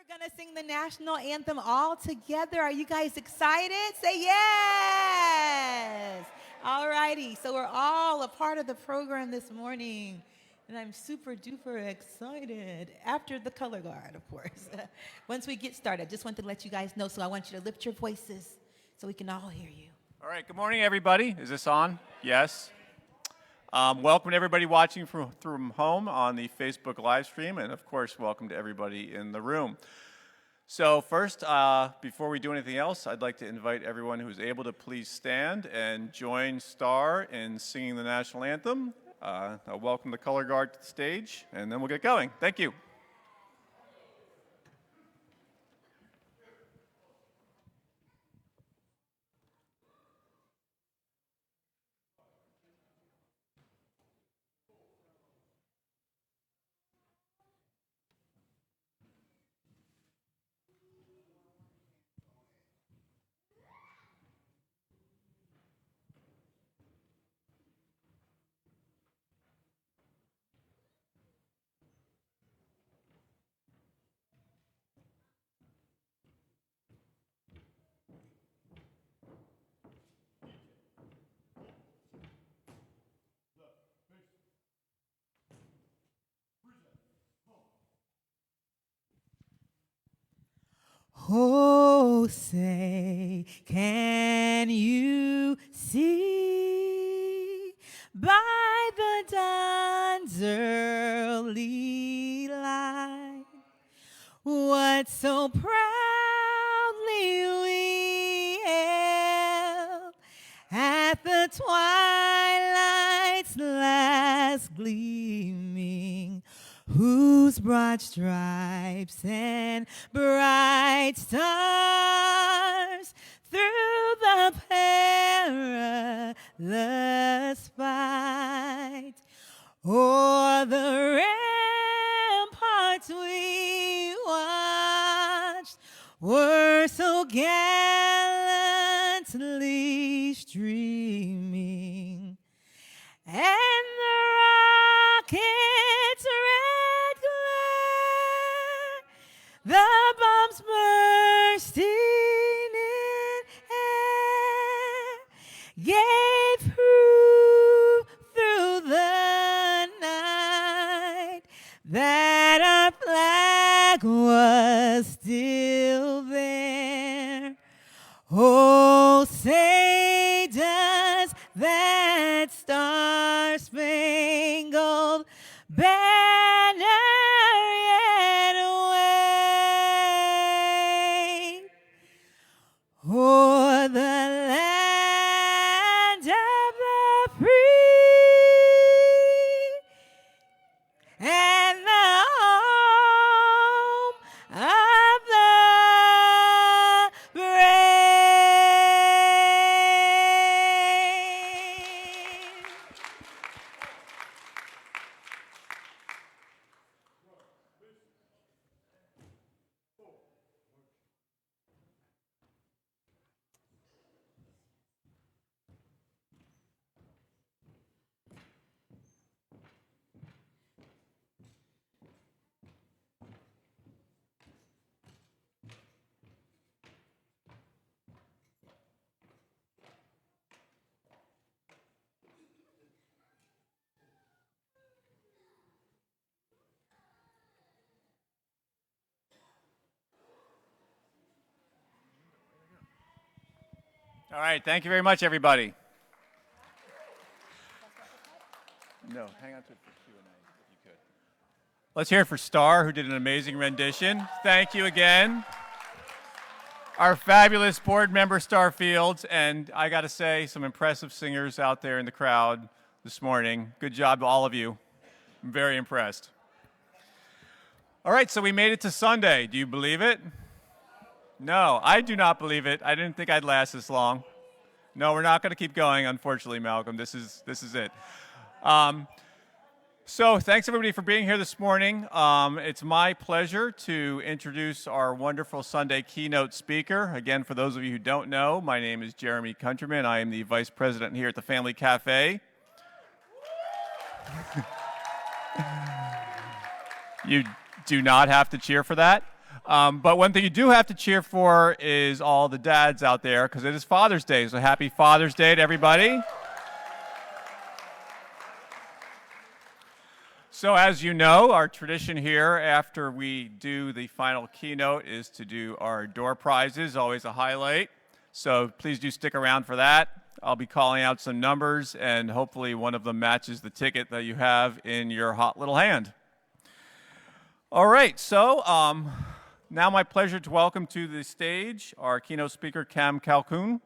We're going to sing the national anthem all together. Are you guys excited? Say yes. All righty. So we're all a part of the program this morning. And I'm super duper excited. After the color guard, of course. Once we get started, I just want to let you guys know. So I want you to lift your voices so we can all hear you. All right. Good morning, everybody. Is this on? Yes. Welcome to everybody watching from home on the Facebook live stream, and of course, welcome to everybody in the room. So first, before we do anything else, I'd like to invite everyone who's able to please stand and join Star in singing the national anthem. I'll welcome the color guard to the stage, and then we'll get going. Thank you. Oh, say, can you see by the dawn's early light what so proudly we hailed at the twilight's last gleaming, whose broad stripes and bright stars through the perilous fight o'er the ramparts we watched were so gallantly streaming, and the rocket's red glare, the bombs bursting in air, gave proof through the night that our flag was still there. Oh, say does that star-spangled banner yet wave o'er the land of the free and the home of the brave? All right. Thank you very much, everybody. No, hang on to it for Q&A if you could. Let's hear it for Star, who did an amazing rendition. Thank you again. Our fabulous board member, Star Fields, and I got to say, some impressive singers out there in the crowd this morning. Good job to all of you. I'm very impressed. All right, so we made it to Sunday. Do you believe it? No, I do not believe it. I didn't think I'd last this long. No, we're not going to keep going, unfortunately, Malcolm. This is it. So thanks, everybody, for being here this morning. It's my pleasure to introduce our wonderful Sunday keynote speaker. Again, for those of you who don't know, my name is Jeremy Countryman. I am the vice president here at the Family Cafe. You do not have to cheer for that. But one thing you do have to cheer for is all the dads out there, because it is Father's Day. So happy Father's Day to everybody. So as you know, our tradition here after we do the final keynote is to do our door prizes, always a highlight. So please do stick around for that. I'll be calling out some numbers, and hopefully one of them matches the ticket that you have in your hot little hand. All right, so now my pleasure to welcome to the stage our keynote speaker, Cam Calkoen.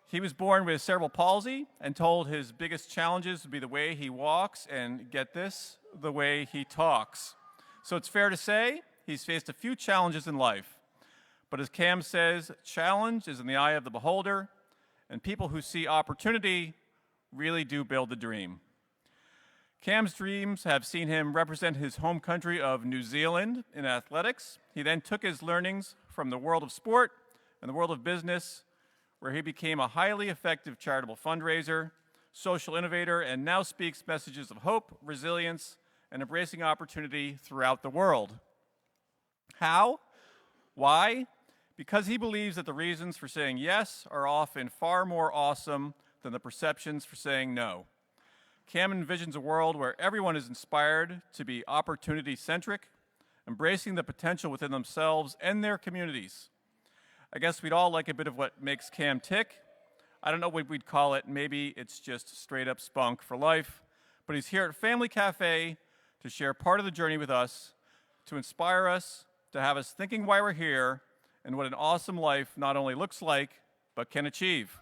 He was born with cerebral palsy and told his biggest challenges would be the way he walks and, get this, the way he talks. So it's fair to say he's faced a few challenges in life. But as Cam says, challenge is in the eye of the beholder, and people who see opportunity really do build the dream. Cam's dreams have seen him represent his home country of New Zealand in athletics. He then took his learnings from the world of sport and the world of business, where he became a highly effective charitable fundraiser, social innovator, and now speaks messages of hope, resilience, and embracing opportunity throughout the world. How? Why? Because he believes that the reasons for saying yes are often far more awesome than the perceptions for saying no. Cam envisions a world where everyone is inspired to be opportunity-centric, embracing the potential within themselves and their communities. I guess we'd all like a bit of what makes Cam tick. I don't know what we'd call it. Maybe it's just straight up spunk for life. But he's here at Family Cafe to share part of the journey with us, to inspire us, to have us thinking why we're here, and what an awesome life not only looks like, but can achieve.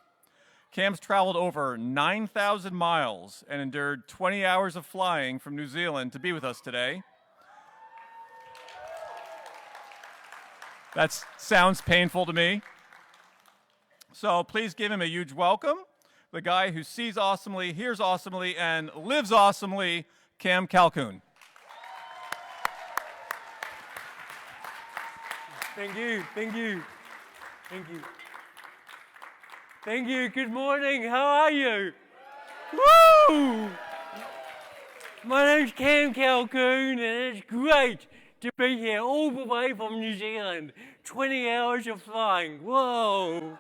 Cam's traveled over 9,000 miles and endured 20 hours of flying from New Zealand to be with us today. That sounds painful to me. So please give him a huge welcome. The guy who sees awesomely, hears awesomely, and lives awesomely, Cam Calkoen. Thank you, thank you, thank you. Thank you, good morning, how are you? Woo! My name's Cam Calkoen, and it's great to be here all the way from New Zealand. 20 hours of flying, whoa.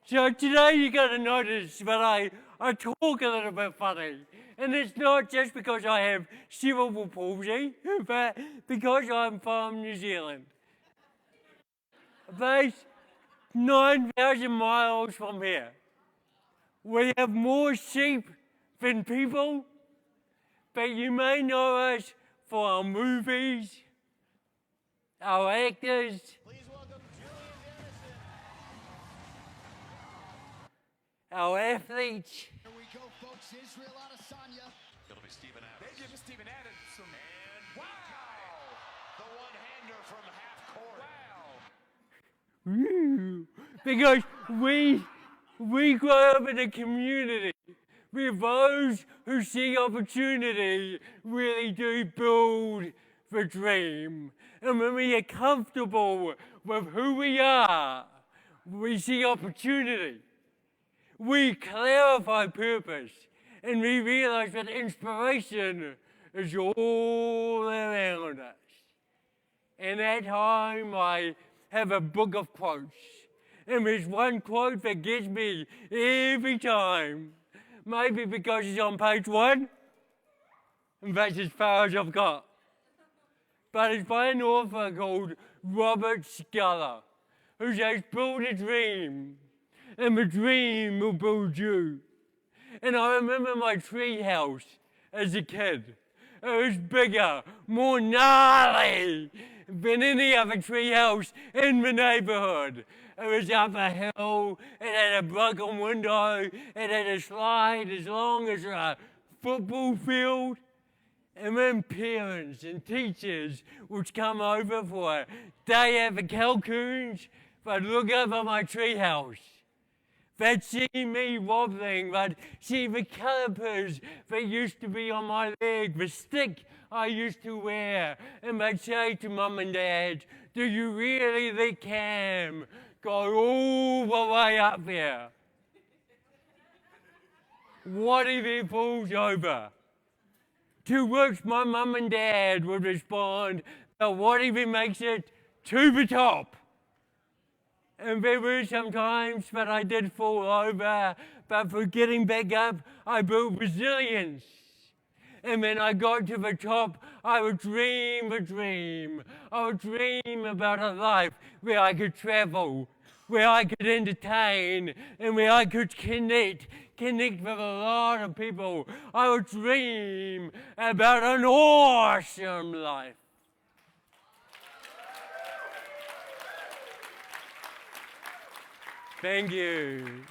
So today you gotta notice that I talk a little bit funny. And it's not just because I have cerebral palsy, but because I'm from New Zealand. About 9,000 miles from here. We have more sheep than people, but you may know us for our movies, our actors. Please welcome Julian Dennison. Our athletes. Here we go, folks. Israel Adesanya. It'll be Stephen Adams. They give Stephen Adams some. And wow! The one-hander from half court. Wow! Because we grow up in a community where those who see opportunity really do build the dream. And when we are comfortable with who we are, we see opportunity. We clarify purpose, and we realize that inspiration is all around us. And at home, I have a book of quotes. And there's one quote that gets me every time. Maybe because it's on page 1, and that's as far as I've got. But it's by an author called Robert Sculler, who says, build a dream, and the dream will build you. And I remember my tree house as a kid. It was bigger, more gnarly than any other tree house in the neighborhood. It was up a hill, it had a broken window, it had a slide as long as a football field. And then parents and teachers would come over for a day at the Calkoens, they'd look up at my tree house. They'd see me wobbling, they'd see the calipers that used to be on my leg, the stick I used to wear, and they'd say to Mum and Dad, do you really let Cam go all the way up there? What if he falls over? To which my mum and dad would respond, but what if he makes it to the top? And there were some times that I did fall over, but for getting back up, I built resilience. And when I got to the top, I would dream a dream. I would dream about a life where I could travel, where I could entertain, and where I could connect with a lot of people. I would dream about an awesome life. Thank you.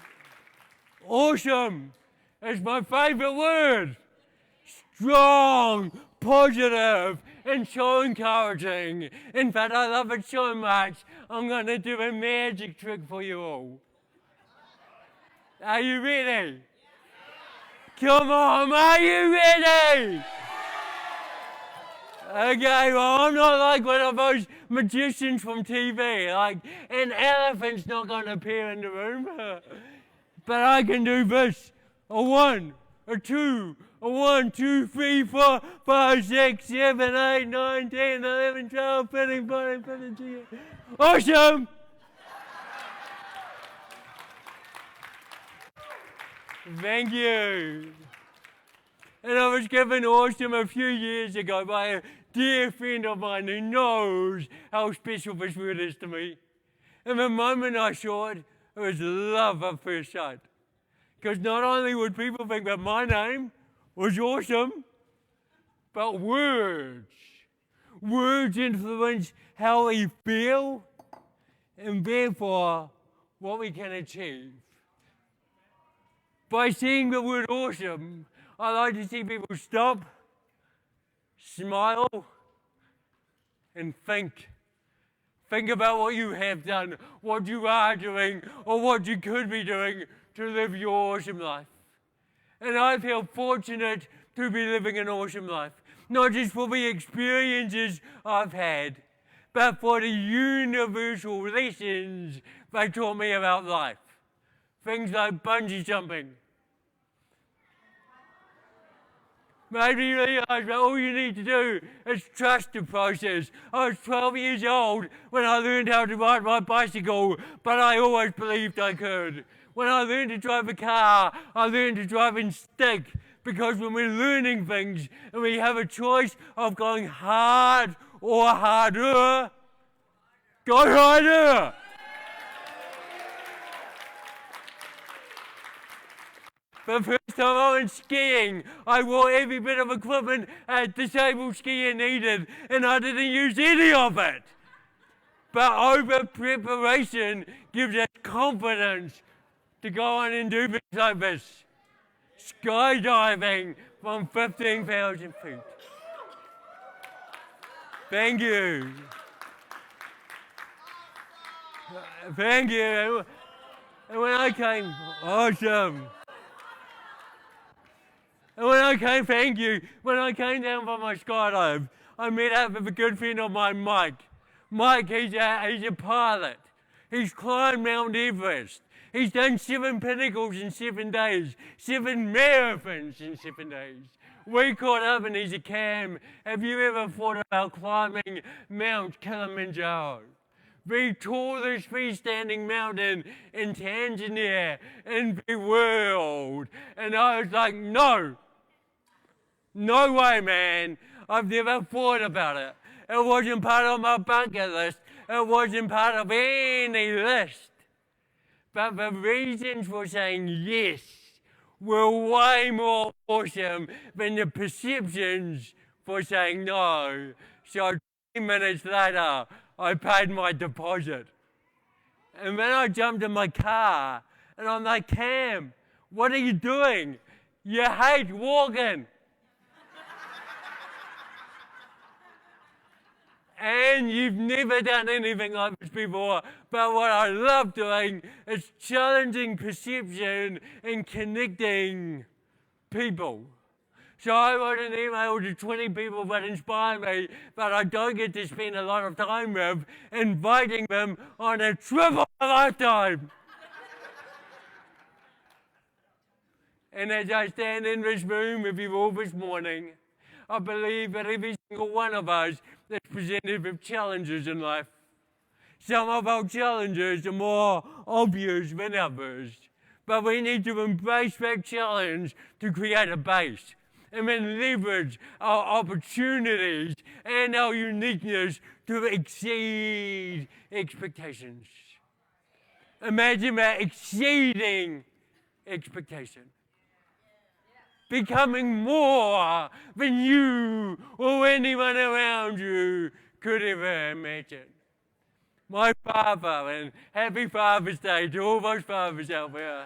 Awesome is my favorite word. Strong, positive, and so encouraging. In fact, I love it so much, I'm going to do a magic trick for you all. Are you ready? Come on, are you ready? Okay, well, I'm not like one of those magicians from TV. Like, an elephant's not going to appear in the room. But I can do this. A 1, a 2, a 1, 2, 3, 4, 5, 6, 7, 8, 9, 10, 11, 12, 13, 14, 15, 16. Awesome! Thank you. And I was given awesome a few years ago by a dear friend of mine who knows how special this word is to me. And the moment I saw it, it was love at first sight. Because not only would people think that my name was awesome, but words influence how we feel and therefore what we can achieve. By seeing the word awesome, I like to see people stop, smile, and think. Think about what you have done, what you are doing, or what you could be doing to live your awesome life. And I feel fortunate to be living an awesome life, not just for the experiences I've had, but for the universal lessons they taught me about life. Things like bungee jumping. Maybe you realize that all you need to do is trust the process. I was 12 years old when I learned how to ride my bicycle, but I always believed I could. When I learned to drive a car, I learned to drive in stick, because when we're learning things and we have a choice of going hard or harder, go harder! The first time I went skiing, I wore every bit of equipment a disabled skier needed, and I didn't use any of it. But over preparation gives us confidence to go on and do things like this. Skydiving from 15,000 feet. Thank you. Thank you. And when I came, awesome. And when I came, thank you, when I came down from my skydive, I met up with a good friend of mine, Mike. Mike, he's a pilot. He's climbed Mount Everest. He's done 7 pinnacles in 7 days, 7 marathons in 7 days. We caught up and he's a Cam. Have you ever thought about climbing Mount Kilimanjaro? The tallest freestanding mountain in Tanzania, in the world. And I was like, no way, man. I've never thought about it. It wasn't part of my bucket list. It wasn't part of any list. But the reasons for saying yes were way more awesome than the perceptions for saying no. So 20 minutes later, I paid my deposit. And then I jumped in my car, and I'm like, Cam, what are you doing? You hate walking. And you've never done anything like this before. But what I love doing is challenging perception and connecting people. So I wrote an email to 20 people that inspire me, but I don't get to spend a lot of time with, inviting them on a trip of a lifetime. And as I stand in this room with you all this morning, I believe that every single one of us is presented with challenges in life. Some of our challenges are more obvious than others, but we need to embrace that challenge to create a base and then leverage our opportunities and our uniqueness to exceed expectations. Imagine that exceeding expectation. Becoming more than you or anyone around you could ever imagine. My father, and happy Father's Day to all those fathers out there.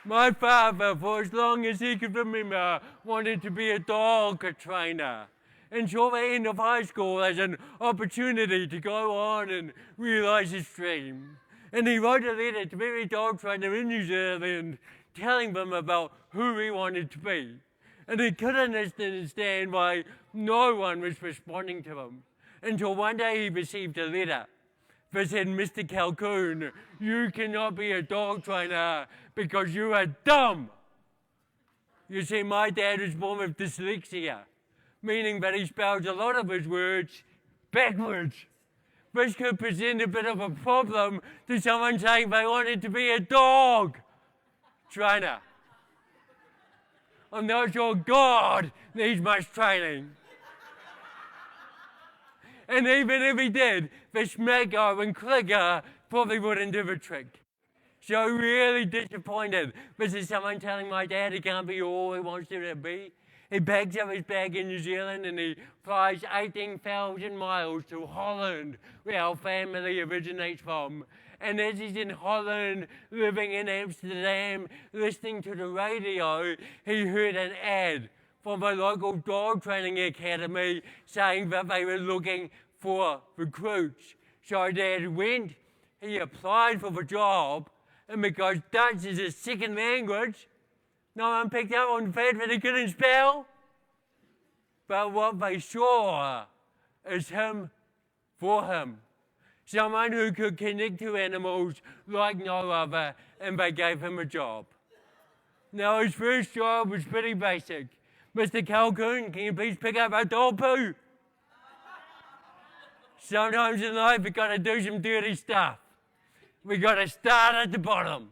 My father, for as long as he could remember, wanted to be a dog trainer and saw the end of high school as an opportunity to go on and realize his dream. And he wrote a letter to every dog trainer in New Zealand telling them about who he wanted to be. And he couldn't understand why no one was responding to him until one day he received a letter that said, Mr. Calkoen, you cannot be a dog trainer because you are dumb. You see, my dad was born with dyslexia, meaning that he spells a lot of his words backwards. This could present a bit of a problem to someone saying they wanted to be a dog trainer. I'm not sure God needs much training. And even if he did, the smacker and clicker probably wouldn't do the trick. So really disappointed. This is someone telling my dad he can't be all he wants to be. He packs up his bag in New Zealand and he flies 18,000 miles to Holland, where our family originates from. And as he's in Holland, living in Amsterdam, listening to the radio, he heard an ad from a local dog training academy saying that they were looking for recruits. So Dad went, he applied for the job, and because Dutch is his second language, no one picked up on the fact that he couldn't spell. But what they saw is him for him. Someone who could connect to animals like no other, and they gave him a job. Now, his first job was pretty basic. Mr. Calkoen, can you please pick up our dog poo? Sometimes in life, we got to do some dirty stuff. We got to start at the bottom.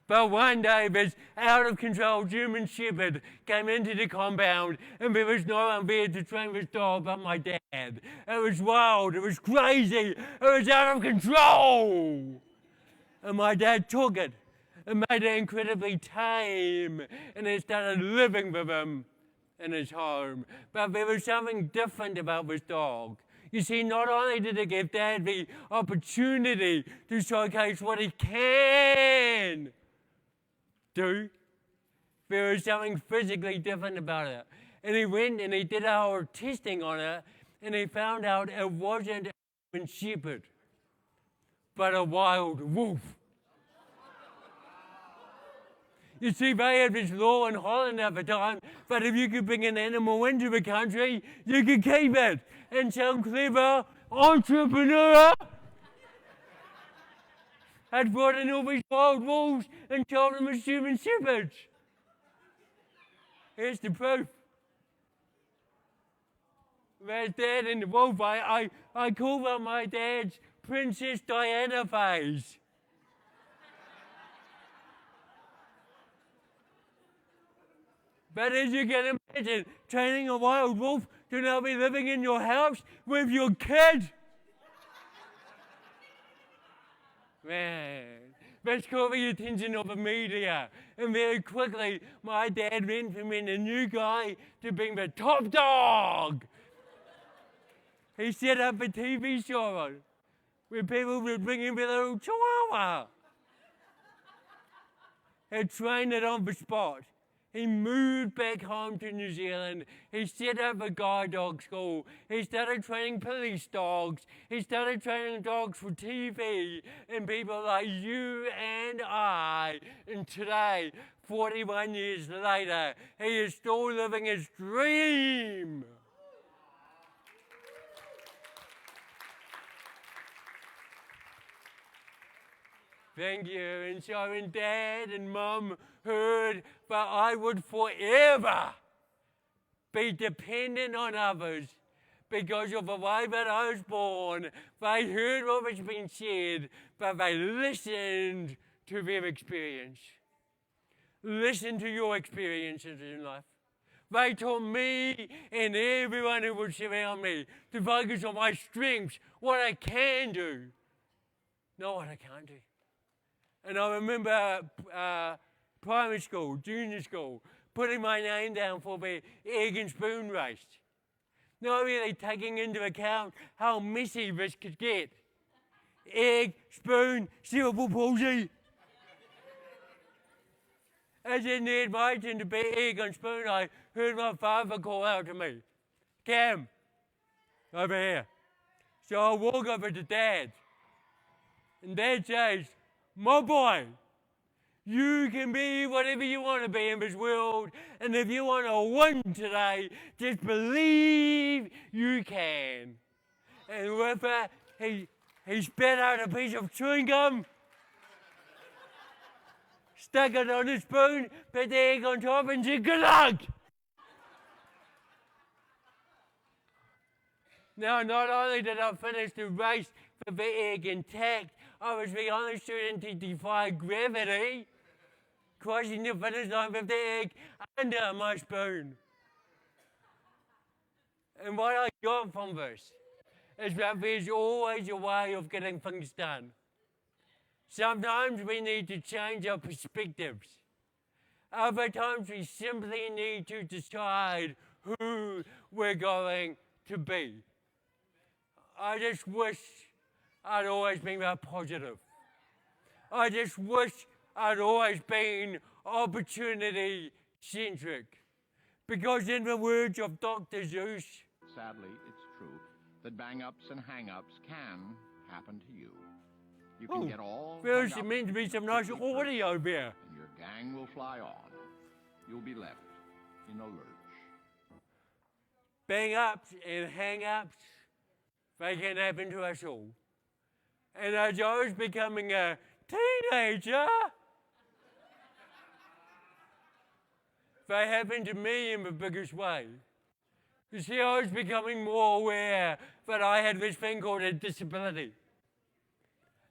But one day, this out-of-control German Shepherd came into the compound, and there was no one there to train this dog but my dad. It was wild, it was crazy, it was out of control. And my dad took it and made it incredibly tame, and it started living with him in his home. But there was something different about this dog. You see, not only did it give Dad the opportunity to showcase what he can do, there was something physically different about it. And he went and he did our testing on it, and he found out it wasn't a German Shepherd, but a wild wolf. You see, they had this law in Holland at the time, but if you could bring an animal into the country, you could keep it. And some clever entrepreneur had brought in all these wild wolves and told them as German Shepherds. Here's the proof. There's Dad and the wolf. I call that my dad's Princess Diana phase. But as you can imagine, training a wild wolf to now be living in your house with your kid. Man, that's caught the attention of the media. And very quickly, my dad went from being a new guy to being the top dog. He set up a TV show where people would bring in their little chihuahua. He trained it on the spot. He moved back home to New Zealand. He set up a guide dog school. He started training police dogs. He started training dogs for TV and people like you and I. And today, 41 years later, he is still living his dream. Thank you. And so when Dad and Mum heard that I would forever be dependent on others because of the way that I was born. They heard what was being said, but they listened to their experience. Listen to your experiences in life. They taught me and everyone who would surround me to focus on my strengths, what I can do, not what I can't do. And I remember primary school, junior school, putting my name down for the egg and spoon race. Not really taking into account how messy this could get. Egg, spoon, cerebral palsy. As it neared my turn to be egg and spoon, I heard my father call out to me, Cam, over here. So I walk over to Dad. And Dad says, my boy, you can be whatever you want to be in this world. And if you want to win today, just believe you can. And with that, he spat out a piece of chewing gum, stuck it on a spoon, put the egg on top, and said, good luck! Now, not only did I finish the race with the egg intact, I was the only student to defy gravity, crossing the finish line with the egg under my spoon. And what I got from this is that there's always a way of getting things done. Sometimes we need to change our perspectives. Other times we simply need to decide who we're going to be. I just wish I'd always been that positive. I just wish I'd always been opportunity-centric. Because in the words of Dr. Zeus, sadly, it's true that bang-ups and hang-ups can happen to you. You can get all there's meant to be some nice audio there. And your gang will fly on. You'll be left in a lurch. Bang-ups and hang-ups, they can happen to us all. And as I was becoming a teenager, they happened to me in the biggest way. You see, I was becoming more aware that I had this thing called a disability.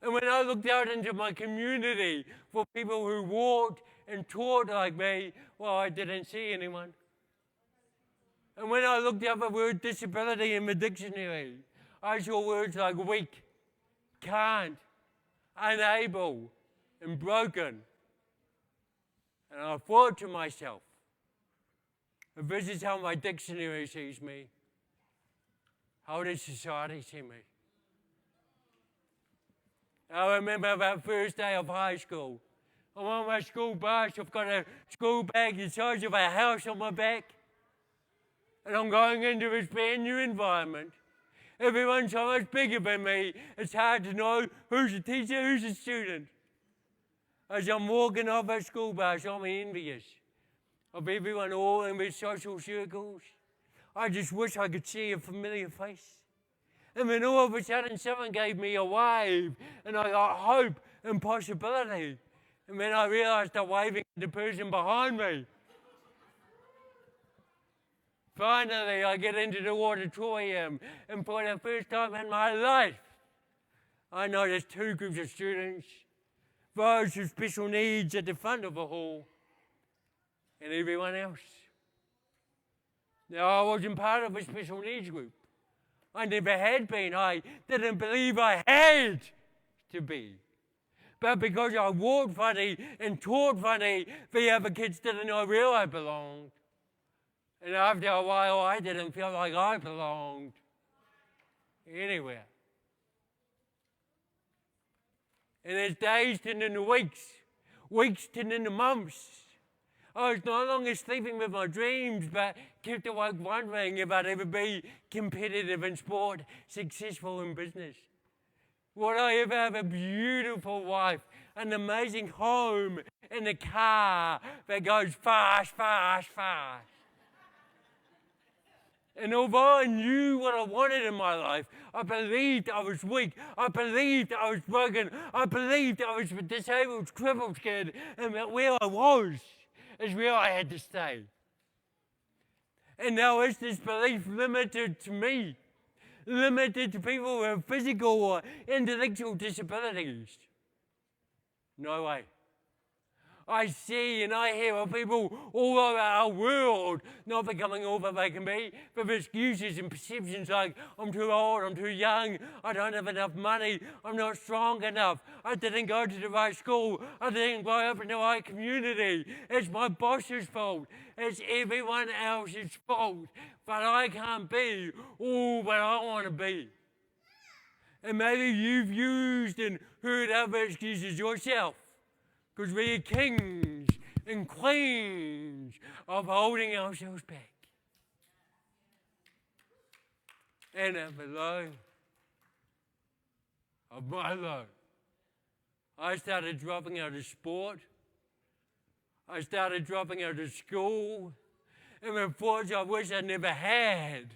And when I looked out into my community for people who walked and talked like me, well, I didn't see anyone. And when I looked up the word disability in the dictionary, I saw words like weak, can't, unable, and broken. And I thought to myself, if this is how my dictionary sees me, how does society see me? I remember that first day of high school. I'm on my school bus, I've got a school bag the size of a house on my back. And I'm going into this brand new environment. Everyone's so much bigger than me, it's hard to know who's a teacher, who's a student. As I'm walking off that school bus, I'm envious of everyone all in these social circles. I just wish I could see a familiar face. And then all of a sudden, someone gave me a wave, and I got hope and possibility. And then I realized I'm waving at the person behind me. Finally, I get into the auditorium, and for the first time in my life, I noticed two groups of students, those with special needs at the front of the hall, and everyone else. Now, I wasn't part of a special needs group. I never had been. I didn't believe I had to be. But because I walked funny and taught funny, the other kids didn't know where I belonged. And after a while, I didn't feel like I belonged anywhere. And as days turned into weeks, weeks turned into months, I was no longer sleeping with my dreams, but kept awake wondering if I'd ever be competitive in sport, successful in business. Would I ever have a beautiful wife, an amazing home, and a car that goes fast, fast, fast? And although I knew what I wanted in my life, I believed I was weak. I believed I was broken. I believed I was a disabled, crippled kid, and that where I was is where I had to stay. And now is this belief limited to me? Limited to people with physical or intellectual disabilities? No way. I see and I hear of people all over our world not becoming all that they can be, with excuses and perceptions like, I'm too old, I'm too young, I don't have enough money, I'm not strong enough, I didn't go to the right school, I didn't grow up in the right community, it's my boss's fault, it's everyone else's fault, but I can't be all that I want to be. And maybe you've used and heard other excuses yourself, because we are kings and queens of holding ourselves back. And at the low of my low, I started dropping out of sport. I started dropping out of school. And the thoughts I wish I never had,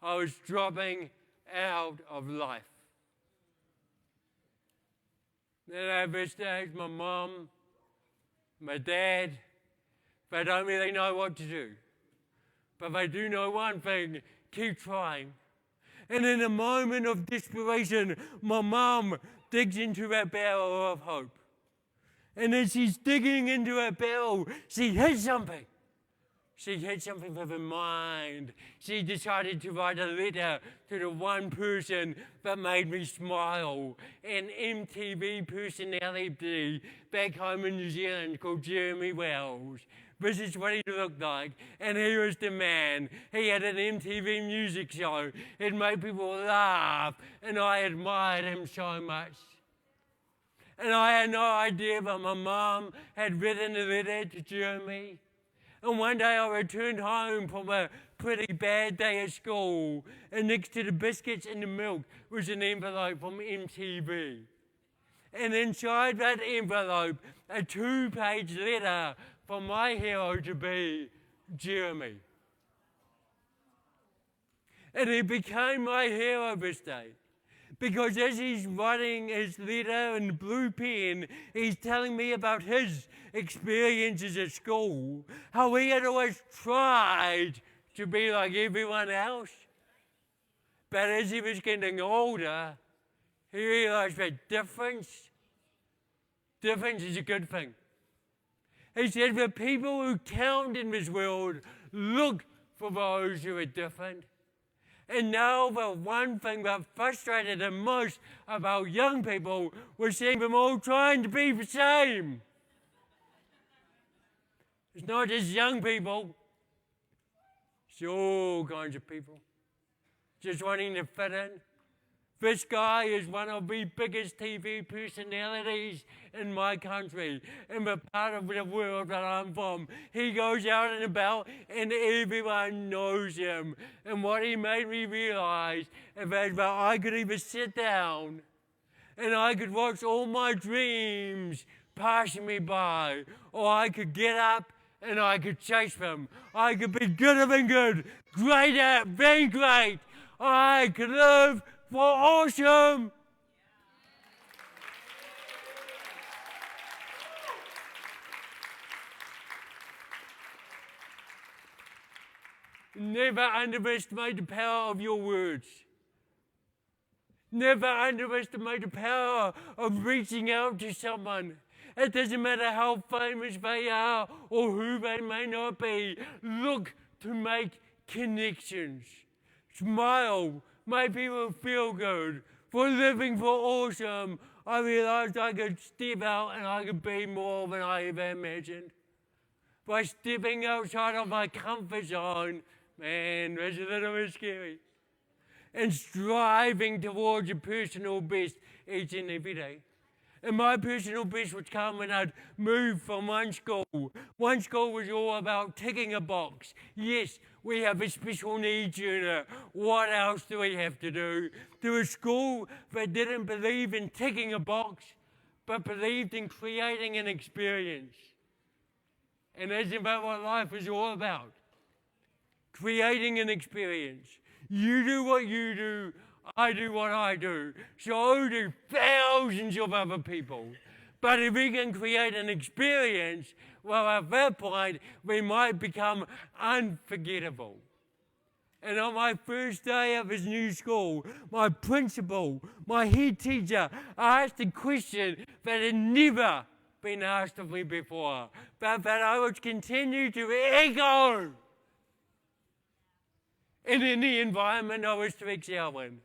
I was dropping out of life. Then at this stage, my mom, my dad, they don't really know what to do. But they do know one thing, keep trying. And in a moment of desperation, my mom digs into that barrel of hope. And as she's digging into that barrel, she hits something. She hit something with her mind. She decided to write a letter to the one person that made me smile, an MTV personality back home in New Zealand called Jeremy Wells. This is what he looked like, and he was the man. He had an MTV music show. It made people laugh, and I admired him so much. And I had no idea that my mom had written a letter to Jeremy. And one day I returned home from a pretty bad day at school, and next to the biscuits and the milk was an envelope from MTV. And inside that envelope, a 2-page letter from my hero to be, Jeremy. And he became my hero this day. Because as he's writing his letter in blue pen, he's telling me about his experiences at school, how he had always tried to be like everyone else. But as he was getting older, he realized that difference is a good thing. He said that people who count in this world look for those who are different. And now the one thing that frustrated him most about young people was seeing them all trying to be the same. It's not just young people. It's all kinds of people just wanting to fit in. This guy is one of the biggest TV personalities in my country, in the part of the world that I'm from. He goes out and about and everyone knows him. And what he made me realize is that I could either sit down and I could watch all my dreams passing me by, or I could get up and I could chase them. I could be gooder than good, greater than great. I could live for awesome. Never underestimate the power of your words. Never underestimate the power of reaching out to someone. It doesn't matter how famous they are or who they may not be. Look to make connections. Smile. Make people feel good. For living for awesome, I realized I could step out and I could be more than I ever imagined. By stepping outside of my comfort zone, man, that's a little bit scary. And striving towards a personal best each and every day. And my personal best would come when I'd move from one school. One school was all about ticking a box. Yes, we have a special needs unit. What else do we have to do? To a school that didn't believe in ticking a box, but believed in creating an experience. And that's about what life is all about. creating an experience. You do what you do, I do what I do, so do thousands of other people. But if we can create an experience, well, at that point, we might become unforgettable. And on my first day of his new school, my principal, my head teacher, asked a question that had never been asked of me before, but that I would continue to echo in any environment I was to excel in.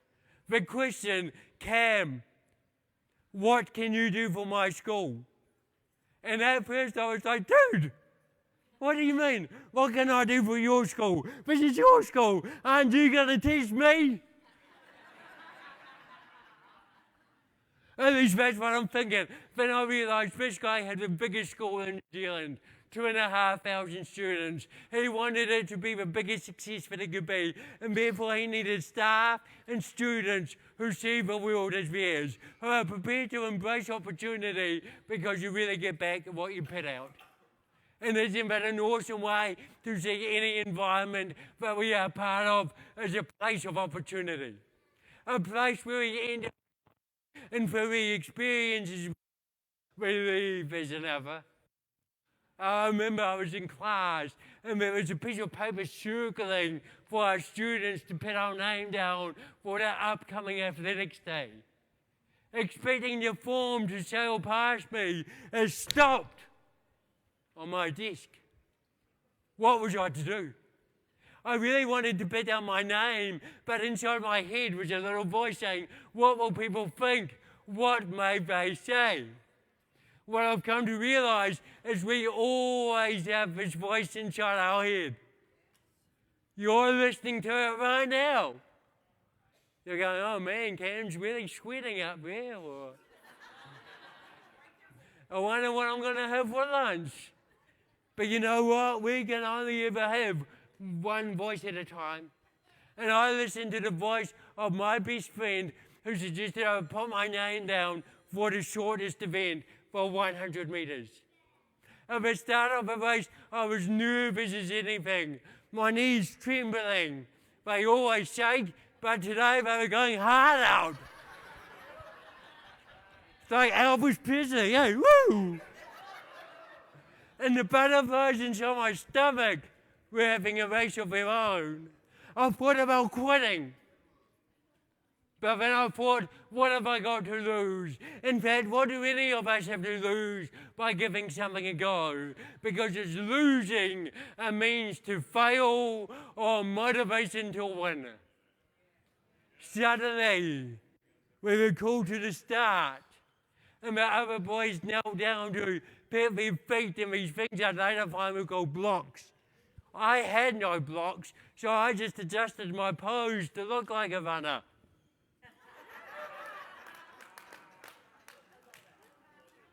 The question, Cam, what can you do for my school? And at first I was like, dude, what do you mean? What can I do for your school? This is your school. Aren't you going to teach me? At least that's what I'm thinking. Then I realized this guy had the biggest school in New Zealand, 2,500 students. He wanted it to be the biggest success that it could be, and therefore he needed staff and students who see the world as theirs, who are prepared to embrace opportunity because you really get back what you put out. And isn't that an awesome way to see any environment that we are part of as a place of opportunity? A place where we end up and for the experiences we leave as another. I remember I was in class and there was a piece of paper circling for our students to put our name down for their upcoming athletics day. Expecting the form to sail past me, it stopped on my desk. What was I to do? I really wanted to put down my name, but inside my head was a little voice saying, what will people think? What may they say? What I've come to realize is we always have this voice inside our head. You're listening to it right now. You're going, oh man, Cam's really sweating up there. Or, I wonder what I'm going to have for lunch. But you know what? We can only ever have one voice at a time. And I listened to the voice of my best friend who suggested I would put my name down for the shortest event for 100 meters. At the start of the race, I was nervous as anything. My knees trembling. They always shake, but today they were going hard out. It's like Elvis Presley, hey, woo! And the butterflies inside my stomach were having a race of their own. I thought about quitting. But then I thought, what have I got to lose? In fact, what do any of us have to lose by giving something a go? Because it's losing a means to fail or motivation to win. Suddenly, we were called to the start. And the other boys knelt down to put their feet in these things that later find we call blocks. I had no blocks, so I just adjusted my pose to look like a runner.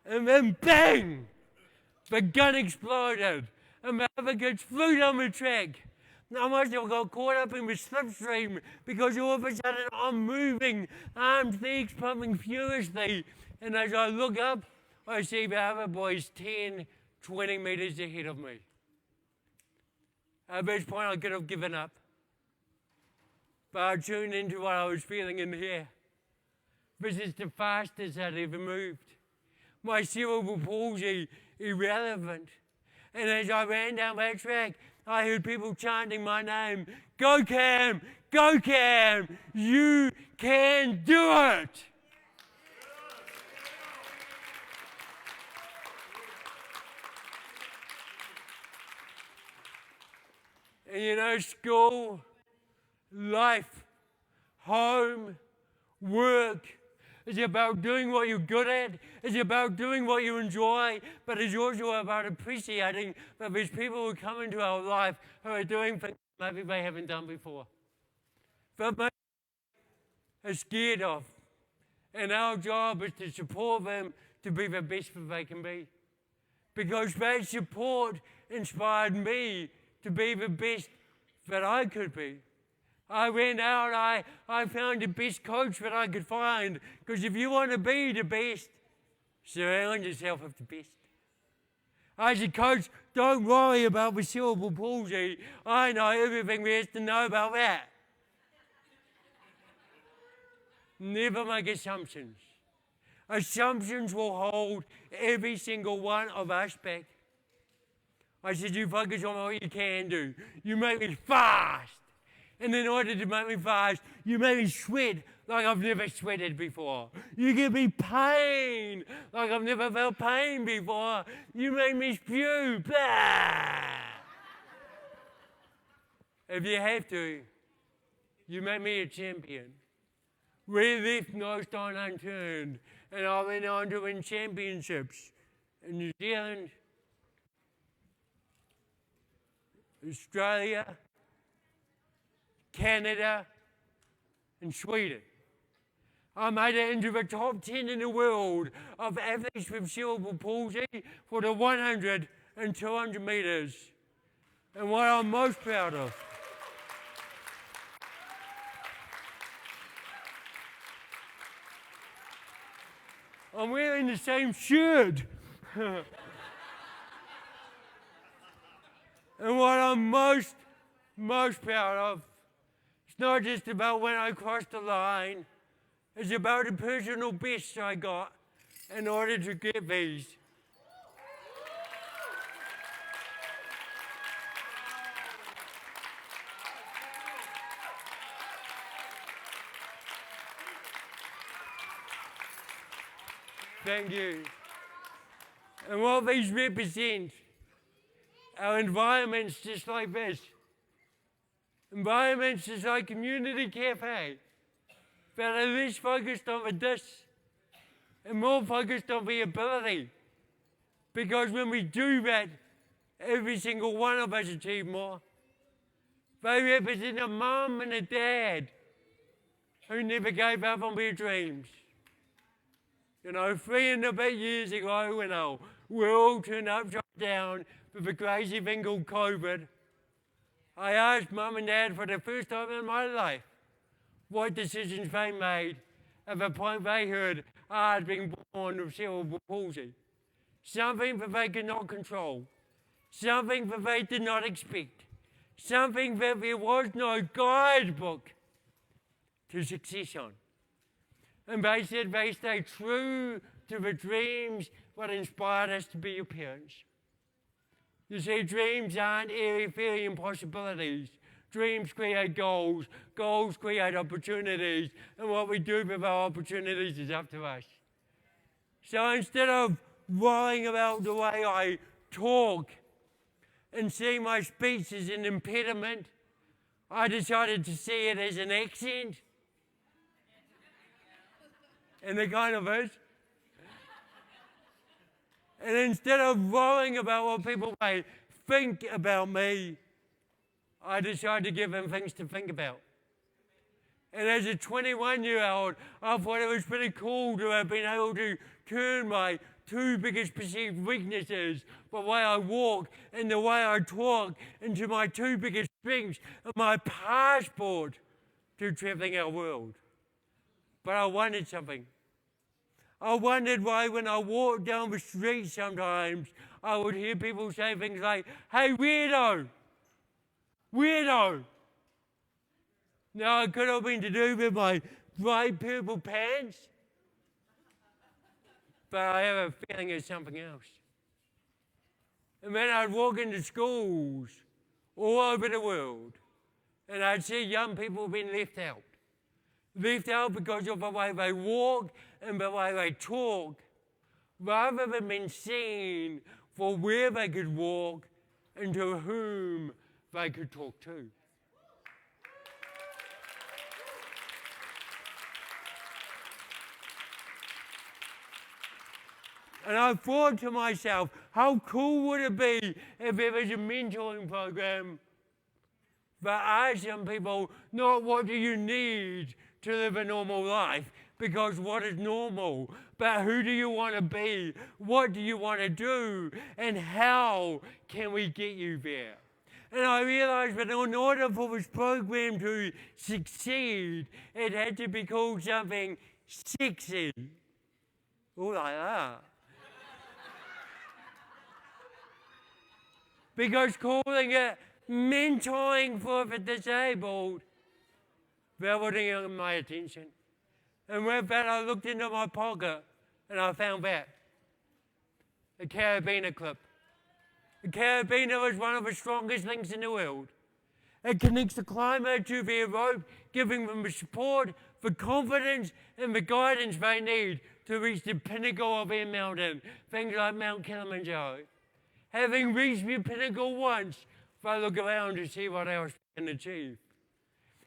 And then bang! The gun exploded, and the other kids flew down the track. I must have got caught up in the slipstream because all of a sudden I'm moving, arms, legs pumping furiously. And as I look up, I see the other boys 10, 20 meters ahead of me. At this point, I could have given up. But I tuned into what I was feeling in here. This is the fastest I'd ever moved. My cerebral palsy irrelevant. And as I ran down that track, I heard people chanting my name. Go Cam! Go Cam! You can do it! And you know, school, life, home, work, it's about doing what you're good at. It's about doing what you enjoy. But it's also about appreciating that there's people who come into our life who are doing things maybe they haven't done before. But maybe are scared of. And our job is to support them to be the best that they can be. Because that support inspired me to be the best that I could be. I went out, I found the best coach that I could find. Because if you want to be the best, surround yourself with the best. I said, Coach, Don't worry about the cerebral palsy. I know everything there is to know about that. Never make assumptions. Assumptions will hold every single one of us back. I said, you focus on what you can do. You make me fast. And in order to make me fast, you make me sweat like I've never sweated before. You give me pain like I've never felt pain before. You make me spew. Blah. If you have to, you make me a champion. We lift most on unturned. And I went on to win championships in New Zealand, Australia, Canada, and Sweden. I made it into the top 10 in the world of athletes with cerebral palsy for the 100 and 200 meters. And what I'm most proud of, I'm wearing the same shirt. And what I'm most proud of, it's not just about when I crossed the line, it's about the personal best I got in order to get these. Thank you. And what these represent are environments just like this. Environments just like Community Cafe that are less focused on the this and more focused on the ability. Because when we do that, every single one of us achieve more. They represent a mum and a dad who never gave up on their dreams. You know, 3 and a bit years ago when our world turned upside down with a crazy thing called COVID, I asked Mum and Dad for the first time in my life what decisions they made at the point they heard I had been born with cerebral palsy. Something that they could not control. Something that they did not expect. Something that there was no guidebook to success on. And they said they stayed true to the dreams that inspired us to be your parents. You see, dreams aren't airy-fairy impossibilities. Dreams create goals. Goals create opportunities. And what we do with our opportunities is up to us. So instead of worrying about the way I talk and seeing my speech as an impediment, I decided to see it as an accent. And it kind of is. And instead of worrying about what people may think about me, I decided to give them things to think about. And as a 21-year-old, I thought it was pretty cool to have been able to turn my 2 biggest perceived weaknesses, the way I walk and the way I talk, into my 2 biggest strengths and my passport to traveling our world. But I wanted something. I wondered why when I walked down the street sometimes, I would hear people say things like, "Hey, weirdo! Weirdo!" Now, it could have been to do with my bright purple pants, but I have a feeling it's something else. And then I'd walk into schools all over the world, and I'd see young people being left out. Left out because of the way they walk and the way they talk, rather than being seen for where they could walk and to whom they could talk to. And I thought to myself, how cool would it be if there was a mentoring program that asks young people, not what do you need to live a normal life, because what is normal, but who do you want to be, what do you want to do, and how can we get you there? And I realized that in order for this program to succeed, it had to be called something sexy. Ooh la la. because calling it mentoring for the disabled riveting my attention. And with that, I looked into my pocket and I found that. A carabiner clip. A carabiner is one of the strongest links in the world. It connects the climber to their rope, giving them the support, the confidence, and the guidance they need to reach the pinnacle of their mountain, things like Mount Kilimanjaro. Having reached the pinnacle once, they look around to see what else they can achieve.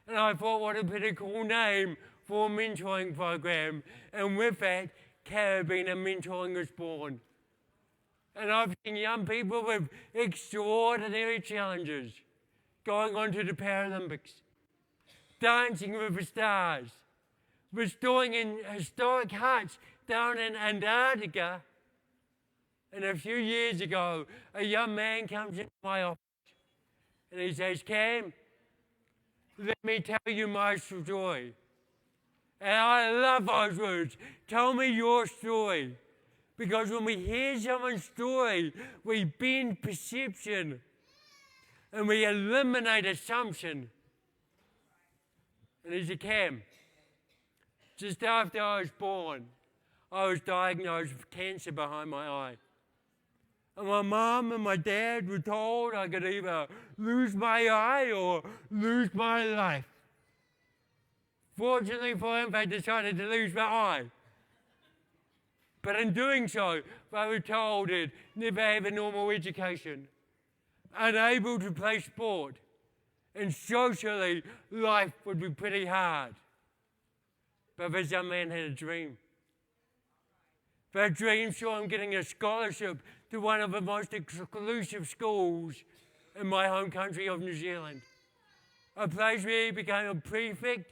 And I thought, what a pretty cool name for a mentoring program. And with that, carabiner mentoring was born. And I've seen young people with extraordinary challenges going on to the Paralympics, dancing with the stars, restoring in historic huts down in Antarctica. And a few years ago, a young man comes into my office and he says, Cam, let me tell you my story. And I love those words. Tell me your story. Because when we hear someone's story, we bend perception and we eliminate assumption. And he said, Cam, just after I was born, I was diagnosed with cancer behind my eye. And my mom and my dad were told I could either lose my eye or lose my life. Fortunately for him, they decided to lose my eye. But in doing so, they were told they'd never have a normal education, unable to play sport, and socially, life would be pretty hard. But this young man had a dream. That dream saw him getting a scholarship to one of the most exclusive schools in my home country of New Zealand. A place where he became a prefect,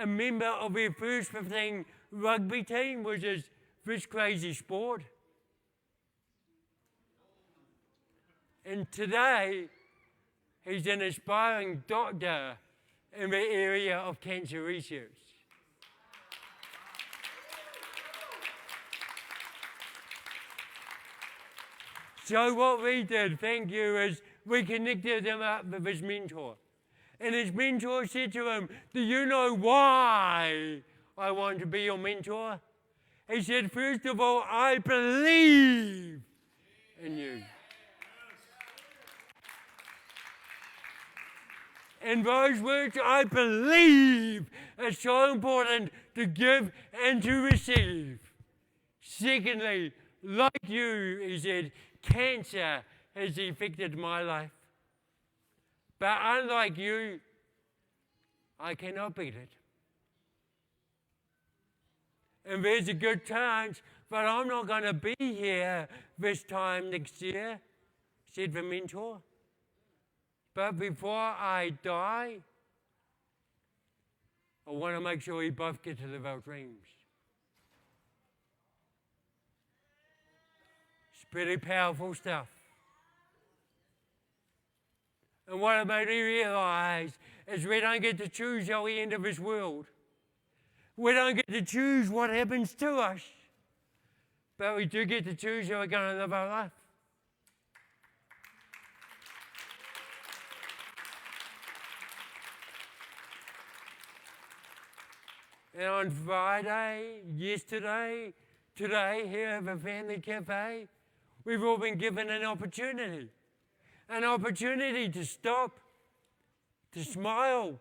a member of their first 15 rugby team, which is this crazy sport. And today, he's an aspiring doctor in the area of cancer research. So what we did, thank you, is we connected him up with his mentor. And his mentor said to him, do you know why I want to be your mentor? He said, first of all, I believe in you. And those words, I believe, are so important to give and to receive. Secondly, like you, he said, cancer has affected my life. But unlike you, I cannot beat it. And there's a good chance that I'm not going to be here this time next year, said the mentor. But before I die, I want to make sure we both get to live our dreams. It's pretty powerful stuff. And what it made me realize is we don't get to choose how we enter this world. We don't get to choose what happens to us. But we do get to choose how we're going to live our life. And on Friday, yesterday, today, here at the Family Cafe, we've all been given an opportunity to stop, to smile,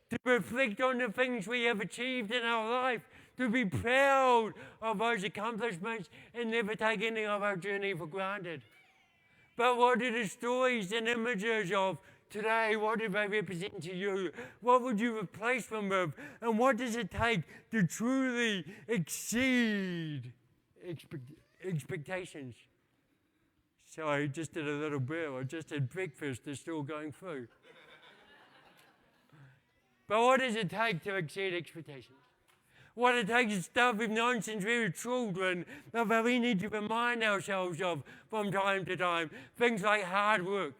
to reflect on the things we have achieved in our life, to be proud of those accomplishments and never take any of our journey for granted. But what are the stories and images of today? What do they represent to you? What would you replace them with? And what does it take to truly exceed expectations? So I just did a little bit. I just had breakfast. They're still going through. But what does it take to exceed expectations? What it takes is stuff we've known since we were children that we need to remind ourselves of from time to time. Things like hard work.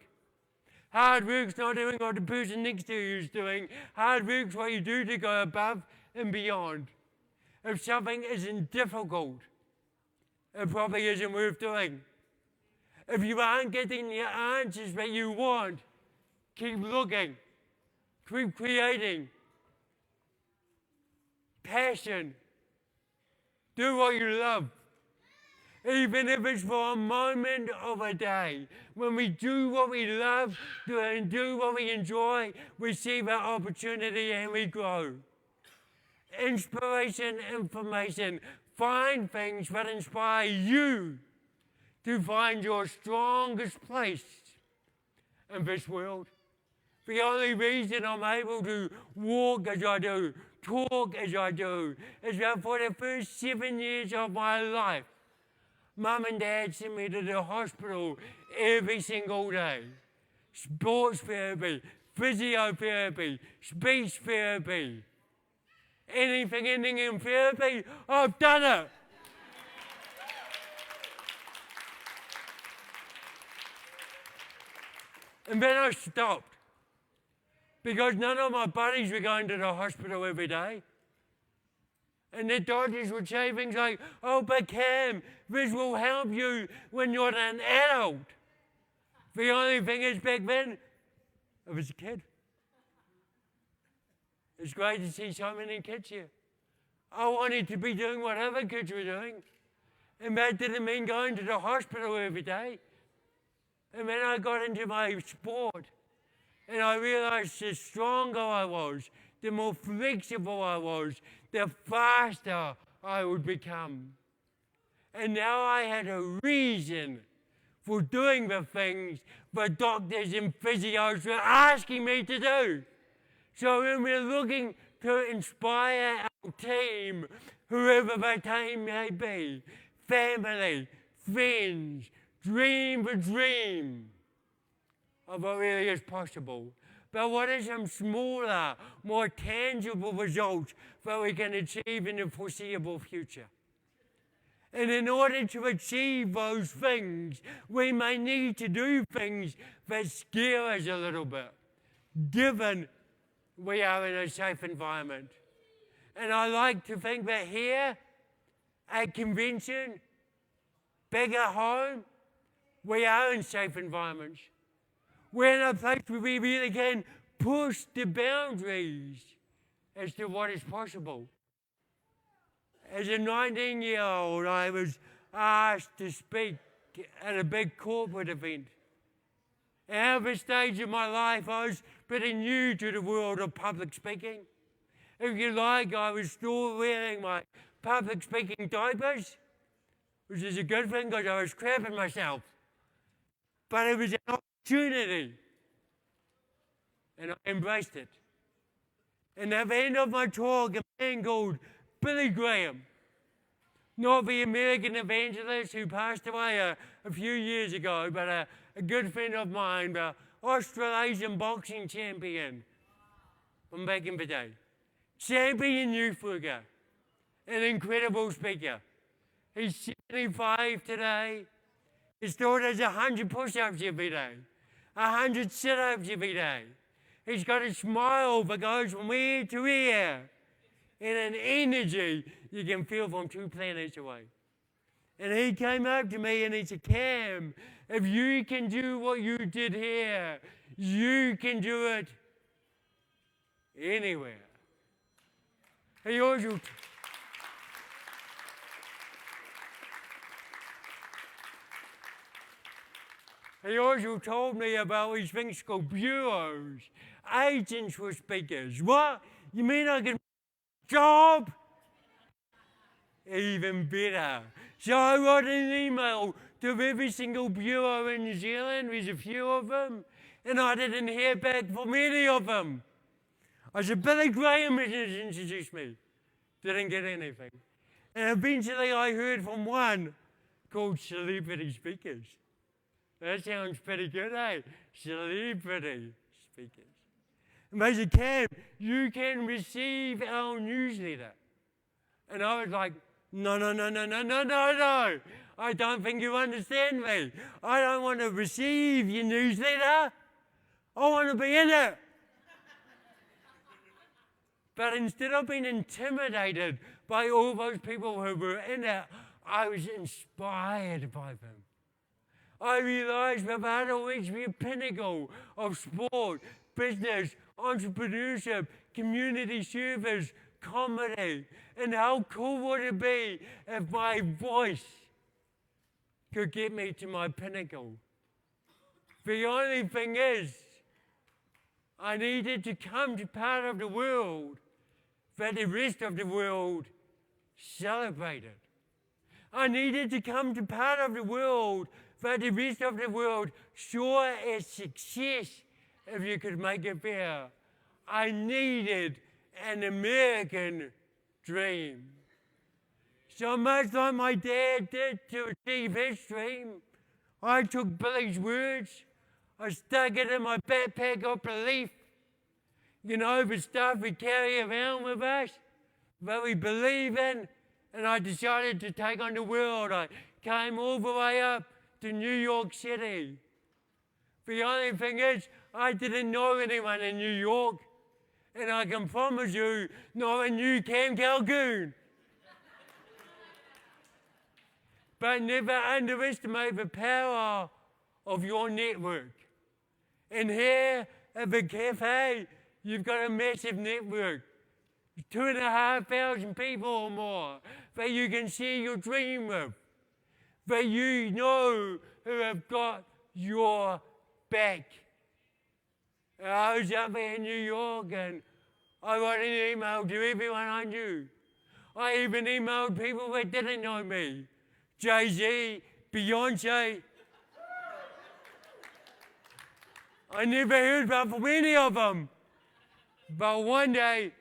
Hard work's not doing what the person next to you is doing. Hard work's what you do to go above and beyond. If something isn't difficult, it probably isn't worth doing. If you aren't getting the answers that you want, keep looking, keep creating. Passion. Do what you love. Even if it's for a moment of a day. When we do what we love and do what we enjoy, we see that opportunity and we grow. Inspiration, information. Find things that inspire you to find your strongest place in this world. The only reason I'm able to walk as I do, talk as I do, is that for the first 7 years of my life, Mum and Dad sent me to the hospital every single day. Sports therapy, physiotherapy, speech therapy. Anything ending in therapy, I've done it. And then I stopped. Because none of my buddies were going to the hospital every day. And the doctors would say things like, oh, but Cam, this will help you when you're an adult. The only thing is, back then, I was a kid. It's great to see so many kids here. I wanted to be doing what other kids were doing. And that didn't mean going to the hospital every day. And then I got into my sport. And I realized the stronger I was, the more flexible I was, the faster I would become. And now I had a reason for doing the things that doctors and physios were asking me to do. So when we're looking to inspire our team, whoever that team may be, family, friends, dream the dream of what really is possible. But what are some smaller, more tangible results that we can achieve in the foreseeable future? And in order to achieve those things, we may need to do things that scare us a little bit, given we are in a safe environment. And I like to think that here, at convention, back at home, we are in safe environments. We're in a place where we really can push the boundaries as to what is possible. As a 19-year-old, I was asked to speak at a big corporate event. At this stage of my life, I was pretty new to the world of public speaking. If you like, I was still wearing my public speaking diapers, which is a good thing because I was crapping myself. But it was an opportunity, and I embraced it. And at the end of my talk, a man called Billy Graham, not the American evangelist who passed away a few years ago, but a good friend of mine, the Australasian boxing champion from back in the day. Champion youth worker, an incredible speaker. He's 75 today. He still does 100 push-ups every day, 100 sit-ups every day. He's got a smile that goes from ear to ear, and an energy you can feel from 2 planets away. And he came up to me and he said, Cam, if you can do what you did here, you can do it anywhere. He also told me about these things called bureaus, agents for speakers. What? You mean I can job? Even better. So I wrote an email to every single bureau in New Zealand, there's a few of them, and I didn't hear back from any of them. I said, Billy Graham introduced me. Didn't get anything. And eventually I heard from one called Celebrity Speakers. That sounds pretty good, eh? Celebrity speakers. And they said, Cam, you can receive our newsletter. And I was like, no. I don't think you understand me. I don't want to receive your newsletter. I want to be in it. But instead of being intimidated by all those people who were in it, I was inspired by them. I realized I've had to reach the pinnacle of sport, business, entrepreneurship, community service, comedy. And how cool would it be if my voice could get me to my pinnacle? The only thing is, I needed to come to part of the world that the rest of the world celebrated. I needed to come to part of the world that the rest of the world saw as success, if you could make it fair. I needed an American dream. So much like my dad did to achieve his dream, I took Billy's words, I stuck it in my backpack of belief. You know, the stuff we carry around with us, that we believe in, and I decided to take on the world. I came all the way up to New York City. The only thing is, I didn't know anyone in New York, and I can promise you, no one knew Cam Calkoen. But never underestimate the power of your network. And here at the cafe, you've got a massive network, 2,500 people or more, that you can share your dream with, that you know who have got your back. I was up there in New York and I wrote an email to everyone I knew. I even emailed people that didn't know me. Jay-Z, Beyonce. I never heard back from any of them. But one day,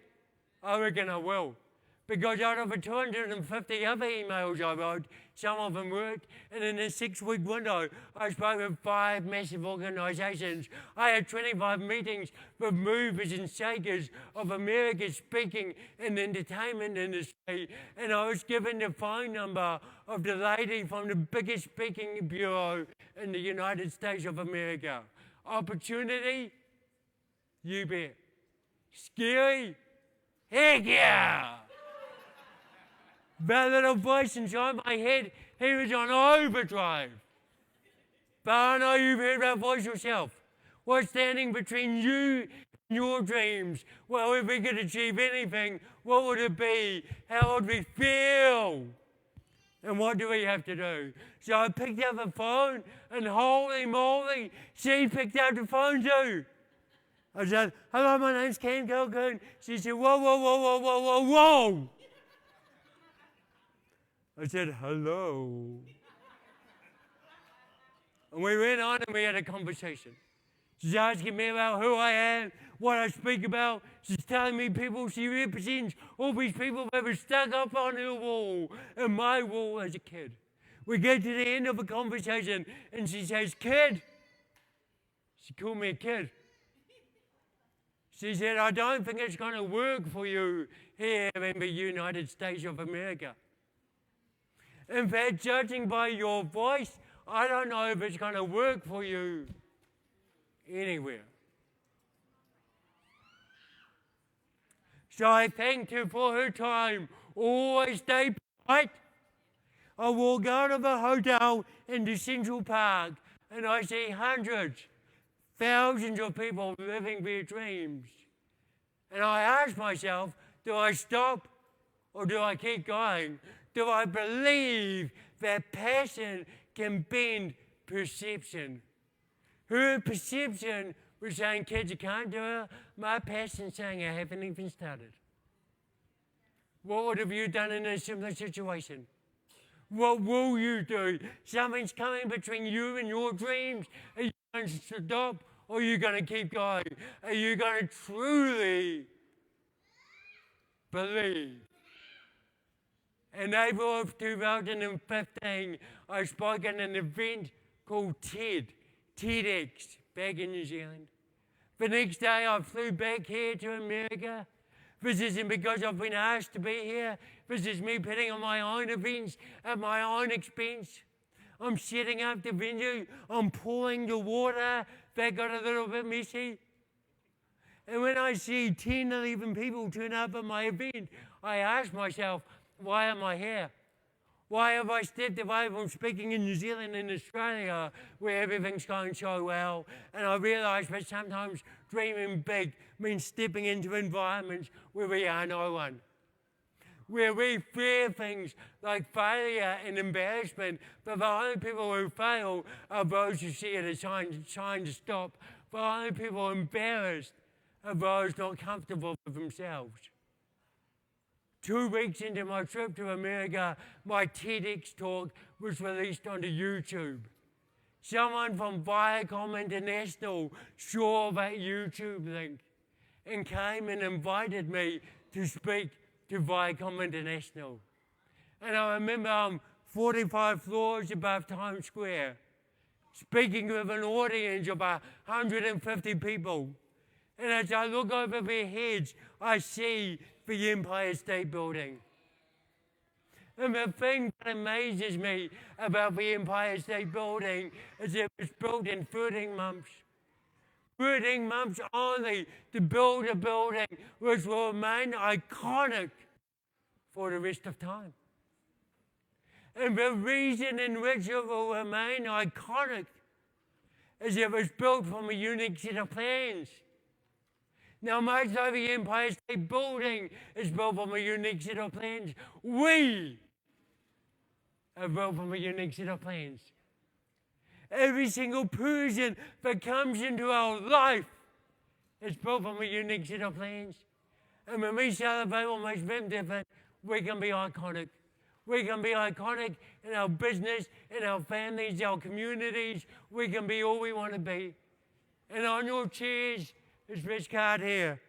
I reckon I will. Because out of the 250 other emails I wrote, some of them worked, and in a 6-week window, I spoke with 5 massive organizations. I had 25 meetings with movers and shakers of America's speaking and entertainment industry, and I was given the phone number of the lady from the biggest speaking bureau in the United States of America. Opportunity? You bet. Scary? Heck yeah! That little voice inside my head, he was on overdrive. But I know you've heard that voice yourself. What's standing between you and your dreams? Well, if we could achieve anything, what would it be? How would we feel? And what do we have to do? So I picked up the phone, and holy moly, she picked up the phone too. I said, hello, my name's Cam Calkoen. She said, whoa, whoa, whoa, whoa, whoa, whoa, whoa. I said, hello. And we went on and we had a conversation. She's asking me about who I am, what I speak about. She's telling me people she represents, all these people that were stuck up on her wall and my wall as a kid. We get to the end of the conversation and she says, kid. She called me a kid. She said, I don't think it's going to work for you here in the United States of America. In fact, judging by your voice, I don't know if it's going to work for you anywhere. So I thanked her for her time. Always stay polite. I walk out of a hotel into Central Park and I see hundreds, thousands of people living their dreams. And I ask myself, do I stop or do I keep going? Do I believe that passion can bend perception? Her perception was saying, kids, you can't do it. My passion saying, I haven't even started. What would have you done in a similar situation? What will you do? Something's coming between you and your dreams. Are you going to stop or are you going to keep going? Are you going to truly believe? In April of 2015, I spoke at an event called TEDx, back in New Zealand. The next day, I flew back here to America. This isn't because I've been asked to be here. This is me putting on my own events at my own expense. I'm setting up the venue. I'm pouring the water. That got a little bit messy. And when I see 10, 11 people turn up at my event, I ask myself, why am I here? Why have I stepped away from speaking in New Zealand and Australia where everything's going so well? And I realise that sometimes dreaming big means stepping into environments where we are no one, where we fear things like failure and embarrassment, but the only people who fail are those who see it as trying to stop. The only people embarrassed are those not comfortable with themselves. 2 weeks into my trip to America, my TEDx talk was released onto YouTube. Someone from Viacom International saw that YouTube link and came and invited me to speak to Viacom International. And I remember I'm 45 floors above Times Square, speaking with an audience of 150 people. And as I look over their heads, I see the Empire State Building. And the thing that amazes me about the Empire State Building is it was built in 13 months. 13 months only to build a building which will remain iconic for the rest of time. And the reason in which it will remain iconic is it was built from a unique set of plans. Now, much like the Empire State Building is built from a unique set of plans, we are built from a unique set of plans. Every single person that comes into our life is built from a unique set of plans. And when we celebrate what makes them different, we can be iconic. We can be iconic in our business, in our families, our communities. We can be all we want to be. And on your chairs, is this card here.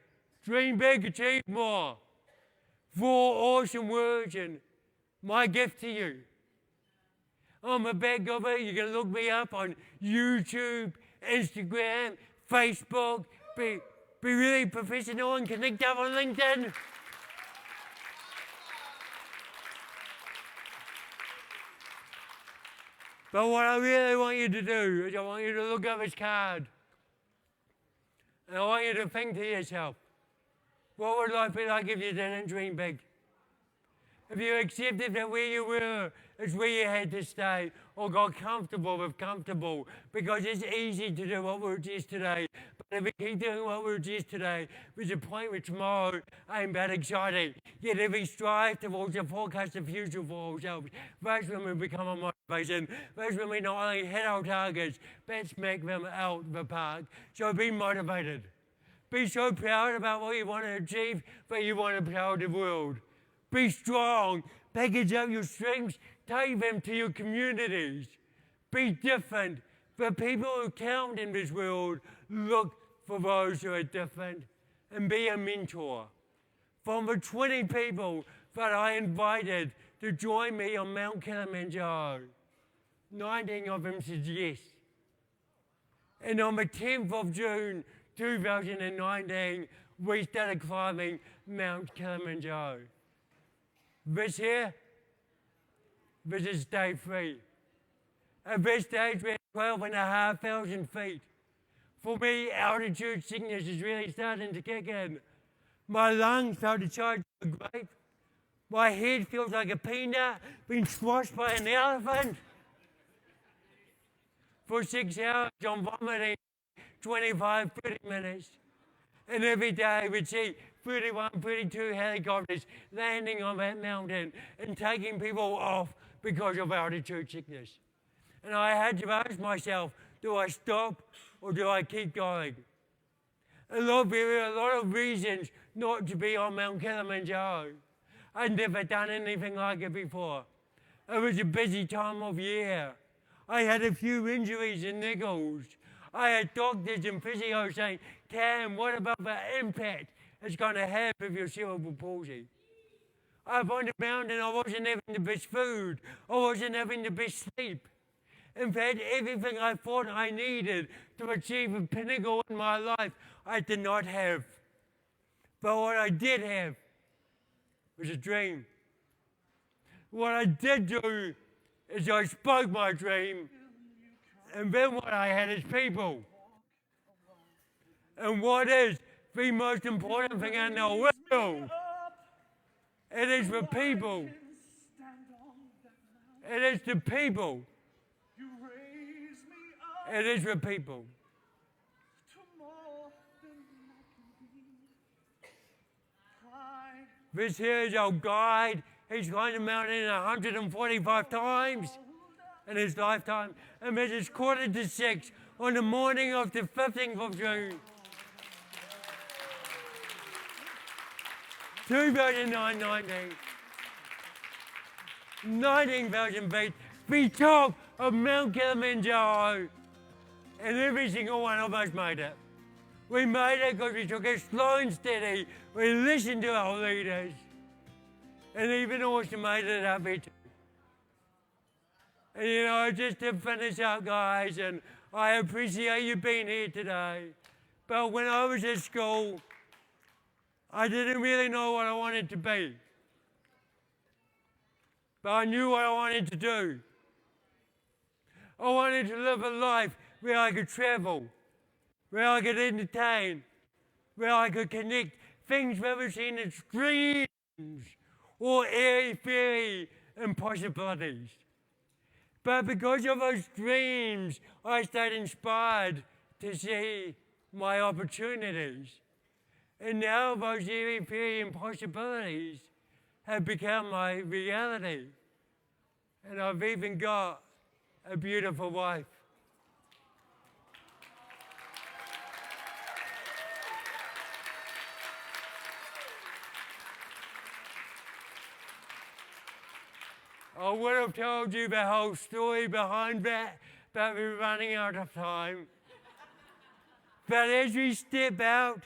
Dream big, achieve more. 4 awesome words and my gift to you. On the back of it, you can look me up on YouTube, Instagram, Facebook. Be really professional and connect up on LinkedIn. But what I really want you to do is I want you to look at this card. And I want you to think to yourself, what would life be like if you didn't dream big? If you accepted that where you were is where you had to stay, or got comfortable with comfortable, because it's easy to do what we're just today. But if we keep doing what we're just today, there's a point where tomorrow ain't that exciting. Yet if we strive towards a forecasted future for ourselves, that's when we become a motivation. That's when we not only hit our targets, but smack them out the park. So be motivated. Be so proud about what you want to achieve that you want to power the world. Be strong. Package up your strengths. Take them to your communities. Be different. The people who count in this world, look for those who are different. And be a mentor. From the 20 people that I invited to join me on Mount Kilimanjaro, 19 of them said yes. And on the 10th of June, 2019, we started climbing Mount Kilimanjaro. This here, this is day 3. At this stage, we're 12,500 feet. For me, altitude sickness is really starting to kick in. My lungs felt the size of a grape. My head feels like a peanut being squashed by an elephant. For 6 hours, I'm vomiting 25, 30 minutes. And every day we'd see 31, 32 helicopters landing on that mountain and taking people off because of altitude sickness. And I had to ask myself, do I stop or do I keep going? There are a lot of reasons not to be on Mount Kilimanjaro. I'd never done anything like it before. It was a busy time of year. I had a few injuries and niggles. I had doctors and physios saying, Cam, what about the impact it's going to have with your cerebral palsy? Up on the mountain, I wasn't having the best food. I wasn't having the best sleep. In fact, everything I thought I needed to achieve a pinnacle in my life, I did not have. But what I did have was a dream. What I did do is I spoke my dream, and then what I had is people. And what is the most important thing in the world? It is the people. It is the people. It is the people. This here is our guide. He's climbed the mountain 145 times in his lifetime, and this is 5:45 on the morning of the 15th of June. 2019. 19,000 feet, the top of Mount Kilimanjaro. And every single one of us made it. We made it because we took it slow and steady. We listened to our leaders. And even Austin made it happy too. And you know, just to finish up, guys, and I appreciate you being here today. But when I was at school, I didn't really know what I wanted to be. But I knew what I wanted to do. I wanted to live a life where I could travel, where I could entertain, where I could connect things that were seen as dreams or airy-fairy impossibilities. But because of those dreams, I stayed inspired to see my opportunities. And now those airy-fairy impossibilities have become my reality. And I've even got a beautiful wife. I would have told you the whole story behind that, but we're running out of time. But as we step out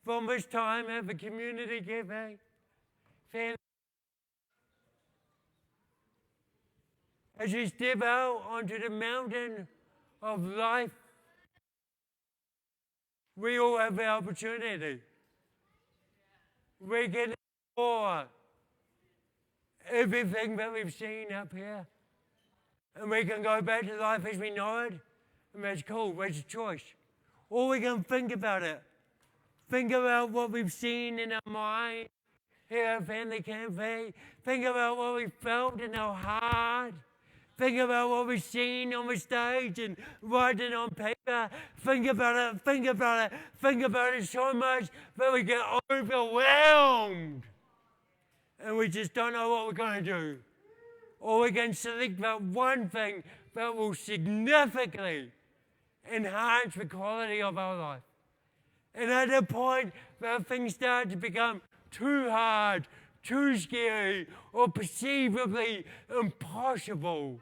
from this time at the community cafe, as we step out onto the mountain of life, we all have the opportunity. We can explore everything that we've seen up here. And we can go back to life as we know it. And that's cool, that's a choice. Or we can think about it. Think about what we've seen in our mind here at Family Cafe. Think about what we felt in our heart. Think about what we've seen on the stage and writing on paper. Think about it, think about it, think about it so much that we get overwhelmed. And we just don't know what we're going to do. Or we can select that one thing that will significantly enhance the quality of our life. And at the point that things start to become too hard, too scary, or perceivably impossible,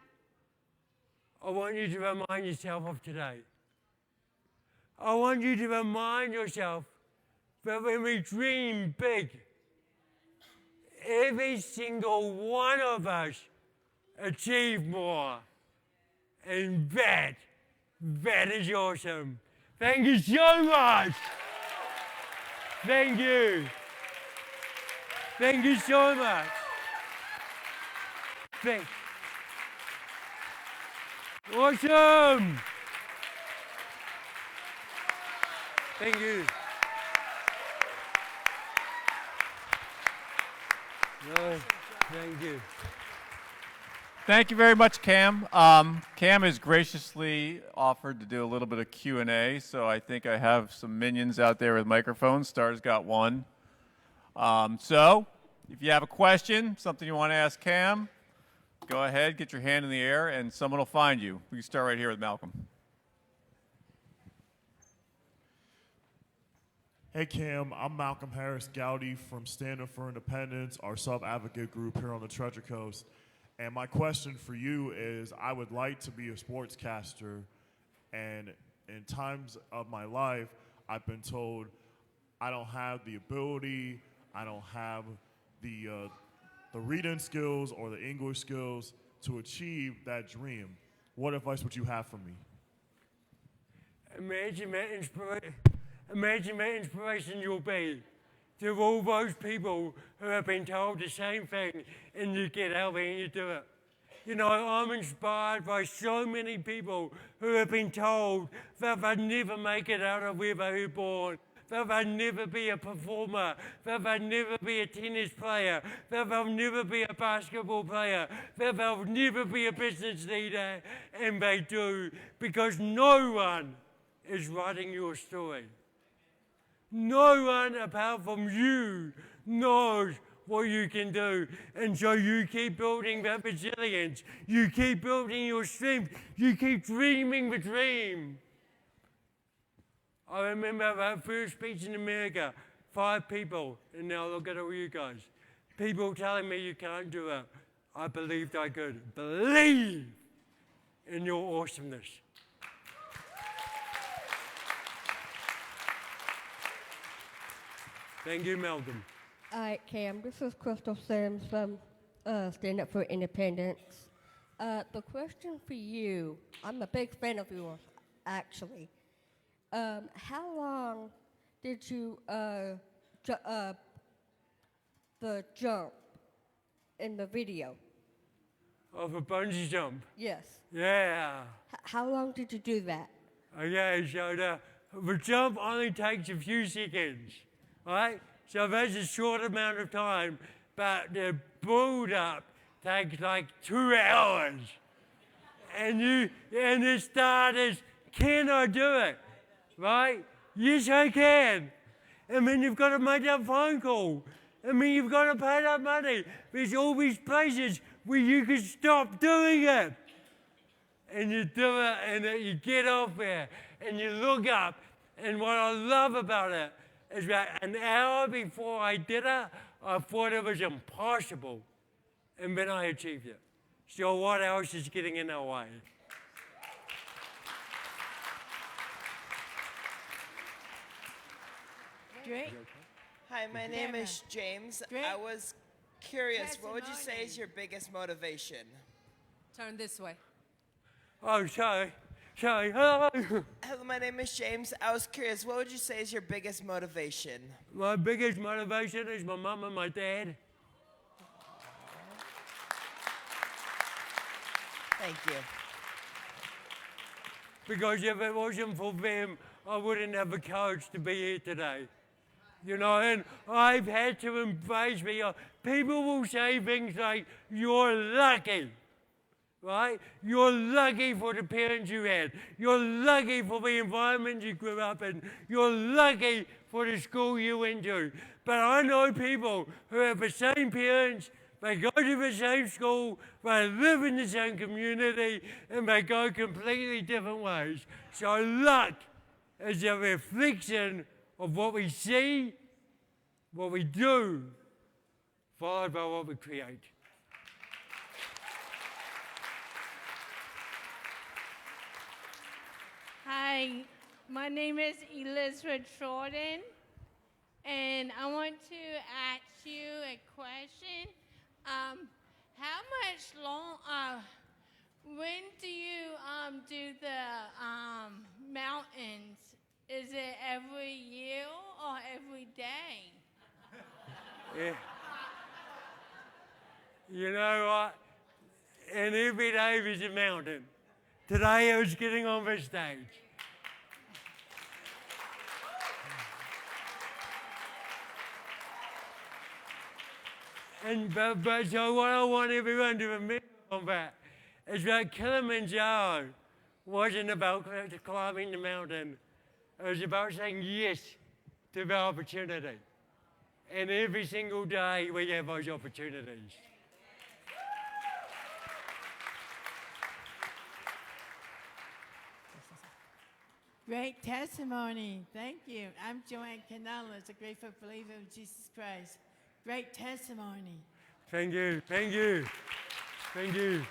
I want you to remind yourself of today. I want you to remind yourself that when we dream big, every single one of us achieve more. And that is awesome. Thank you so much. Thank you. Thank you so much. Awesome. Thank you. Thank you. Thank you very much, Cam. Cam has graciously offered to do a little bit of Q&A, so I think I have some minions out there with microphones. Star's got one. So if you have a question, something you want to ask Cam, go ahead, get your hand in the air, and someone will find you. We can start right here with Malcolm. Hey Cam, I'm Malcolm Harris Gowdy from Standing for Independence, our sub-advocate group here on the Treasure Coast. And my question for you is, I would like to be a sportscaster, and in times of my life, I've been told I don't have the ability, I don't have the reading skills or the English skills to achieve that dream. What advice would you have for me? Imagine the inspiration you'll be to all those people who have been told the same thing, and you get out there and you do it. You know, I'm inspired by so many people who have been told that they'd never make it out of where they were born, that they'll never be a performer, that they'll never be a tennis player, that they'll never be a basketball player, that they'll never be a business leader, and they do, because no one is writing your story. No one apart from you knows what you can do. And so you keep building that resilience. You keep building your strength. You keep dreaming the dream. I remember that first speech in America, 5 people, and now look at all you guys. People telling me you can't do it. I believed I could. Believe in your awesomeness. Thank you, Malcolm. Hi, Cam. This is Crystal Sims from Stand Up for Independence. The question for you, I'm a big fan of yours, actually. How long did you the jump in the video? Of a bungee jump. Yes. Yeah. How long did you do that? Okay, so the jump only takes a few seconds, right? So that's a short amount of time, but the build up takes like 2 hours. And the start is, can I do it? Right? Yes, I can. I mean, you've got to make that phone call. I mean, you've got to pay that money. There's all these places where you can stop doing it. And you do it, and you get off there, and you look up. And what I love about it is that an hour before I did it, I thought it was impossible. And then I achieved it. So what else is getting in our way? Drake? Hi, my name is James. Drake? I was curious, what would you say is your biggest motivation? Turn this way. Oh, sorry. Hello. Hello, my name is James. I was curious, what would you say is your biggest motivation? My biggest motivation is my mom and my dad. Thank you. Because if it wasn't for them, I wouldn't have the courage to be here today. You know, and I've had to embrace me. People will say things like, you're lucky, right? You're lucky for the parents you had. You're lucky for the environment you grew up in. You're lucky for the school you went to. But I know people who have the same parents, they go to the same school, they live in the same community, and they go completely different ways. So luck is a reflection of what we see, what we do, followed by what we create. Hi, my name is Elizabeth Jordan, and I want to ask you a question. How much when do you do the mountains? Is it every year or every day? Yeah. You know what? And every day is a mountain. Today I was getting on the stage. But so what I want everyone to remember on that is that Kilimanjaro wasn't about climbing the mountain. It was about saying yes to the opportunity. And every single day we have those opportunities. Great testimony. Thank you. I'm Joanne Canales, a grateful believer of Jesus Christ. Great testimony. Thank you. Thank you. Thank you.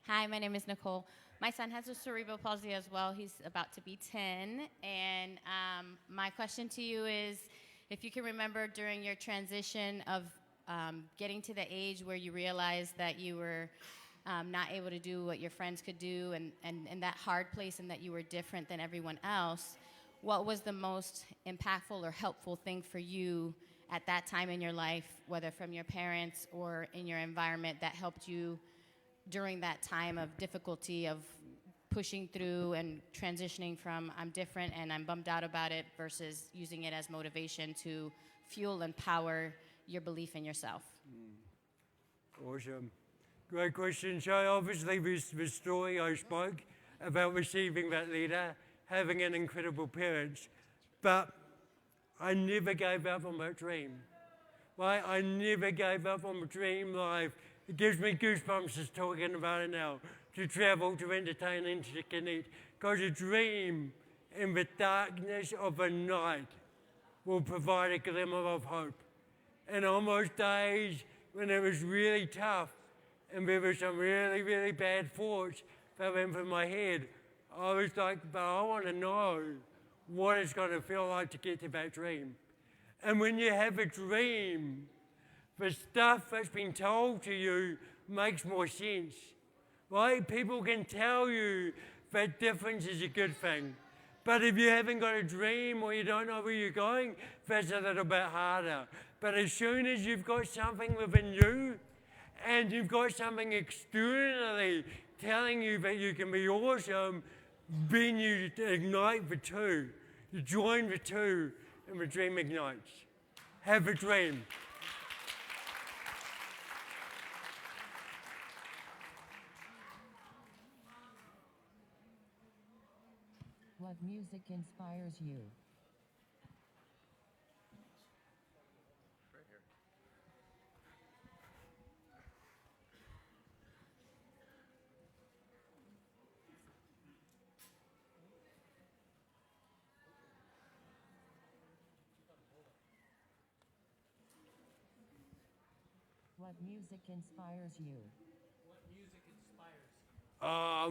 Hi, my name is Nicole. My son has a cerebral palsy as well. He's about to be 10. And my question to you is, if you can remember during your transition of getting to the age where you realized that you were not able to do what your friends could do and that hard place and that you were different than everyone else, what was the most impactful or helpful thing for you at that time in your life, whether from your parents or in your environment, that helped you during that time of difficulty of pushing through and transitioning from I'm different and I'm bummed out about it versus using it as motivation to fuel and power your belief in yourself? Awesome. Great question. So obviously this story I spoke about receiving that leader, having an incredible parents, but I never gave up on that dream. Right? I never gave up on the dream life. It gives me goosebumps just talking about it now. To travel, to entertain, and to connect. Because a dream in the darkness of the night will provide a glimmer of hope. And on those days when it was really tough and there were some really, really bad thoughts that went through my head, I was like, but I want to know what it's going to feel like to get to that dream. And when you have a dream, the stuff that's been told to you makes more sense. Right? People can tell you that difference is a good thing. But if you haven't got a dream or you don't know where you're going, that's a little bit harder. But as soon as you've got something within you and you've got something externally telling you that you can be awesome, then you ignite the two. You join the two and the dream ignites. Have a dream. What music inspires you? What music inspires you?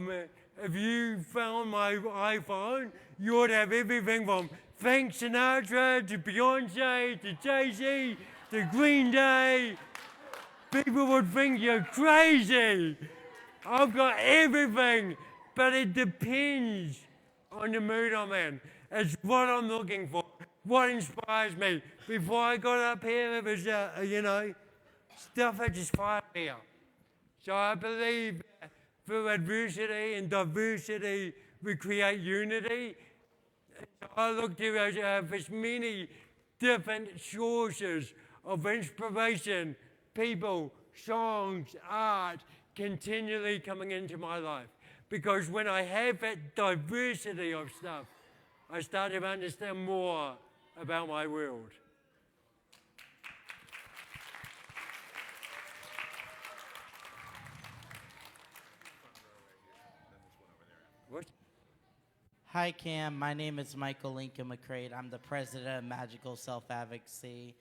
Man, if you found my iPhone, you would have everything from Frank Sinatra to Beyonce to Jay-Z to Green Day. People would think you're crazy. I've got everything, but it depends on the mood I'm in. It's what I'm looking for, what inspires me. Before I got up here, it was, stuff that just fired me up. So I believe through adversity and diversity, we create unity. I look to as many different sources of inspiration, people, songs, art, continually coming into my life. Because when I have that diversity of stuff, I start to understand more about my world. Hi, Cam. My name is Michael Lincoln McCrade. I'm the president of Magical Self-Advocacy.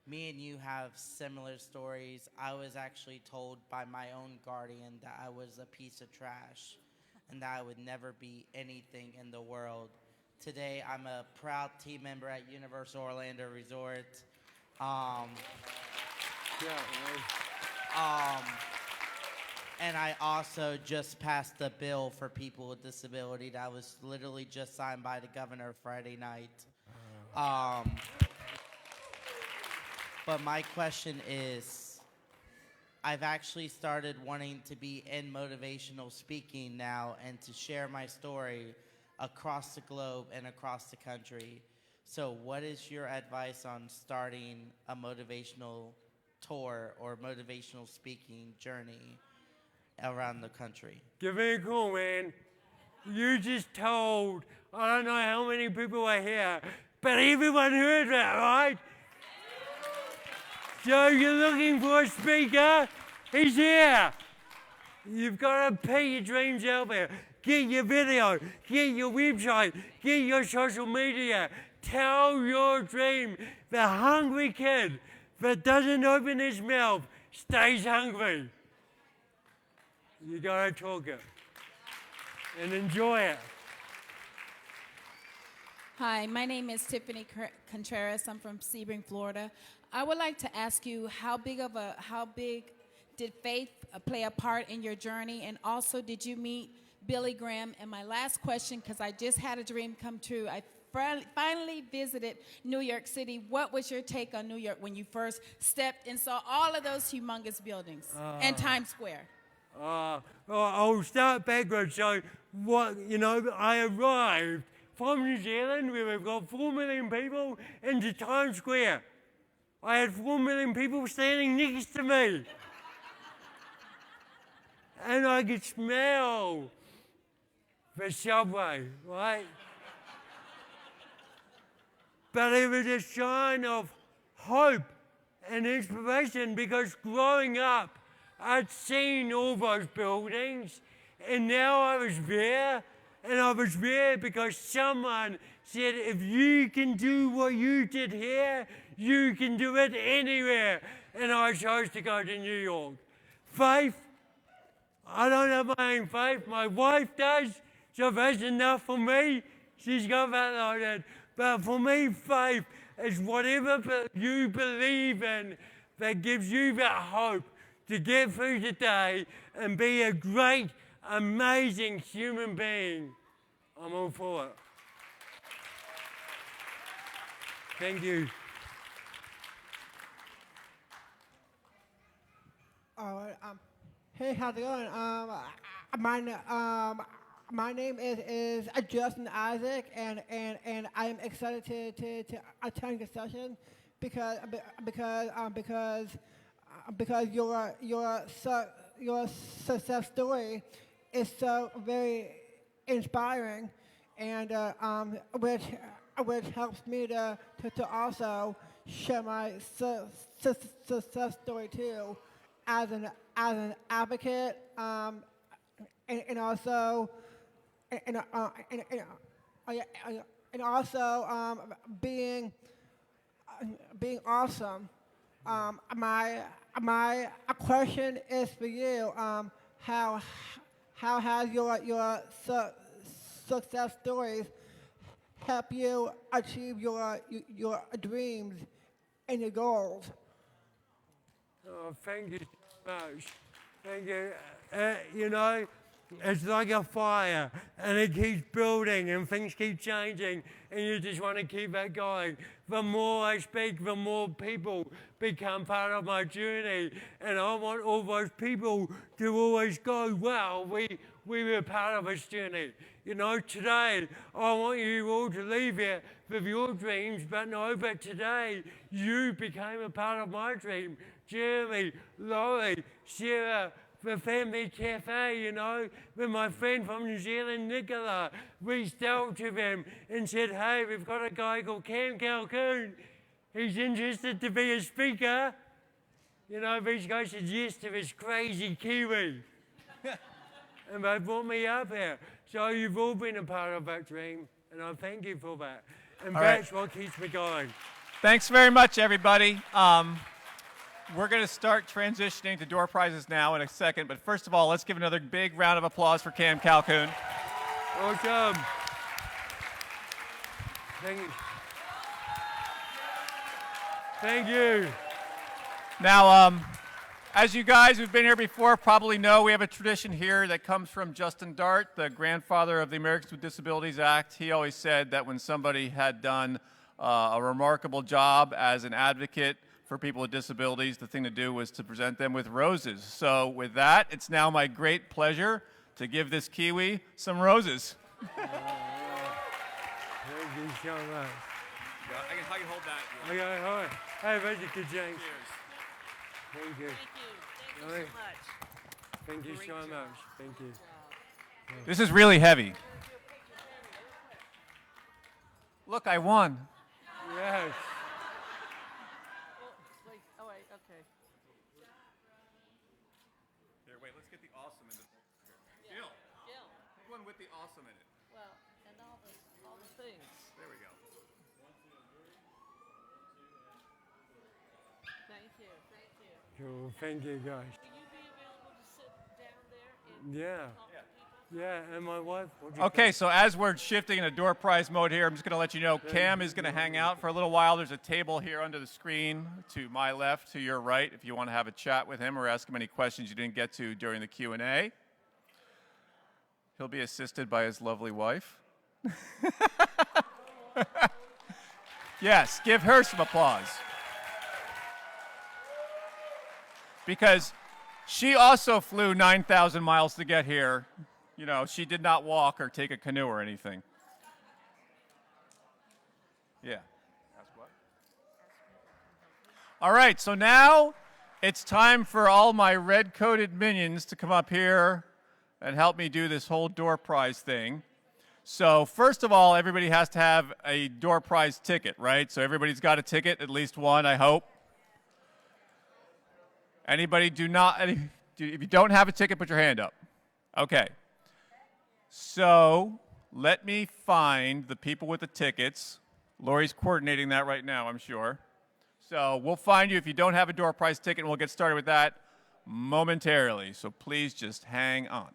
Me and you have similar stories. I was actually told by my own guardian that I was a piece of trash and that I would never be anything in the world. Today, I'm a proud team member at Universal Orlando Resort. And I also just passed a bill for people with disability that was literally just signed by the governor Friday night. But my question is, I've actually started wanting to be in motivational speaking now and to share my story across the globe and across the country. So what is your advice on starting a motivational tour or motivational speaking journey around the country? Give me a call, man. You just told, I don't know how many people are here, but everyone heard that, right? So you're looking for a speaker? He's here. You've got to put your dreams out there. Get your video, get your website, get your social media. Tell your dream. The hungry kid that doesn't open his mouth stays hungry. You gotta talk it and enjoy it. Hi, my name is Tiffany Contreras. I'm from Sebring, Florida. I would like to ask you how big did faith play a part in your journey, and also did you meet Billy Graham? And my last question, because I just had a dream come true, I finally visited New York City, what was your take on New York when you first stepped and saw all of those humongous buildings and Times Square? I'll start backwards. So, I arrived from New Zealand where we've got 4 million people into Times Square. I had 4 million people standing next to me. And I could smell the subway, right? But it was a sign of hope and inspiration because growing up, I'd seen all those buildings, and now I was there, and I was there because someone said, if you can do what you did here, you can do it anywhere. And I chose to go to New York. Faith, I don't have my own faith. My wife does, so that's enough for me. She's got that loaded. But for me, faith is whatever you believe in that gives you that hope to get through the day and be a great, amazing human being. I'm all for it. Thank you. All right. Hey, how's it going? My name is Justin Isaac, and I am excited to attend the session because your success story is so very inspiring, and which helps me to also share my success story too, as an advocate, and also being awesome. My question is for you. How has your success stories help you achieve your dreams and your goals? Oh, thank you so much. Thank you. It's like a fire, and it keeps building, and things keep changing, and you just want to keep that going. The more I speak, the more people become part of my journey, and I want all those people to always go, wow, we were part of this journey. Today, I want you all to leave here with your dreams, but know that today, you became a part of my dream. Jeremy, Laurie, Sarah, the family cafe, when my friend from New Zealand, Nicola, reached out to them and said, hey, we've got a guy called Cam Calkoen. He's interested to be a speaker. These guys said yes to this crazy Kiwi. And they brought me up here. So you've all been a part of that dream, and I thank you for that. And that's what keeps me going. Thanks very much, everybody. We're going to start transitioning to door prizes now in a second, but first of all, let's give another big round of applause for Cam Calkoen. Awesome. Thank you. Thank you. Now, as you guys who've been here before probably know, we have a tradition here that comes from Justin Dart, the grandfather of the Americans with Disabilities Act. He always said that when somebody had done a remarkable job as an advocate for people with disabilities, the thing to do was to present them with roses. So with that, it's now my great pleasure to give this Kiwi some roses. Thank you so much. I can hold that. Okay, all right. Hey, thank you, James. Cheers. Thank you. Thank you. Thank you so much. Thank you so much. Thank you. This is really heavy. Look, I won. Yes. Oh, wait, okay. Here, wait, let's get the awesome in the Jill. Pick one with the awesome in it. Well, and all the things. There we go. Thank you. Cool. Thank you, guys. Will you be available to sit down there and talk to people? Yeah, and my wife. Okay, so as we're shifting into door prize mode here, I'm just going to let you know Cam is going to hang out for a little while. There's a table here under the screen to my left, to your right, if you want to have a chat with him or ask him any questions you didn't get to during the Q&A. He'll be assisted by his lovely wife. Yes, give her some applause. Because she also flew 9,000 miles to get here. You know, she did not walk or take a canoe or anything. Yeah. All right, so now it's time for all my red-coated minions to come up here and help me do this whole door prize thing. So first of all, everybody has to have a door prize ticket, right? So everybody's got a ticket, at least one, I hope. Anybody if you don't have a ticket, put your hand up. Okay. So let me find the people with the tickets. Lori's coordinating that right now, I'm sure. So we'll find you if you don't have a door prize ticket, and we'll get started with that momentarily. So please just hang on.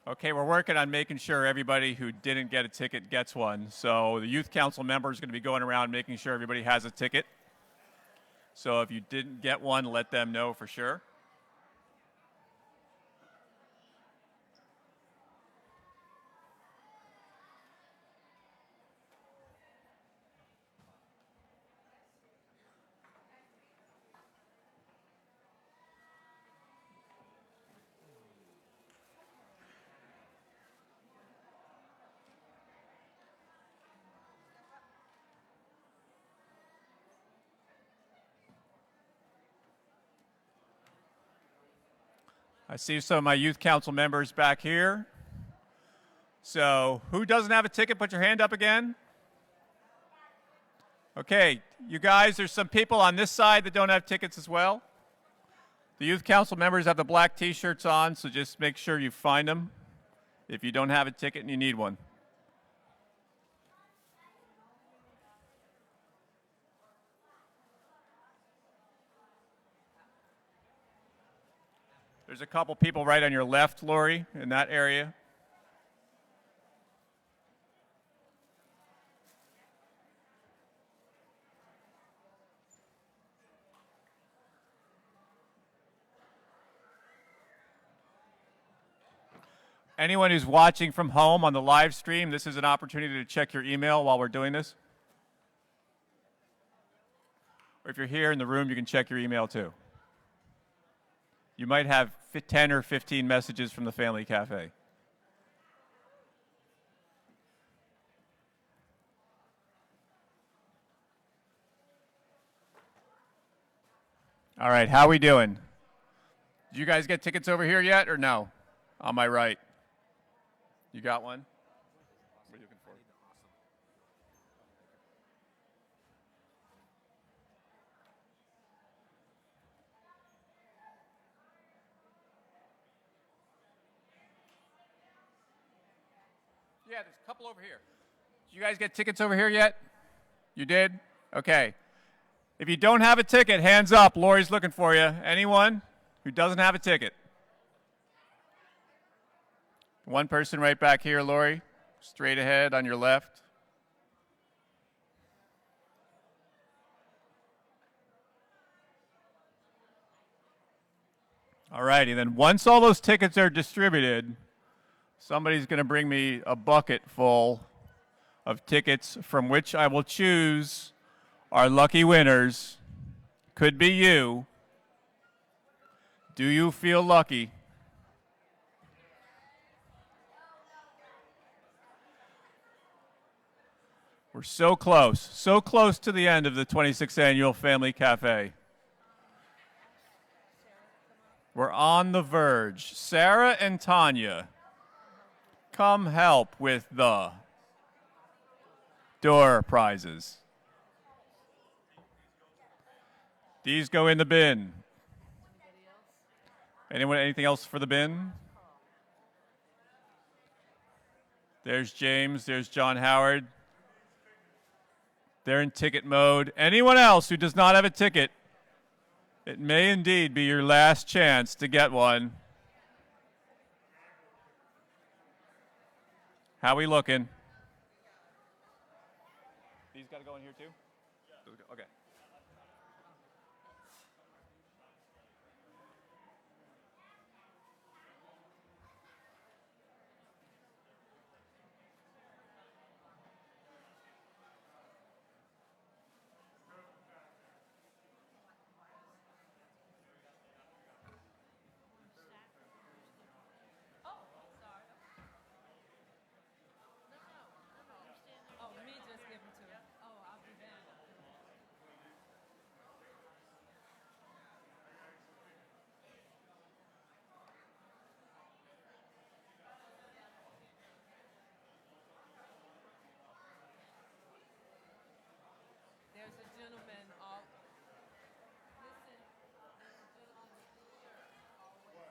Okay, we're working on making sure everybody who didn't get a ticket gets one. So the youth council member is going to be going around making sure everybody has a ticket. So if you didn't get one, let them know for sure. I see some of my youth council members back here. So who doesn't have a ticket, put your hand up again. Okay, you guys, there's some people on this side that don't have tickets as well. The youth council members have the black t-shirts on, so just make sure you find them if you don't have a ticket and you need one. There's a couple people right on your left, Lori, in that area. Anyone who's watching from home on the live stream, this is an opportunity to check your email while we're doing this. Or if you're here in the room, you can check your email too. You might have 10 or 15 messages from the Family Cafe. All right, how we doing? Did you guys get tickets over here yet or no? On my right. You got one? What are you looking for? Yeah, there's a couple over here. Did you guys get tickets over here yet? You did? Okay. If you don't have a ticket, hands up. Lori's looking for you. Anyone who doesn't have a ticket? One person right back here, Lori. Straight ahead on your left. All righty, then once all those tickets are distributed, somebody's going to bring me a bucket full of tickets from which I will choose our lucky winners. Could be you. Do you feel lucky? We're so close to the end of the 26th Annual Family Cafe. We're on the verge. Sarah and Tanya, come help with the door prizes. These go in the bin. Anyone, anything else for the bin? There's James. There's John Howard. They're in ticket mode. Anyone else who does not have a ticket, it may indeed be your last chance to get one. How we looking? These got to go in here too? Okay. There's a gentleman all.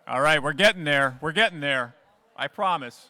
All right, we're getting there. We're getting there. I promise.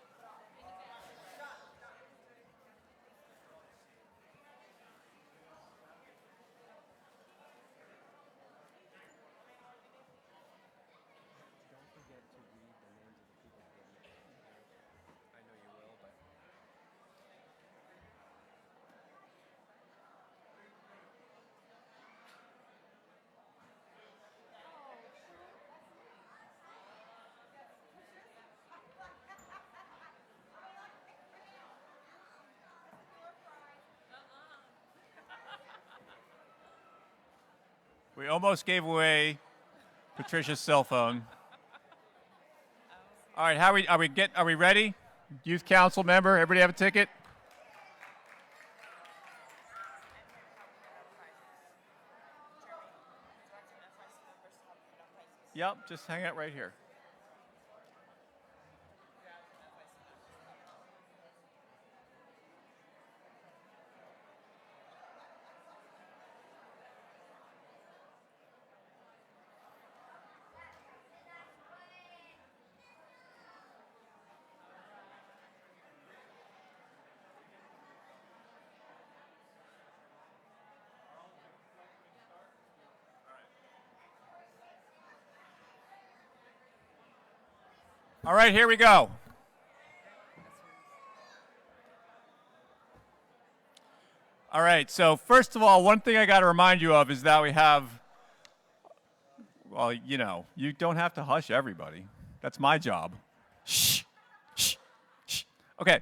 We almost gave away Patricia's cell phone. All right, are we ready? Youth council member, everybody have a ticket? Yep, just hang out right here. All right, here we go. All right, so first of all, one thing I got to remind you of is that we have, well, you know, you don't have to hush everybody. That's my job. Shh, shh, shh. Okay,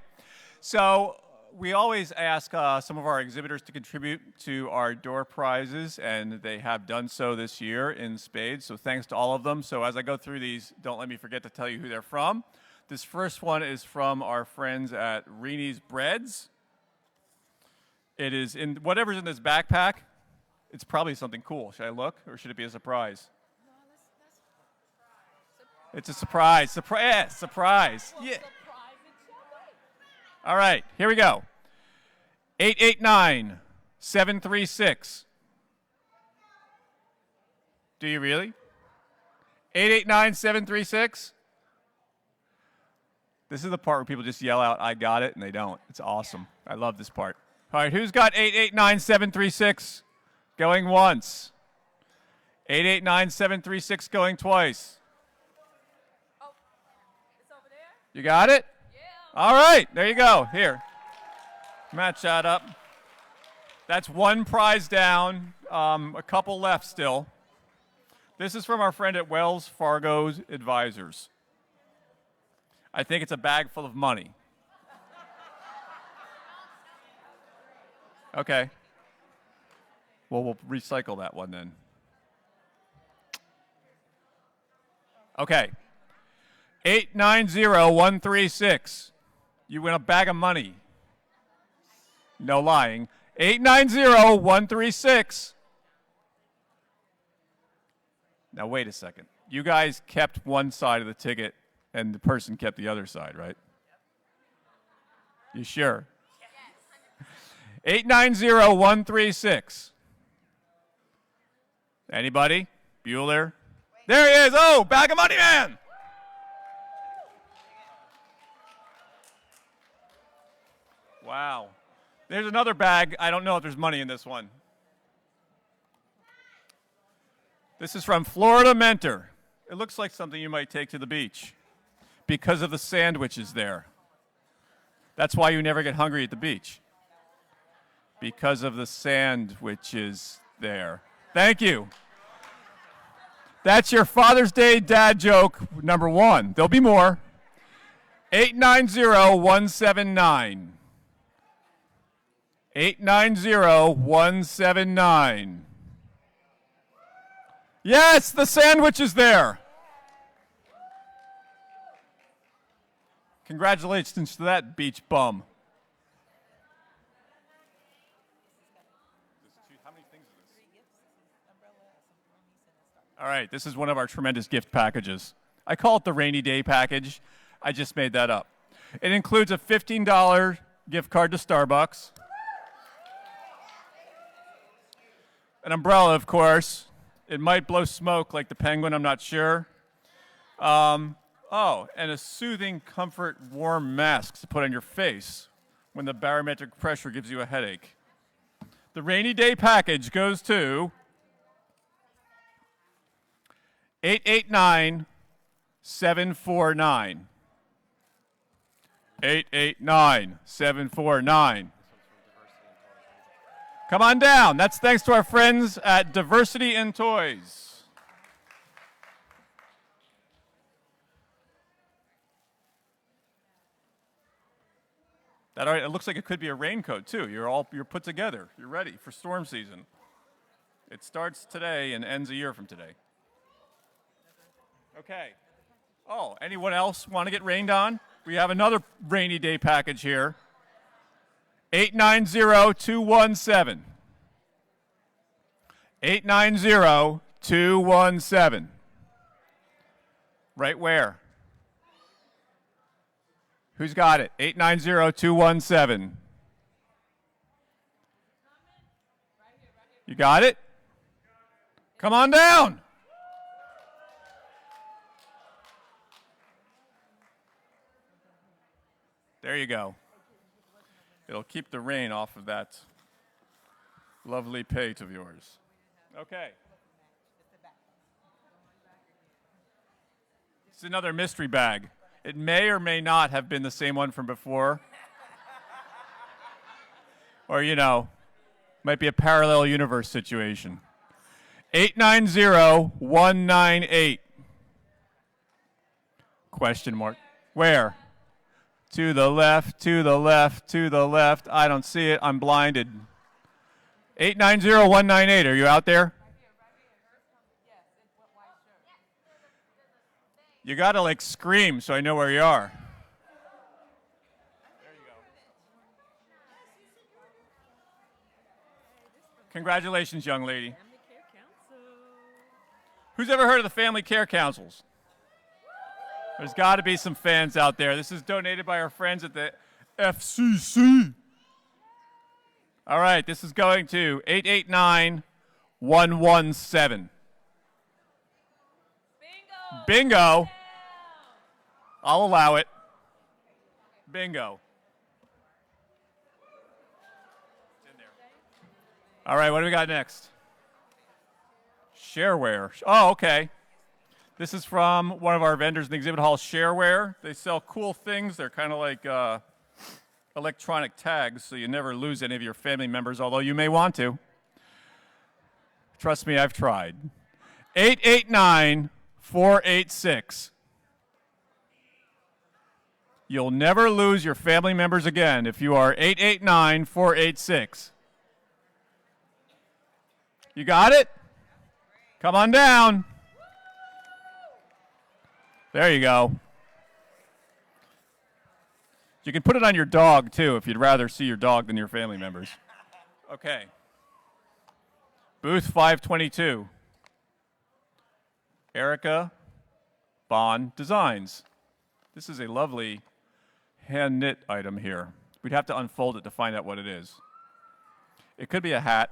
so we always ask some of our exhibitors to contribute to our door prizes, and they have done so this year in spades, so thanks to all of them. So as I go through these, don't let me forget to tell you who they're from. This first one is from our friends at Reenie's Breads. It is in whatever's in this backpack. It's probably something cool. Should I look, or should it be a surprise? It's a surprise. Surprise. Yeah. All right, here we go. 889-736. Do you really? 889-736? This is the part where people just yell out, I got it, and they don't. It's awesome. I love this part. All right, who's got 889-736 going once? 889-736 going twice. Oh, it's over there? You got it? All right, there you go. Here, match that up. That's one prize down, a couple left still. This is from our friend at Wells Fargo's Advisors. I think it's a bag full of money. Okay. Well, we'll recycle that one then. Okay. 890-136. You win a bag of money. No lying. 890-136. Now, wait a second. You guys kept one side of the ticket, and the person kept the other side, right? You sure? Yes. 890-136. Anybody? Bueller? There he is. Oh, bag of money, man. Wow. There's another bag. I don't know if there's money in this one. This is from Florida Mentor. It looks like something you might take to the beach because of the sandwiches there. That's why you never get hungry at the beach. Because of the sandwiches there. Thank you. That's your Father's Day dad joke number 1. There'll be more. 890-179. 890-179. Yes, the sandwich is there. Congratulations to that beach bum. All right, this is one of our tremendous gift packages. I call it the rainy day package. I just made that up. It includes a $15 gift card to Starbucks, an umbrella, of course. It might blow smoke like the penguin, I'm not sure. And a soothing, comfort, warm mask to put on your face when the barometric pressure gives you a headache. The rainy day package goes to 889-749. 889-749. Come on down. That's thanks to our friends at Diversity in Toys. That all right? It looks like it could be a raincoat too. You're put together. You're ready for storm season. It starts today and ends a year from today. Okay. Oh, anyone else want to get rained on? We have another rainy day package here. 890-217. 890-217. Right where? Who's got it? 890-217. You got it? Come on down. There you go. It'll keep the rain off of that lovely pate of yours. Okay. It's another mystery bag. It may or may not have been the same one from before. Or, might be a parallel universe situation. 890-198. Question mark. Where? To the left, to the left, to the left. I don't see it. I'm blinded. 890-198. Are you out there? You got to scream so I know where you are. There you go. Congratulations, young lady. Who's ever heard of the Family Care Councils? There's got to be some fans out there. This is donated by our friends at the FCC. All right, this is going to 889-117. Bingo. I'll allow it. Bingo. All right, what do we got next? Shareware. Oh, okay. This is from one of our vendors in the exhibit hall, Shareware. They sell cool things. They're kind of like electronic tags, so you never lose any of your family members, although you may want to. Trust me, I've tried. 889-486. You'll never lose your family members again if you are 889-486. You got it? Come on down. There you go. You can put it on your dog, too, if you'd rather see your dog than your family members. Okay. Booth 522. Erica Bond Designs. This is a lovely hand-knit item here. We'd have to unfold it to find out what it is. It could be a hat.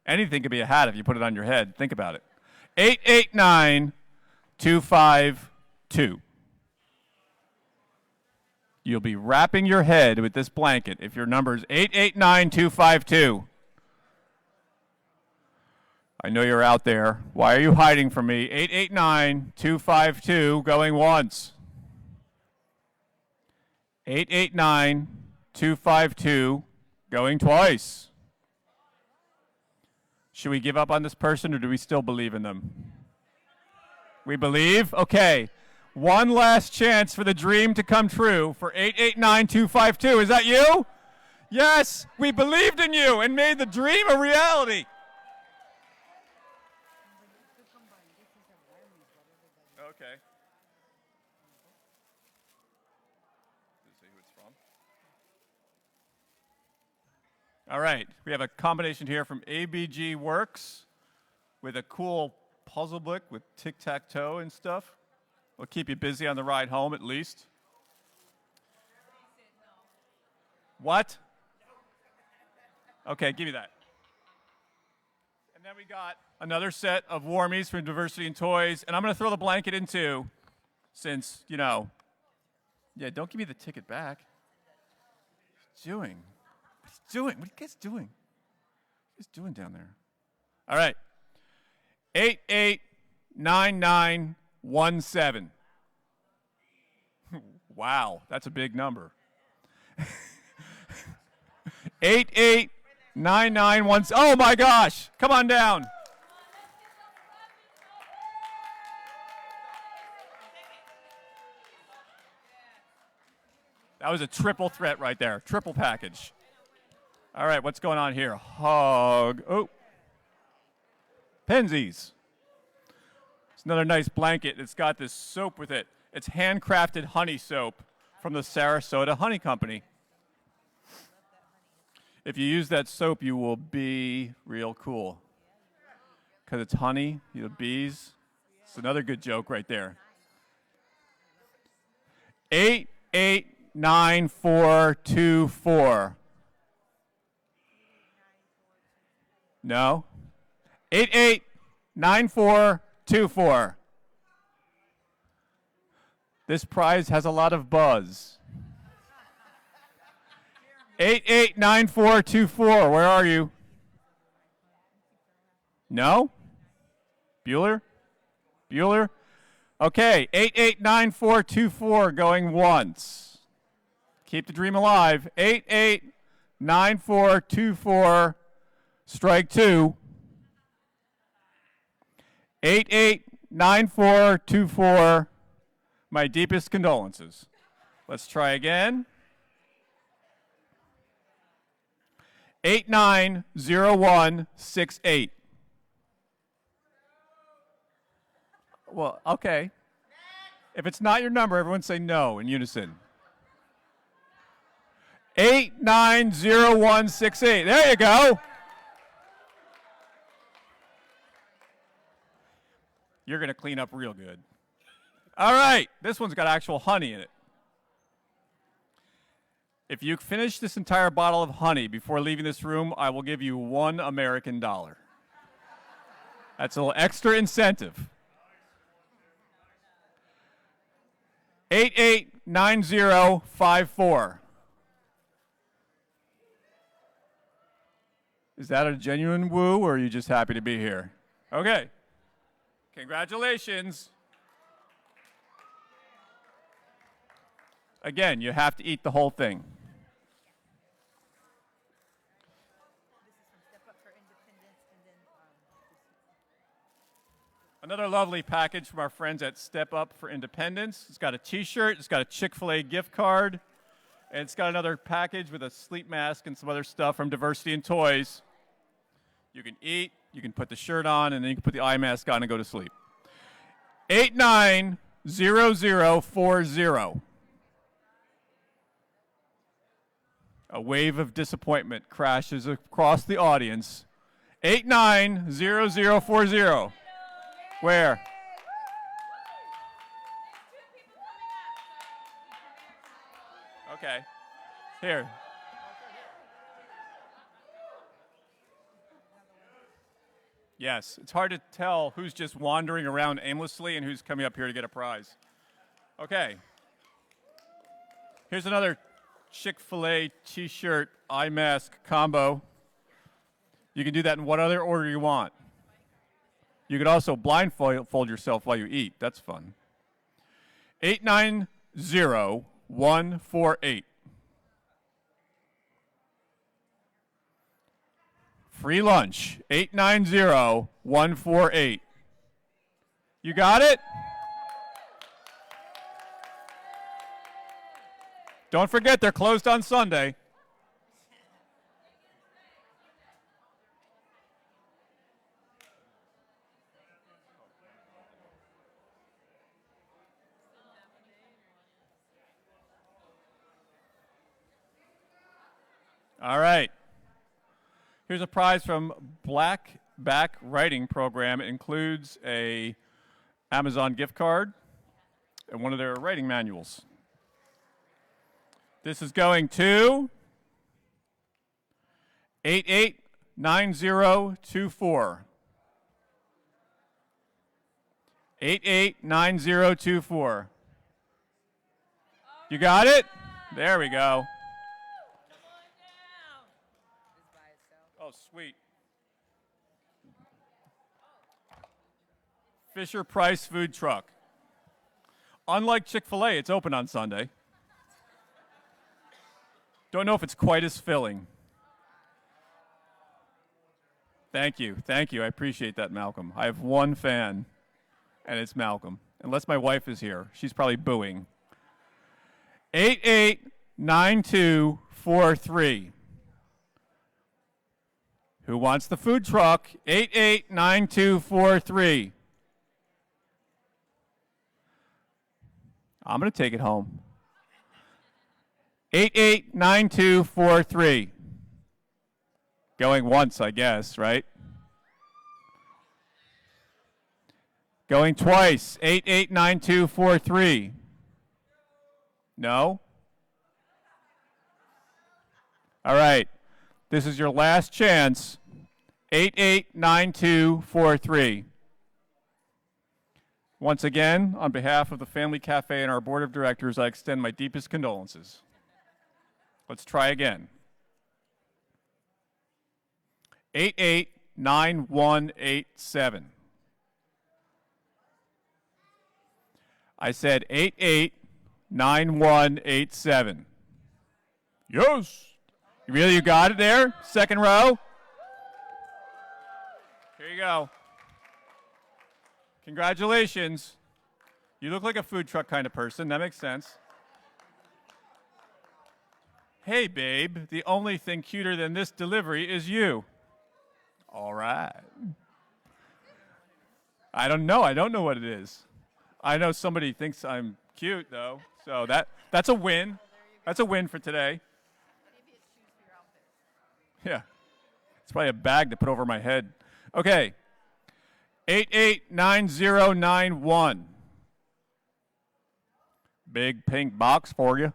Anything could be a hat if you put it on your head. Think about it. 889-252. You'll be wrapping your head with this blanket if your number is 889252. I know you're out there. Why are you hiding from me? 889252 going once. 889252 going twice. Should we give up on this person or do we still believe in them? We believe? Okay. One last chance for the dream to come true for 889252. Is that you? Yes, we believed in you and made the dream a reality. Okay. Let's see who it's from. All right, we have a combination here from ABG Works with a cool puzzle book with tic-tac-toe and stuff. We'll keep you busy on the ride home at least. What? Okay, give me that. And then we got another set of warmies from Diversity and Toys, and I'm going to throw the blanket in too, since, you know, yeah, don't give me the ticket back. What are you doing? What are you doing? What are you guys doing? What are you guys doing down there? All right. 889917. Wow, that's a big number. 889917. Oh my gosh, come on down. That was a triple threat right there, triple package. All right, what's going on here? Hug. Oh. Pensies. It's another nice blanket. It's got this soap with it. It's handcrafted honey soap from the Sarasota Honey Company. If you use that soap, you will be real cool. Because it's honey, you have bees. It's another good joke right there. 889424. No? 889424. This prize has a lot of buzz. 889424. Where are you? No? Bueller? Bueller? Okay, 889424 going once. Keep the dream alive. 889424. Strike two. 889424. My deepest condolences. Let's try again. 890168. Well, okay. If it's not your number, everyone say no in unison. 890168. There you go. You're going to clean up real good. All right, this one's got actual honey in it. If you finish this entire bottle of honey before leaving this room, I will give you $1 American. That's a little extra incentive. 889054. Is that a genuine woo, or are you just happy to be here? Okay. Congratulations. Again, you have to eat the whole thing. Another lovely package from our friends at Step Up for Independence. It's got a t-shirt, it's got a Chick-fil-A gift card, and it's got another package with a sleep mask and some other stuff from Diversity and Toys. You can eat, you can put the shirt on, and then you can put the eye mask on and go to sleep. 890040. A wave of disappointment crashes across the audience. 890040. Where? Okay. Here. Yes, it's hard to tell who's just wandering around aimlessly and who's coming up here to get a prize. Okay. Here's another Chick-fil-A t-shirt eye mask combo. You can do that in what other order you want. You could also blindfold yourself while you eat. That's fun. 890148. Free lunch. 890148. You got it? Don't forget, they're closed on Sunday. All right. Here's a prize from Black Back Writing Program. It includes a Amazon gift card and one of their writing manuals. This is going to 889024. 889024. You got it? There we go. Oh, sweet. Fisher Price food truck. Unlike Chick-fil-A, it's open on Sunday. Don't know if it's quite as filling. Thank you. Thank you. I appreciate that, Malcolm. I have one fan, and it's Malcolm. Unless my wife is here. She's probably booing. 889243. Who wants the food truck? 889243. I'm going to take it home. 889243. Going once, I guess, right? Going twice. 889243. No? All right. This is your last chance. 889243. Once again, on behalf of the Family Cafe and our board of directors, I extend my deepest condolences. Let's try again. 889187. I said 889187. Yes. You got it there? Second row. Here you go. Congratulations. You look like a food truck kind of person. That makes sense. Hey, babe, the only thing cuter than this delivery is you. All right. I don't know. I don't know what it is. I know somebody thinks I'm cute, though. So that's a win. That's a win for today. Yeah. It's probably a bag to put over my head. Okay. 889091. Big pink box for you.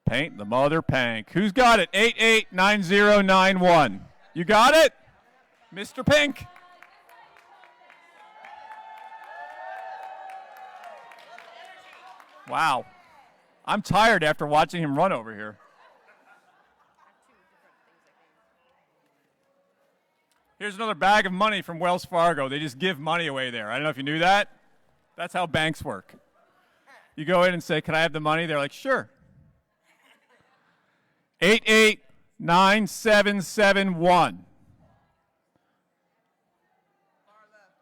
Paint the mother pink. Who's got it? 889091. You got it? Mr. Pink. Wow. I'm tired after watching him run over here. Here's another bag of money from Wells Fargo. They just give money away there. I don't know if you knew that. That's how banks work. You go in and say, "Can I have the money?" They're like, "Sure." 889771.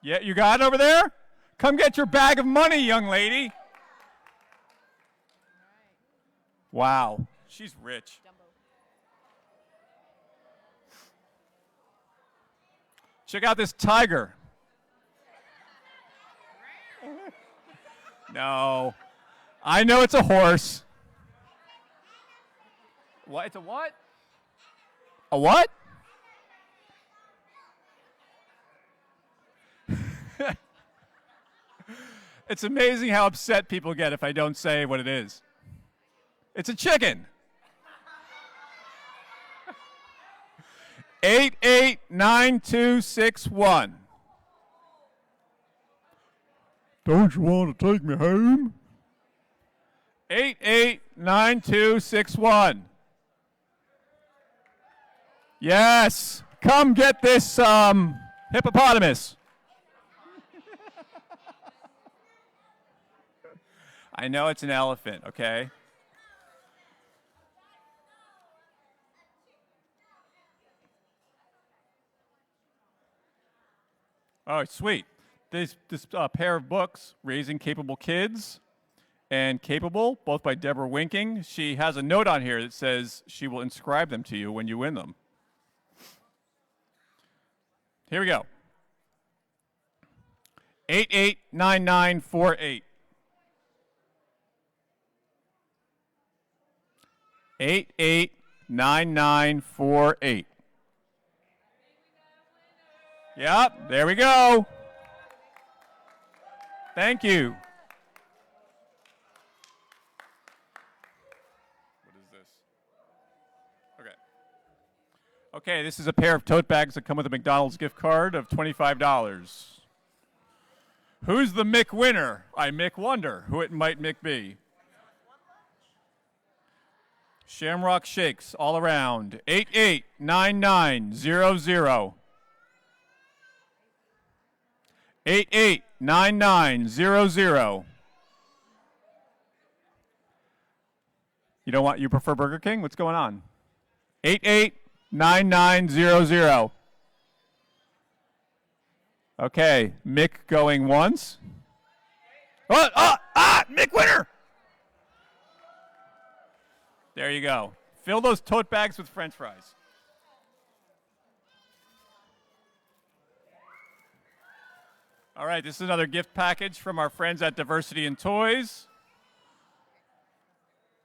Yeah, you got it over there? Come get your bag of money, young lady. Wow, she's rich. Check out this tiger. No. I know it's a horse. What? It's a what? A what? It's amazing how upset people get if I don't say what it is. It's a chicken. 889261. Don't you want to take me home? 889261. Yes. Come get this hippopotamus. I know it's an elephant, okay? Oh, sweet. This pair of books, Raising Capable Kids and Capable, both by Deborah Winking. She has a note on here that says she will inscribe them to you when you win them. Here we go. 889948. 889948. Yep, there we go. Thank you. What is this? Okay. Okay, this is a pair of tote bags that come with a McDonald's gift card of $25. Who's the Mick winner? I Mick wonder who it might Mick be. Shamrock Shakes all around. 889900. 889900. You prefer Burger King? What's going on? 889900. Okay, Mick going once. Mick winner! There you go. Fill those tote bags with French fries. All right, this is another gift package from our friends at Diversity in Toys.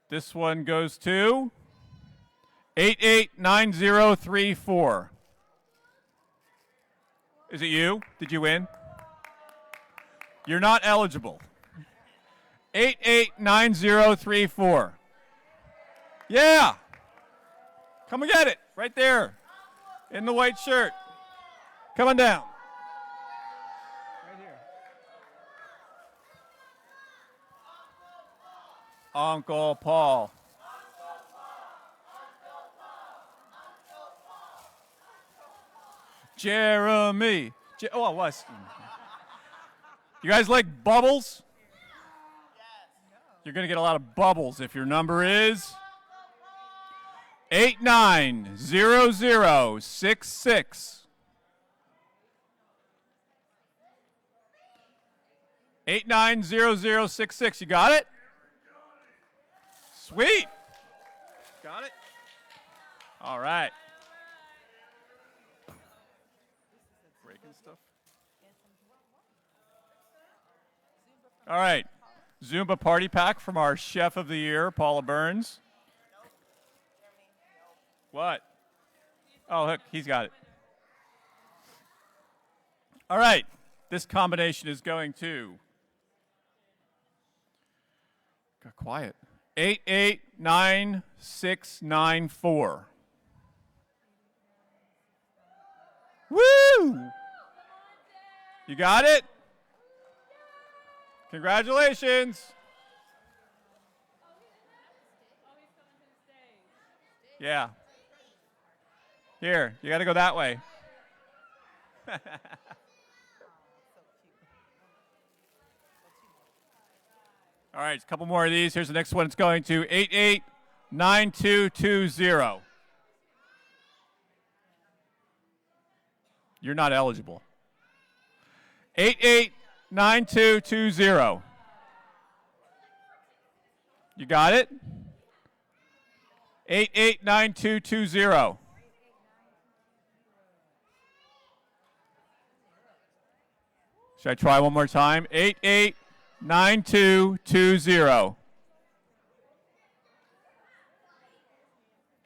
This one goes to 889034. Is it you? Did you win? You're not eligible. 889034. Yeah. Come and get it. Right there. In the white shirt. Come on down. Right here. Uncle Paul. Jeremy. Oh, what? You guys like bubbles? You're going to get a lot of bubbles if your number is 890066. 890066. You got it? Sweet. Got it? All right. Breaking stuff. All right. Zumba party pack from our chef of the year, Paula Burns. What? Oh, look, he's got it. All right. This combination is going to. Got quiet. 889694. Woo! You got it? Congratulations. Yeah. Here, you got to go that way. All right, a couple more of these. Here's the next one. It's going to 889220. You're not eligible. 889220. You got it? 889220. Should I try one more time? 889220.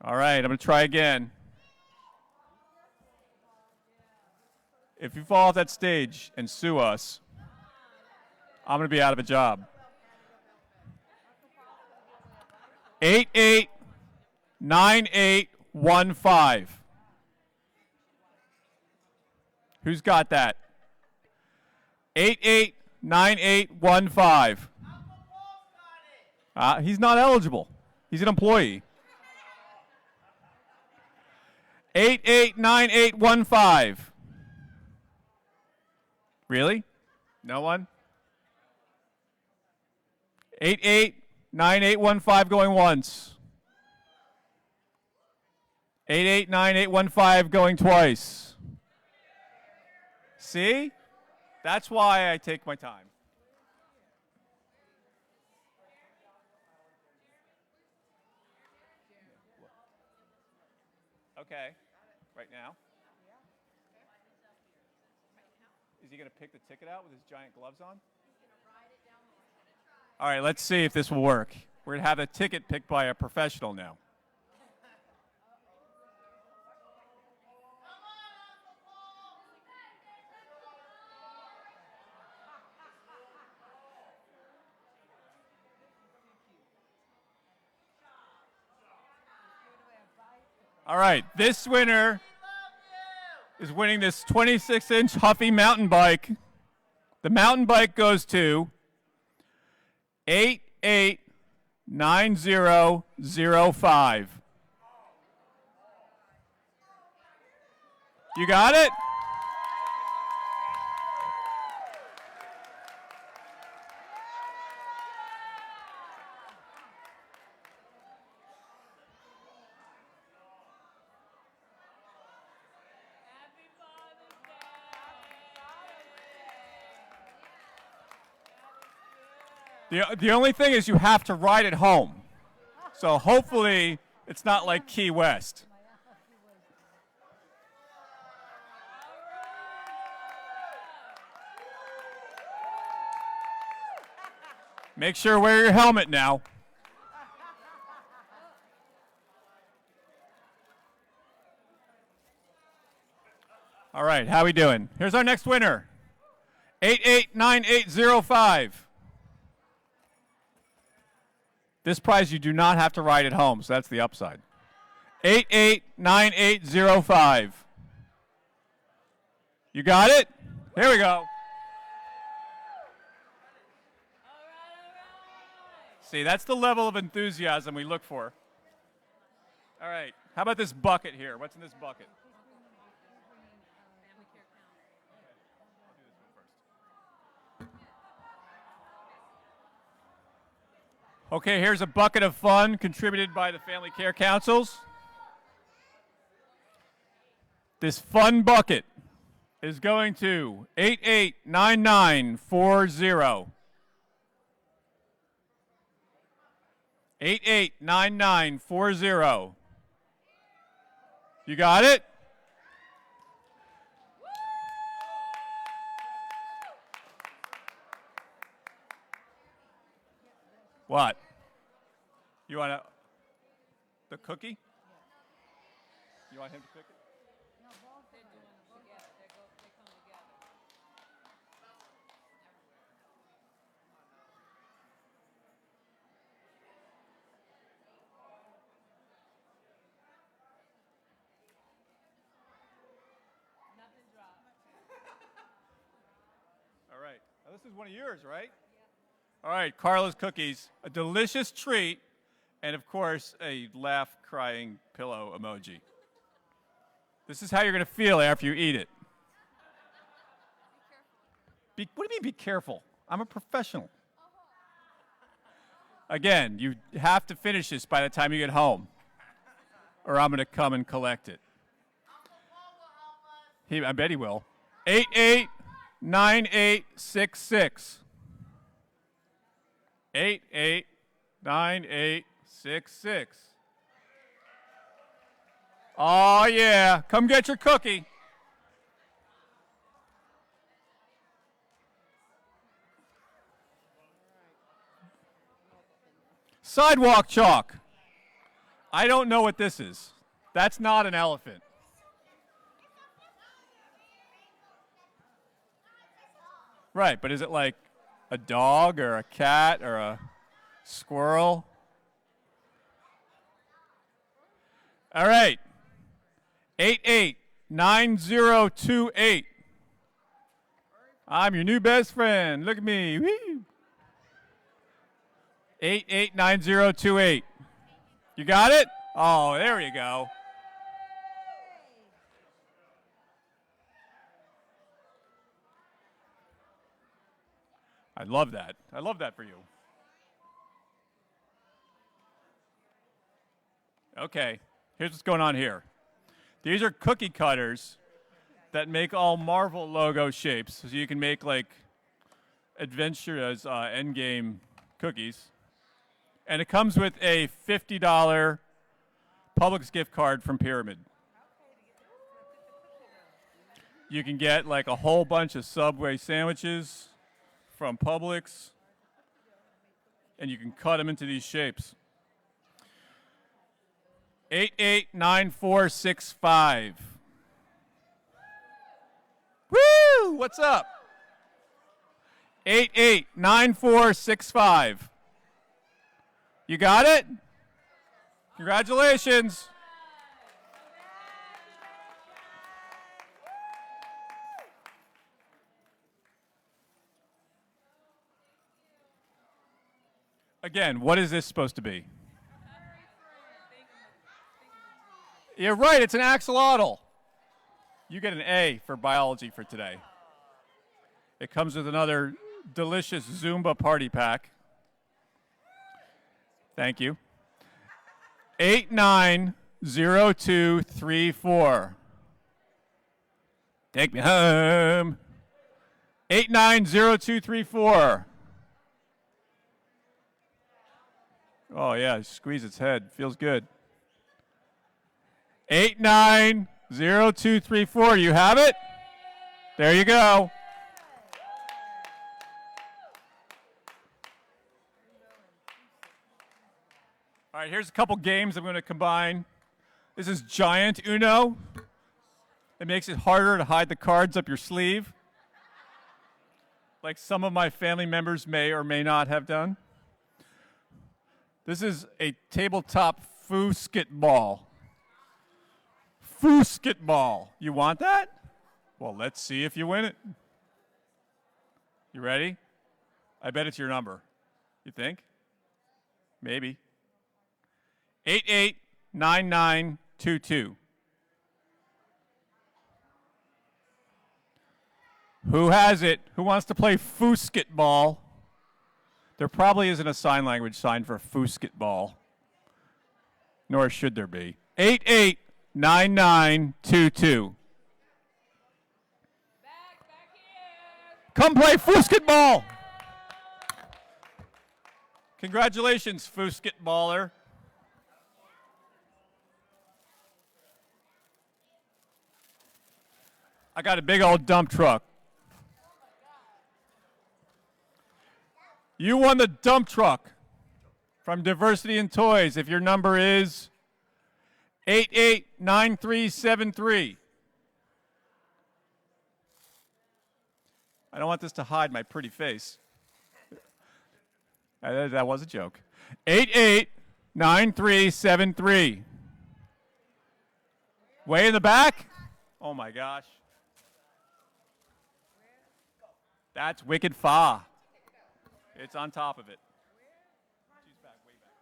All right, I'm going to try again. If you fall off that stage and sue us, I'm going to be out of a job. 889815. Who's got that? 889815. He's not eligible. He's an employee. 889815. Really? No one? 889815 going once. 889815 going twice. See? That's why I take my time. Okay, right now. Is he going to pick the ticket out with his giant gloves on? All right, let's see if this will work. We're going to have a ticket picked by a professional now. All right, this winner is winning this 26-inch Huffy mountain bike. The mountain bike goes to 889005. You got it? The only thing is you have to ride it home. So hopefully it's not like Key West. Make sure to wear your helmet now. All right, how we doing? Here's our next winner. 889805. This prize you do not have to ride at home, so that's the upside. 889805. You got it? Here we go. See, that's the level of enthusiasm we look for. All right, how about this bucket here? What's in this bucket? Okay, here's a bucket of fun contributed by the Family Care Councils. This fun bucket is going to 889940. 889940. You got it? What? You want the cookie? You want him to pick it? All right. Now, this is one of yours, right? All right, Carla's cookies, a delicious treat, and of course, a laugh crying pillow emoji. This is how you're going to feel after you eat it. What do you mean, be careful? I'm a professional. Again, you have to finish this by the time you get home, or I'm going to come and collect it. I bet he will. 889866. 889866. Oh, yeah. Come get your cookie. Sidewalk chalk. I don't know what this is. That's not an elephant. Right, but is it like a dog or a cat or a squirrel? All right. 889028. I'm your new best friend. Look at me. Woo. 889028. You got it? Oh, there you go. I love that. I love that for you. Okay, here's what's going on here. These are cookie cutters that make all Marvel logo shapes. So you can make like Adventures Endgame cookies. And it comes with a $50 Publix gift card from Pyramid. You can get like a whole bunch of Subway sandwiches from Publix, and you can cut them into these shapes. 889465. Woo! What's up? 889465. You got it? Congratulations. Again, what is this supposed to be? You're right, it's an axolotl. You get an A for biology for today. It comes with another delicious Zumba party pack. Thank you. 890234. Take me home. 890234. Oh, yeah, squeeze its head. Feels good. 890234. You have it? There you go. All right, here's a couple games I'm going to combine. This is Giant Uno. It makes it harder to hide the cards up your sleeve, like some of my family members may or may not have done. This is a tabletop foosket-ball. Foosket-ball. You want that? Well, let's see if you win it. You ready? I bet it's your number. You think? Maybe. 889922. Who has it? Who wants to play foosket-ball? There probably isn't a sign language sign for foosket-ball. Nor should there be. 889922. Come play foosket-ball! Congratulations, foosket-baller. I got a big old dump truck. You won the dump truck from Diversity in Toys if your number is 889373. I don't want this to hide my pretty face. That was a joke. 889373. Way in the back? Oh my gosh. That's Wicked Fa. It's on top of it. She's back, way back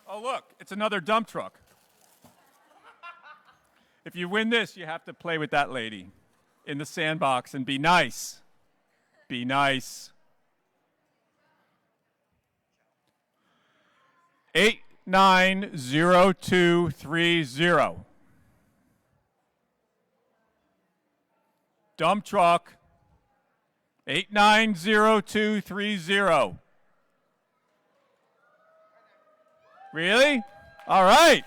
there. Oh, look, it's another dump truck. If you win this, you have to play with that lady in the sandbox and be nice. Be nice. 890230. Dump truck. 890230. Really? All right.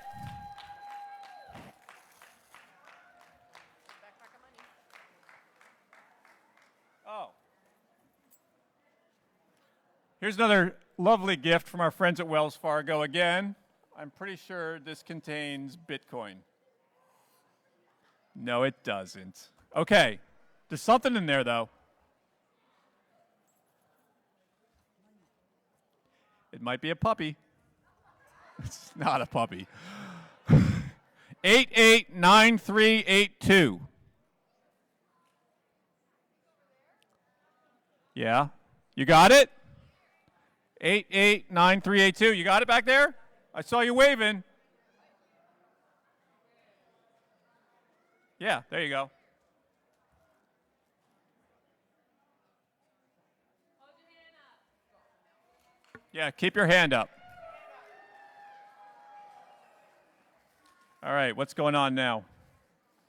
Oh. Here's another lovely gift from our friends at Wells Fargo again. I'm pretty sure this contains Bitcoin. No, it doesn't. Okay. There's something in there, though. It might be a puppy. It's not a puppy. 889382. Yeah? You got it? 889382. You got it back there? I saw you waving. Yeah, there you go. Yeah, keep your hand up. All right, what's going on now?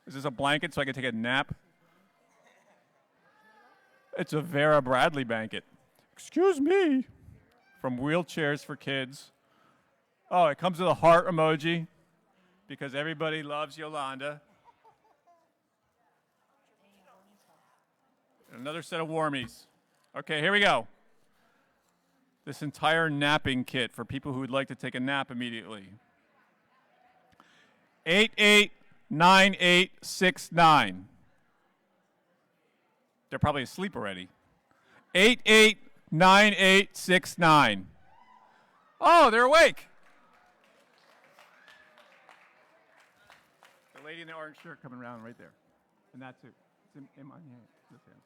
Is this a blanket so I can take a nap? It's a Vera Bradley blanket. Excuse me. From Wheelchairs for Kids. Oh, it comes with a heart emoji because everybody loves Yolanda. Another set of warmies. Okay, here we go. This entire napping kit for people who would like to take a nap immediately. 889869. They're probably asleep already. 889869. Oh, they're awake. The lady in the orange shirt coming around right there. And that's it. It's in my hand. This hand.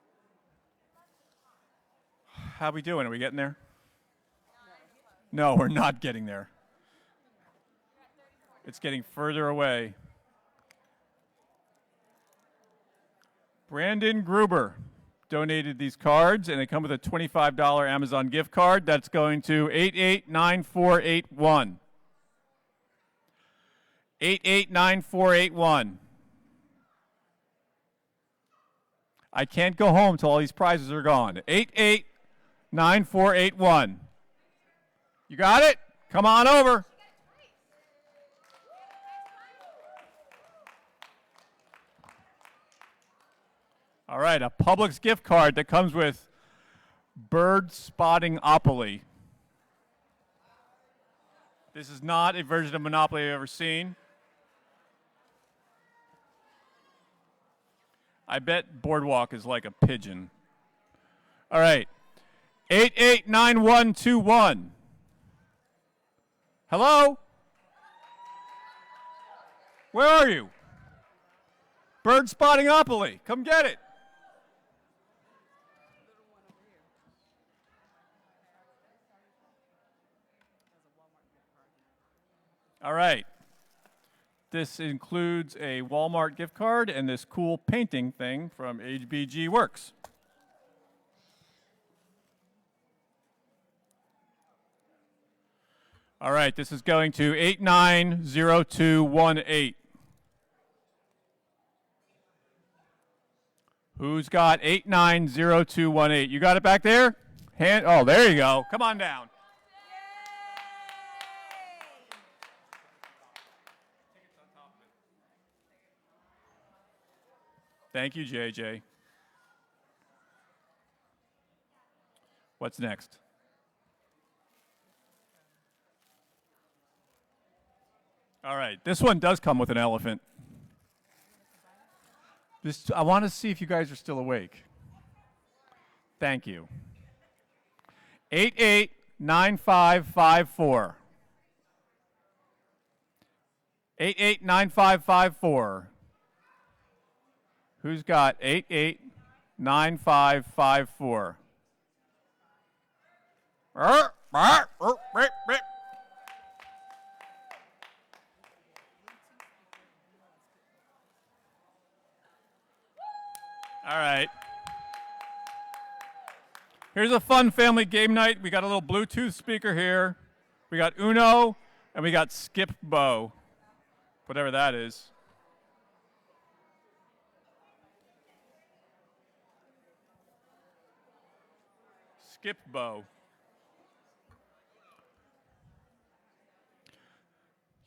How we doing? Are we getting there? No, we're not getting there. It's getting further away. Brandon Gruber donated these cards, and they come with a $25 Amazon gift card. That's going to 889481. 889481. I can't go home till all these prizes are gone. 889481. You got it? Come on over. All right, a Publix gift card that comes with bird spotting-opoly. This is not a version of Monopoly I've ever seen. I bet Boardwalk is like a pigeon. All right, 889121. Hello? Where are you? Bird spotting-opoly. Come get it. All right. This includes a Walmart gift card and this cool painting thing from HBG Works. All right, this is going to 890218. Who's got 890218? You got it back there? Hand. Oh, there you go. Come on down. Thank you, JJ. What's next? All right, this one does come with an elephant. I want to see if you guys are still awake. Thank you. 889554. 889554. Who's got 889554? All right. Here's a fun family game night. We got a little Bluetooth speaker here. We got Uno, and we got Skip Bo, whatever that is. Skip Bo.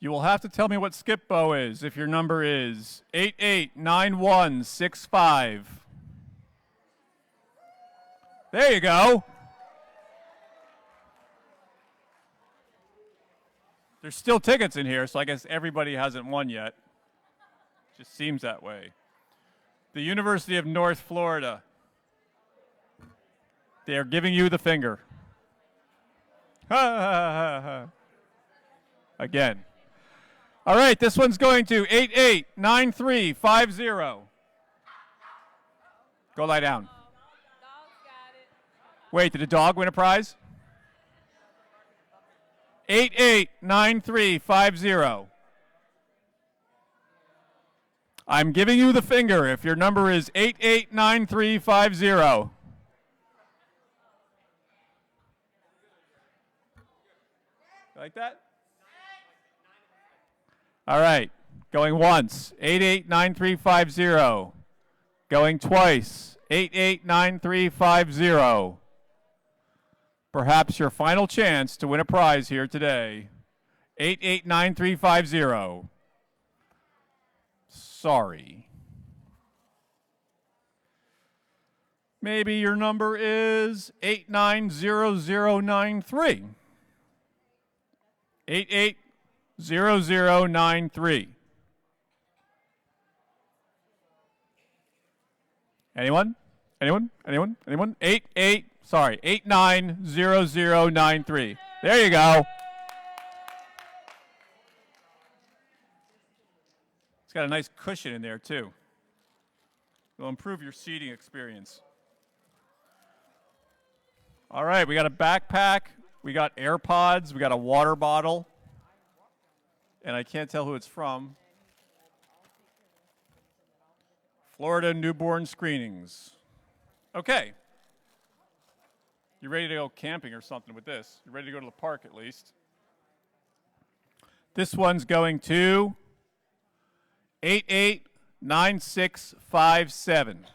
You will have to tell me what Skip Bo is if your number is 889165. There you go. There's still tickets in here, so I guess everybody hasn't won yet. Just seems that way. The University of North Florida. They are giving you the finger. Again. All right, this one's going to 889350. Go lie down. Wait, did a dog win a prize? 889350. I'm giving you the finger if your number is 889350. Like that? All right. Going once, 889350. Going twice, 889350. Perhaps your final chance to win a prize here today. 889350. Sorry. Maybe your number is 890093. 880093. Anyone? Anyone? Anyone? Anyone? 890093. There you go. It's got a nice cushion in there too. It'll improve your seating experience. All right, we got a backpack, we got AirPods, we got a water bottle, and I can't tell who it's from. Florida Newborn Screenings. Okay. You're ready to go camping or something with this. You're ready to go to the park at least. This one's going to 889657.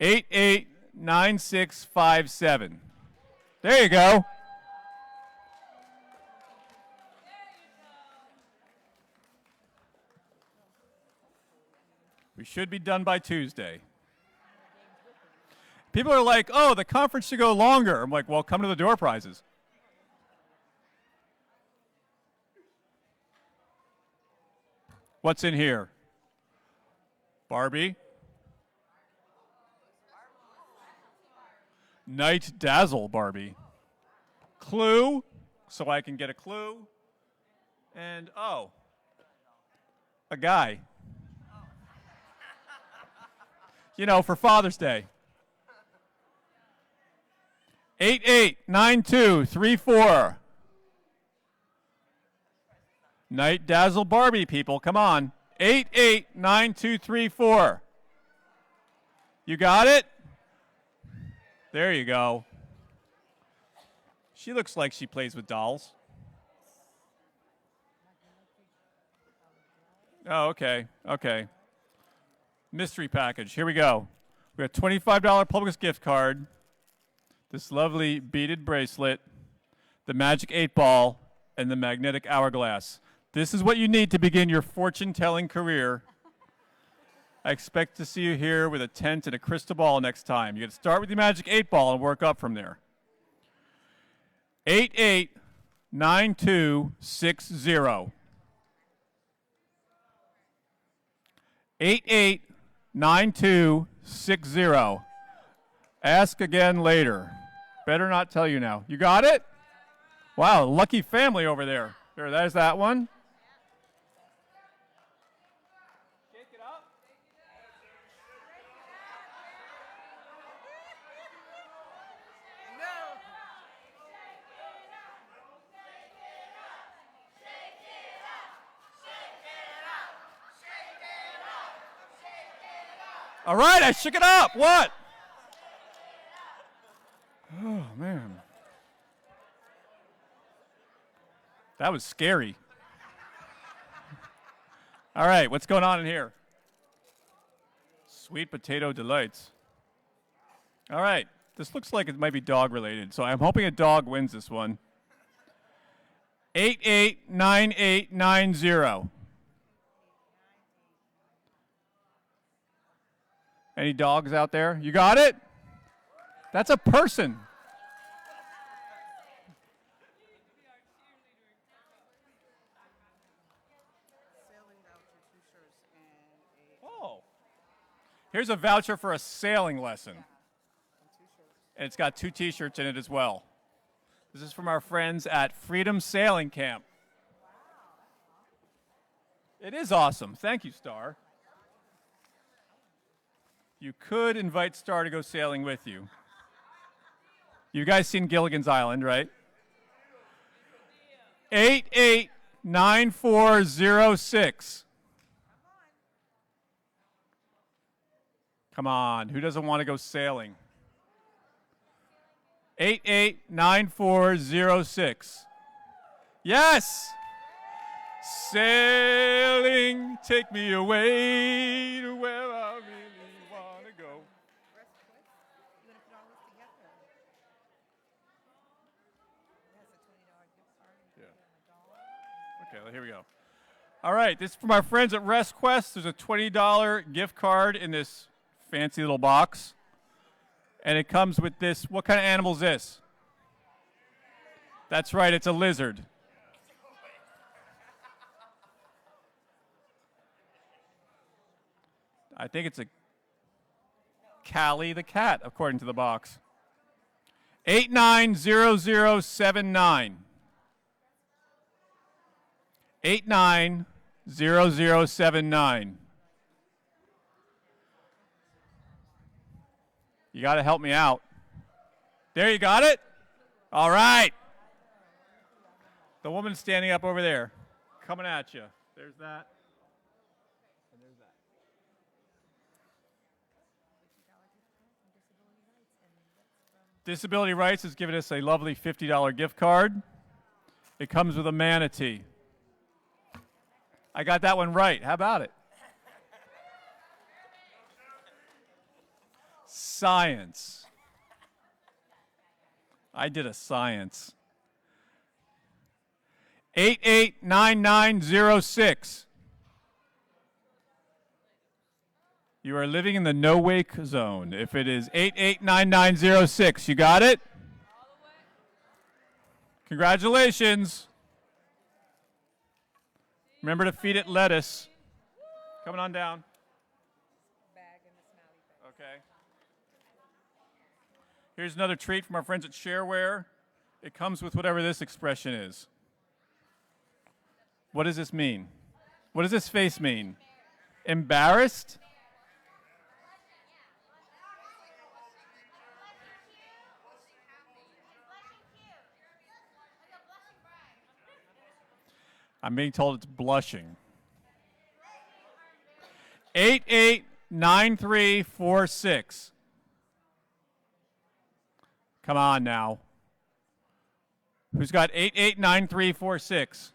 Eight 9657. There you go. We should be done by Tuesday. People are like, oh, the conference should go longer. I'm like, well, come to the door prizes. What's in here? Barbie. Night Dazzle Barbie. Clue, so I can get a clue. And, oh, a guy. You know, for Father's Day. 889234. Night Dazzle Barbie, people, come on. 889234. You got it? There you go. She looks like she plays with dolls. Oh, okay, okay. Mystery package, here we go. We got $25 Publix gift card, this lovely beaded bracelet, the magic 8-ball, and the magnetic hourglass. This is what you need to begin your fortune-telling career. I expect to see you here with a tent and a crystal ball next time. You got to start with the magic 8-ball and work up from there. 889260. 889260. Ask again later. Better not tell you now. You got it? Wow, lucky family over there. There, there's that one. All right, I shook it up. What? Oh, man. That was scary. All right, what's going on in here? Sweet potato delights. All right, this looks like it might be dog related, so I'm hoping a dog wins this one. 889890. Any dogs out there? You got it? That's a person. Oh. Here's a voucher for a sailing lesson. And it's got 2 t-shirts in it as well. This is from our friends at Freedom Sailing Camp. It is awesome. Thank you, Star. You could invite Star to go sailing with you. You guys seen Gilligan's Island, right? 889406. Come on, who doesn't want to go sailing? 889406. Yes! Sailing, take me away to where I really want to go. Okay, well, here we go. All right, this is from our friends at RestQuest. There's a $20 gift card in this fancy little box. And it comes with this. What kind of animal is this? That's right, it's a lizard. I think it's a Callie the cat, according to the box. 890079. 890079. You got to help me out. There, you got it? All right. The woman standing up over there, coming at you. There's that. And there's that. Disability Rights has given us a lovely $50 gift card. It comes with a manatee. I got that one right. How about it? Science. I did a science. 889906. You are living in the no-wake zone. If it is 889906, you got it? Congratulations. Remember to feed it lettuce. Coming on down. Okay. Here's another treat from our friends at Shareware. It comes with whatever this expression is. What does this mean? What does this face mean? Embarrassed? I'm being told it's blushing. 889346. Come on now. Who's got 889346?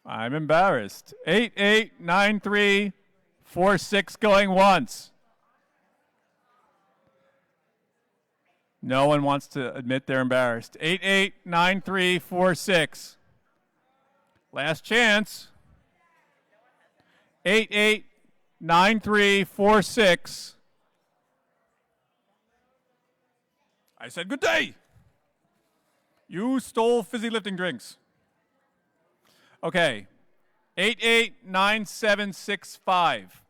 I'm embarrassed. 889346 going once. No one wants to admit they're embarrassed. 889346. Last chance. 889346. I said good day. You stole fizzy lifting drinks. Okay. 889765.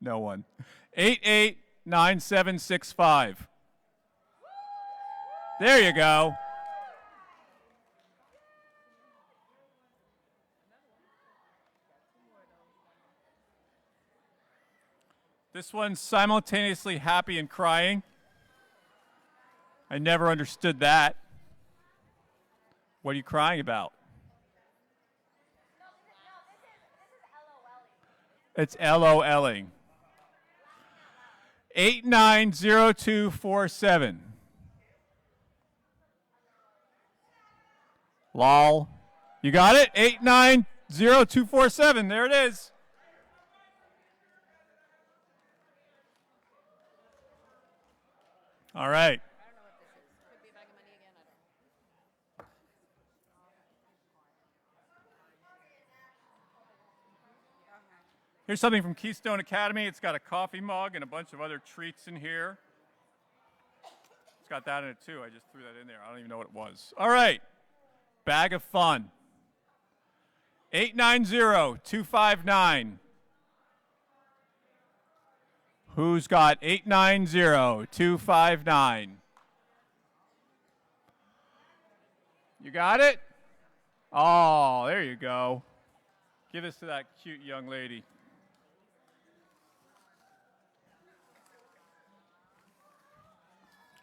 No one. 889765. There you go. This one's simultaneously happy and crying. I never understood that. What are you crying about? It's LOLing. 890247. Lol. You got it? 890247. There it is. All right. Here's something from Keystone Academy. It's got a coffee mug and a bunch of other treats in here. It's got that in it too. I just threw that in there. I don't even know what it was. All right. Bag of fun. 890259. Who's got 890259? You got it? Oh, there you go. Give this to that cute young lady.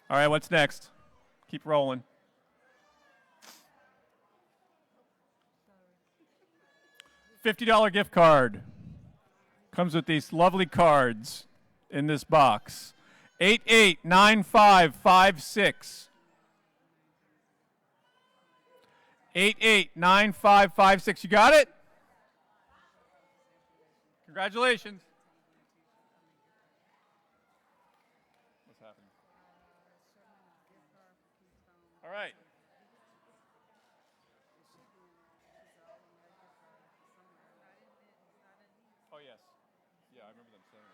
All right, what's next? Keep rolling. $50 gift card. Comes with these lovely cards in this box. 889556. 889556. You got it? Congratulations. What's happening? All right. Oh, yes. Yeah, I remember them saying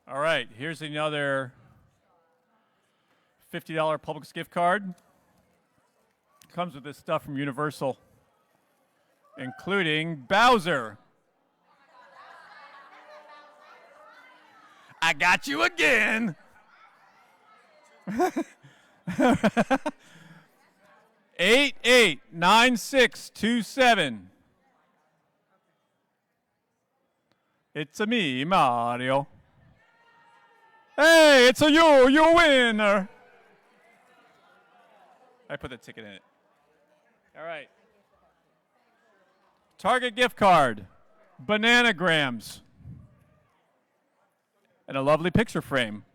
that. All right, here's another $50 Publix gift card. Comes with this stuff from Universal, including Bowser. I got you again. 889627. It's a me, Mario. Hey, it's a you winner. I put the ticket in it. All right. Target gift card, bananagrams, and a lovely picture frame.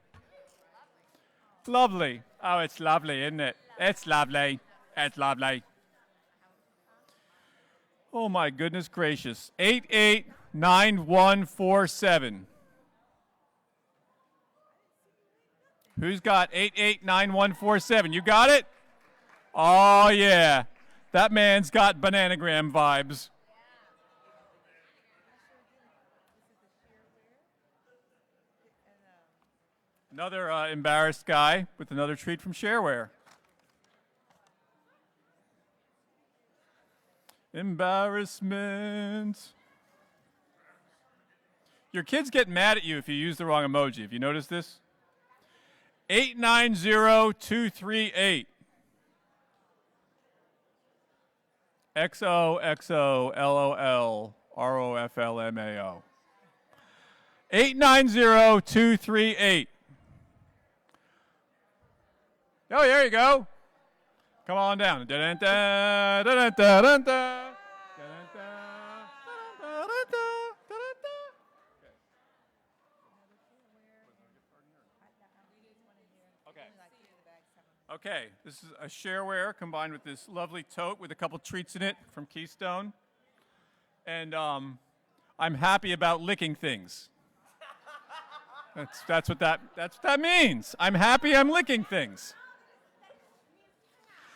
Lovely. Oh, it's lovely, isn't it? It's lovely. It's lovely. Oh, my goodness gracious. 889147. Who's got 889147? You got it? Oh, yeah. That man's got bananagram vibes. Another embarrassed guy with another treat from Shareware. Embarrassment. Your kids get mad at you if you use the wrong emoji. Have you noticed this? 890238. XOXOLOLROFLMAO. 890238. Oh, there you go. Come on down. Da-da-da, da-da-da, da-da-da. Okay, this is a Shareware combined with this lovely tote with a couple treats in it from Keystone. And I'm happy about licking things. That's what that means. I'm happy I'm licking things.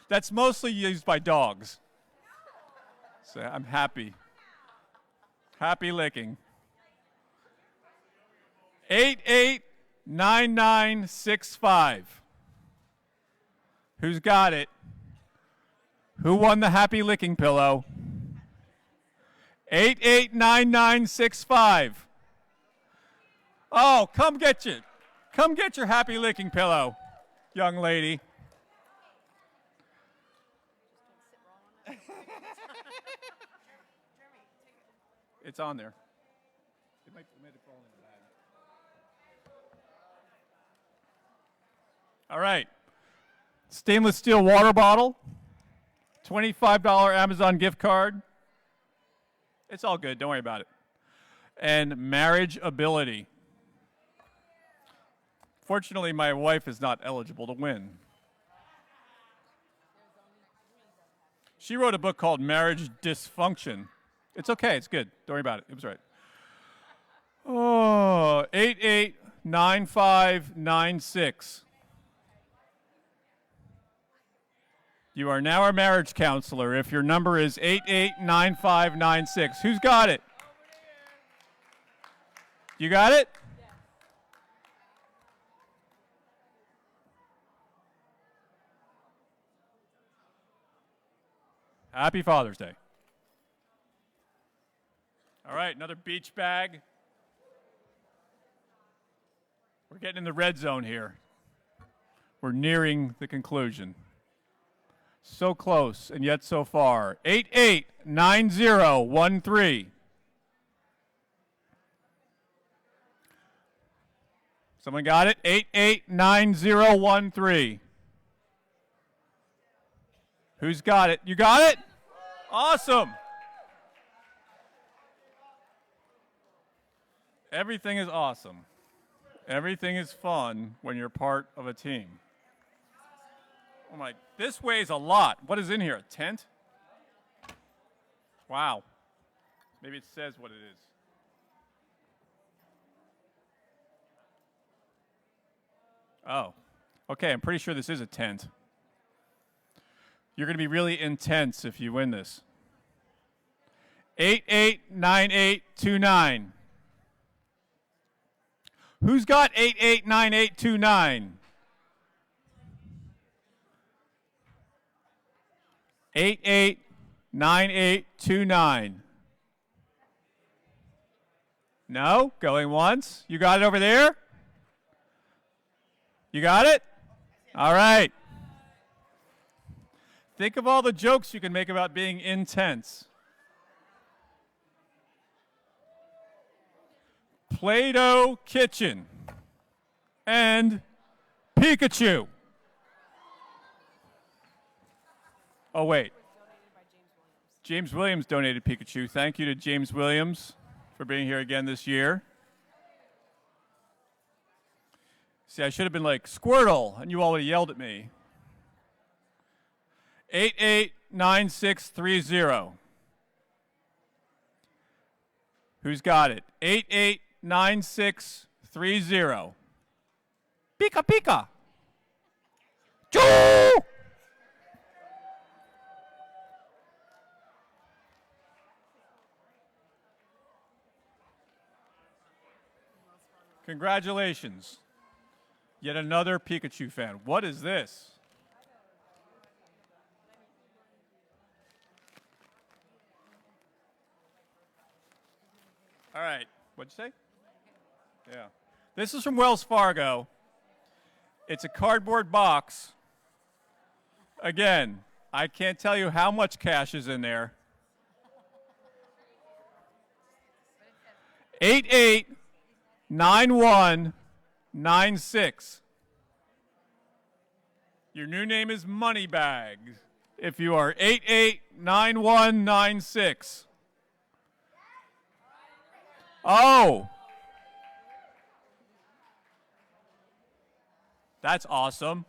That's mostly used by dogs. So I'm happy. Happy licking. 889965. Who's got it? Who won the happy licking pillow? 889965. Oh, come get you. Come get your happy licking pillow, young lady. It's on there. It might fall in the bag. All right. Stainless steel water bottle. $25 Amazon gift card. It's all good. Don't worry about it. And marriage ability. Fortunately, my wife is not eligible to win. She wrote a book called Marriage Dysfunction. It's okay. It's good. Don't worry about it. It was right. Oh, 889596. You are now our marriage counselor if your number is 889596. Who's got it? You got it? Happy Father's Day. All right, another beach bag. We're getting in the red zone here. We're nearing the conclusion. So close and yet so far. 889013. Someone got it? 889013. Who's got it? You got it? Awesome. Everything is awesome. Everything is fun when you're part of a team. Oh my, this weighs a lot. What is in here? A tent? Wow. Maybe it says what it is. Oh, okay, I'm pretty sure this is a tent. You're going to be really intense if you win this. 889829. Who's got 889829? 889829. No? Going once? You got it over there? You got it? All right. Think of all the jokes you can make about being intense. Play-Doh Kitchen and Pikachu. Oh, wait. James Williams donated Pikachu. Thank you to James Williams for being here again this year. See, I should have been like, Squirtle, and you all would have yelled at me. 889630. Who's got it? 889630. Pika Pika. Choo! Congratulations. Yet another Pikachu fan. What is this? All right. What'd you say? Yeah. This is from Wells Fargo. It's a cardboard box. Again, I can't tell you how much cash is in there. 889196. Your new name is Moneybag. If you are 889196. Oh. That's awesome.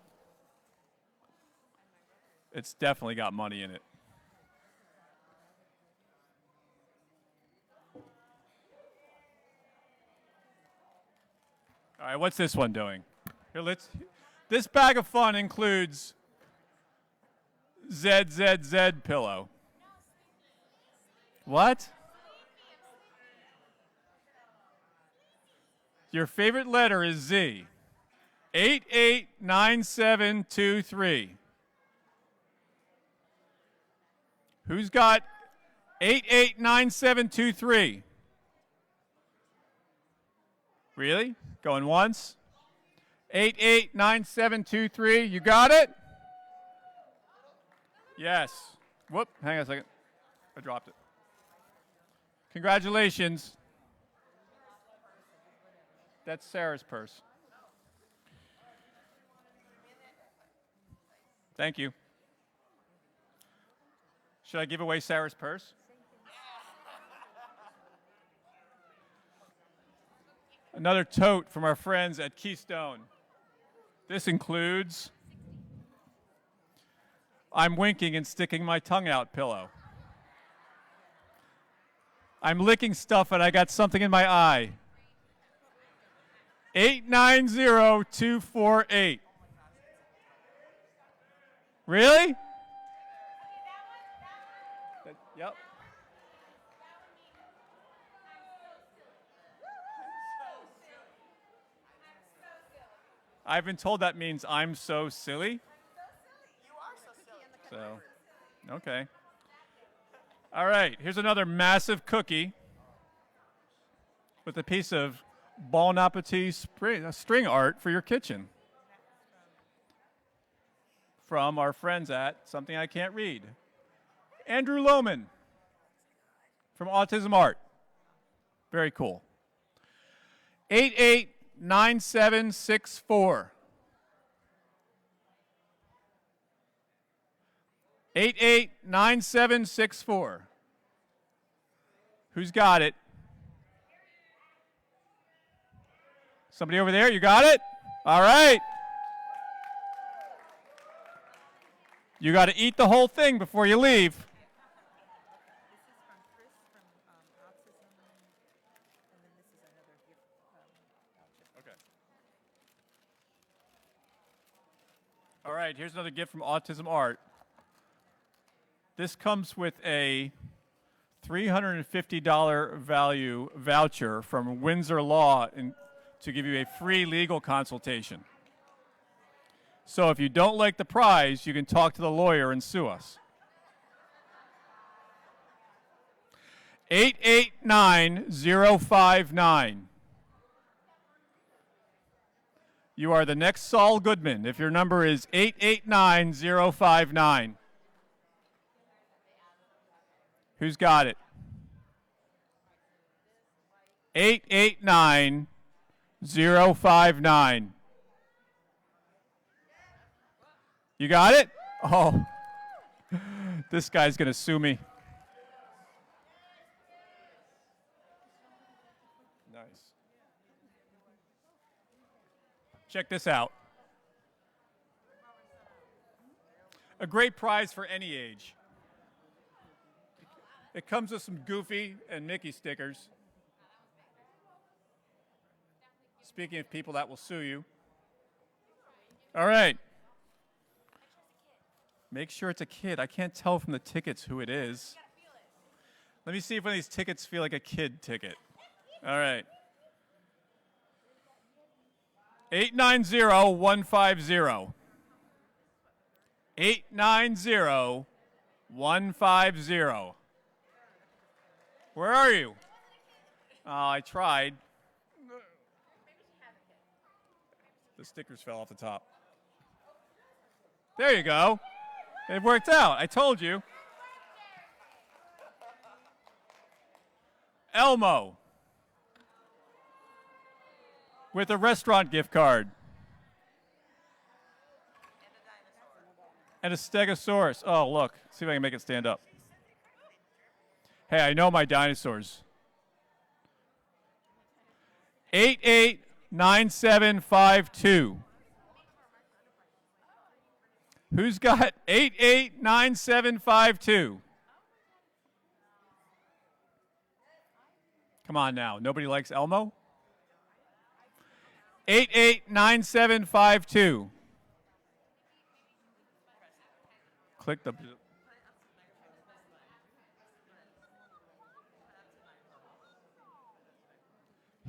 It's definitely got money in it. All right, what's this one doing? Here, this bag of fun includes ZZZ pillow. What? Your favorite letter is Z. 889723. Who's got 889723? Really? Going once? 889723. You got it? Yes. Whoop, hang on a second. I dropped it. Congratulations. That's Sarah's purse. Thank you. Should I give away Sarah's purse? Another tote from our friends at Keystone. This includes I'm winking and sticking my tongue out pillow. I'm licking stuff and I got something in my eye. 890248. Really? Yep. I've been told that means I'm so silly. So, okay. All right, here's another massive cookie with a piece of Bon Appetit string art for your kitchen from our friends at Something I Can't Read. Andrew Lohman from Autism Art. Very cool. 889764. 889764. Who's got it? Somebody over there, you got it? All right. You got to eat the whole thing before you leave. All right, here's another gift from Autism Art. This comes with a $350 value voucher from Windsor Law to give you a free legal consultation. So if you don't like the prize, you can talk to the lawyer and sue us. 889059. You are the next Saul Goodman if your number is 889059. Who's got it? 889059. You got it? Oh, this guy's going to sue me. Nice. Check this out. A great prize for any age. It comes with some Goofy and Mickey stickers. Speaking of people that will sue you. All right. Make sure it's a kid. I can't tell from the tickets who it is. Let me see if one of these tickets feel like a kid ticket. All right. 890150. 890150. Where are you? Oh, I tried. The stickers fell off the top. There you go. It worked out. I told you. Elmo with a restaurant gift card. And a Stegosaurus. Oh, look. See if I can make it stand up. Hey, I know my dinosaurs. 889752. Who's got 889752? Come on now. Nobody likes Elmo? 889752. Click the...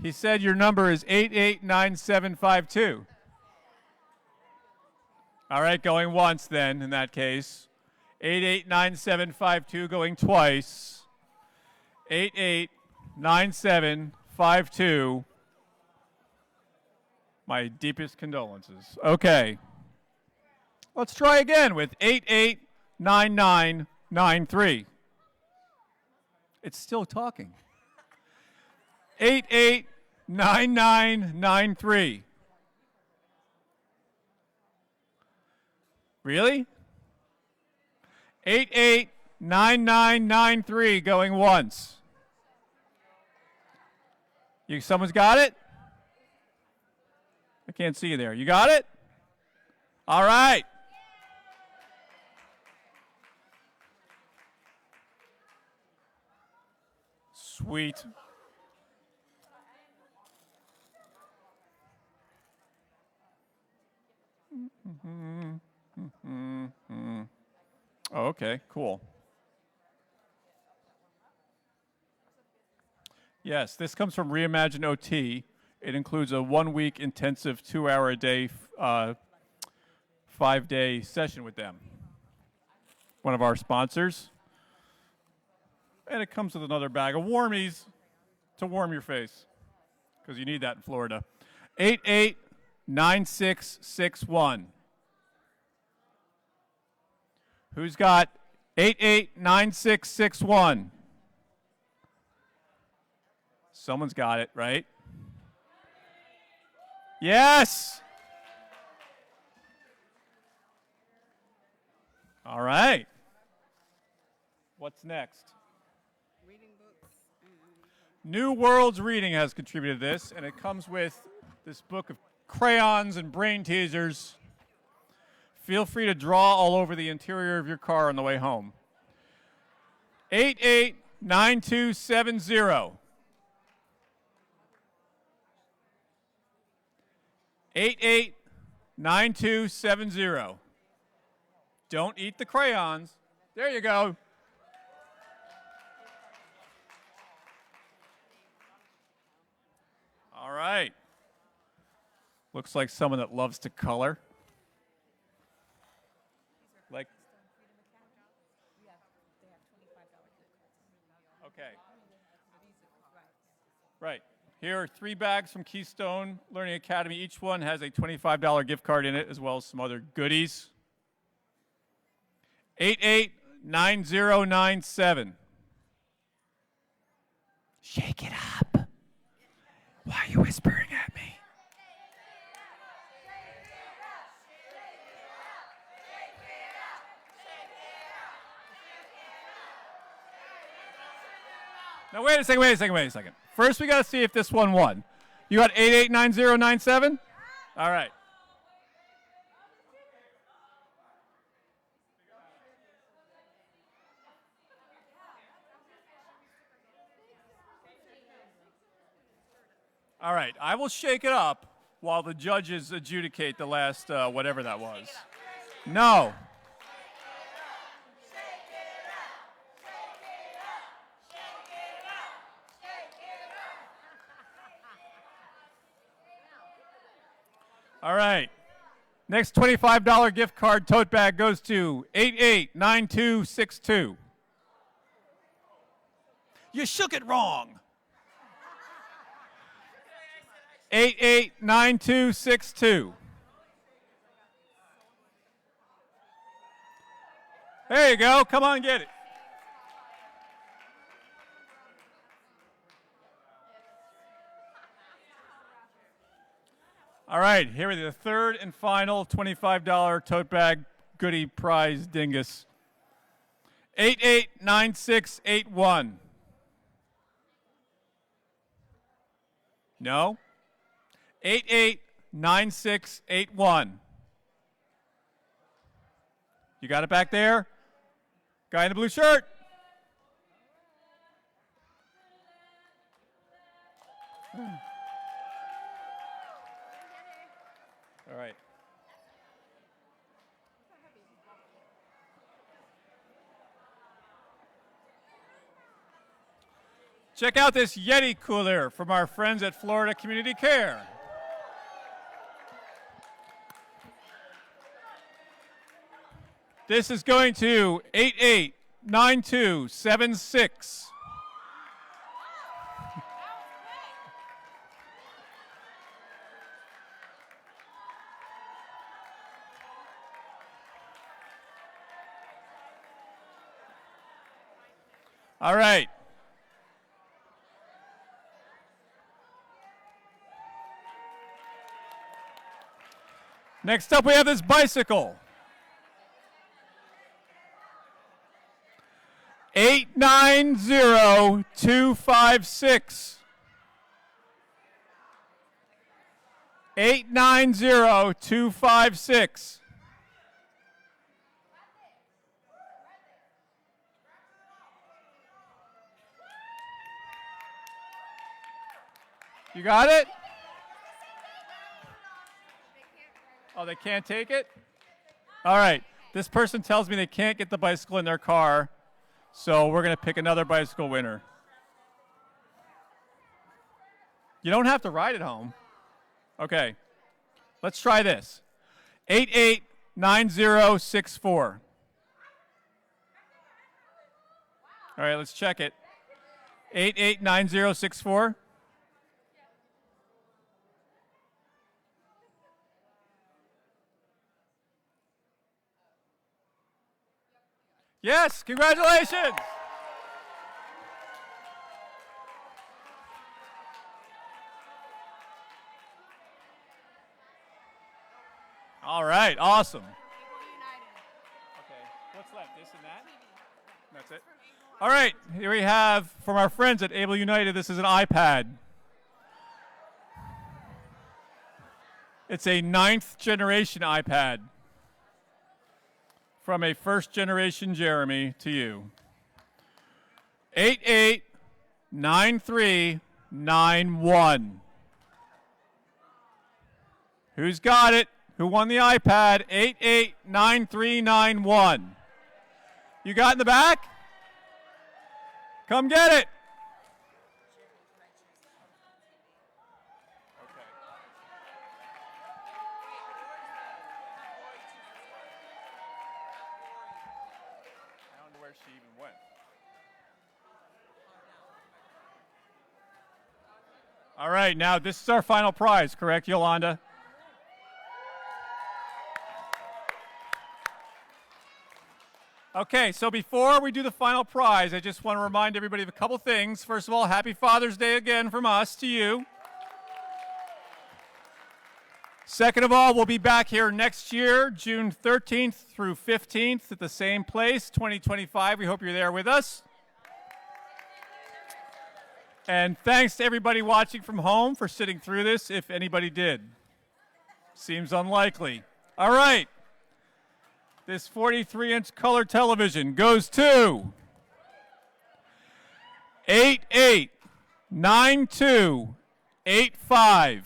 He said your number is 889752. All right, going once then, in that case. 889752 going twice. 889752. My deepest condolences. Okay. Let's try again with 889993. It's still talking. 889993. Really? 889993 going once. Someone's got it? I can't see you there. You got it? All right. Sweet. Oh, okay, cool. Yes, this comes from Reimagine OT. It includes a 1-week intensive 2-hour-a-day, 5-day session with them. One of our sponsors. And it comes with another bag of warmies to warm your face. because you need that in Florida. 889661. Who's got 889661? Someone's got it, right? Yes! All right. What's next? New Worlds Reading has contributed to this, and it comes with this book of crayons and brain teasers. Feel free to draw all over the interior of your car on the way home. 889270. 889270. Don't eat the crayons. There you go. All right. Looks like someone that loves to color. Like, okay. Right. Here are 3 bags from Keystone Learning Academy. Each one has a $25 gift card in it, as well as some other goodies. 889097. Shake it up. Why are you whispering at me? Now, wait a second. First, we got to see if this one won. You got 889097? All right. All right, I will shake it up while the judges adjudicate the last whatever that was. No. All right. Next $25 gift card tote bag goes to 889262. You shook it wrong. 889262. There you go. Come on, get it. All right, here is the third and final $25 tote bag goodie prize dingus. 889681. No? 889681. You got it back there? Guy in the blue shirt. All right. Check out this Yeti cooler from our friends at Florida Community Care. This is going to 889276. All right. Next up, we have this bicycle. 890256. 890256. You got it? Oh, they can't take it? All right. This person tells me they can't get the bicycle in their car, so we're going to pick another bicycle winner. You don't have to ride it home. Okay. Let's try this. 889064. All right, let's check it. 889064. Yes, congratulations. All right, awesome. Okay, what's left? This and that? That's it. All right, here we have from our friends at Able United, this is an iPad. It's a 9th generation iPad from a 1st generation Jeremy to you. 889391. Who's got it? Who won the iPad? 889391. You got in the back? Come get it. I don't know where she even went. All right, now this is our final prize, correct, Yolanda? Okay, so before we do the final prize, I just want to remind everybody of a couple things. First of all, happy Father's Day again from us to you. Second of all, we'll be back here next year, June 13th through 15th at the same place, 2025. We hope you're there with us. And thanks to everybody watching from home for sitting through this, if anybody did. Seems unlikely. All right. This 43-inch color television goes to 889285.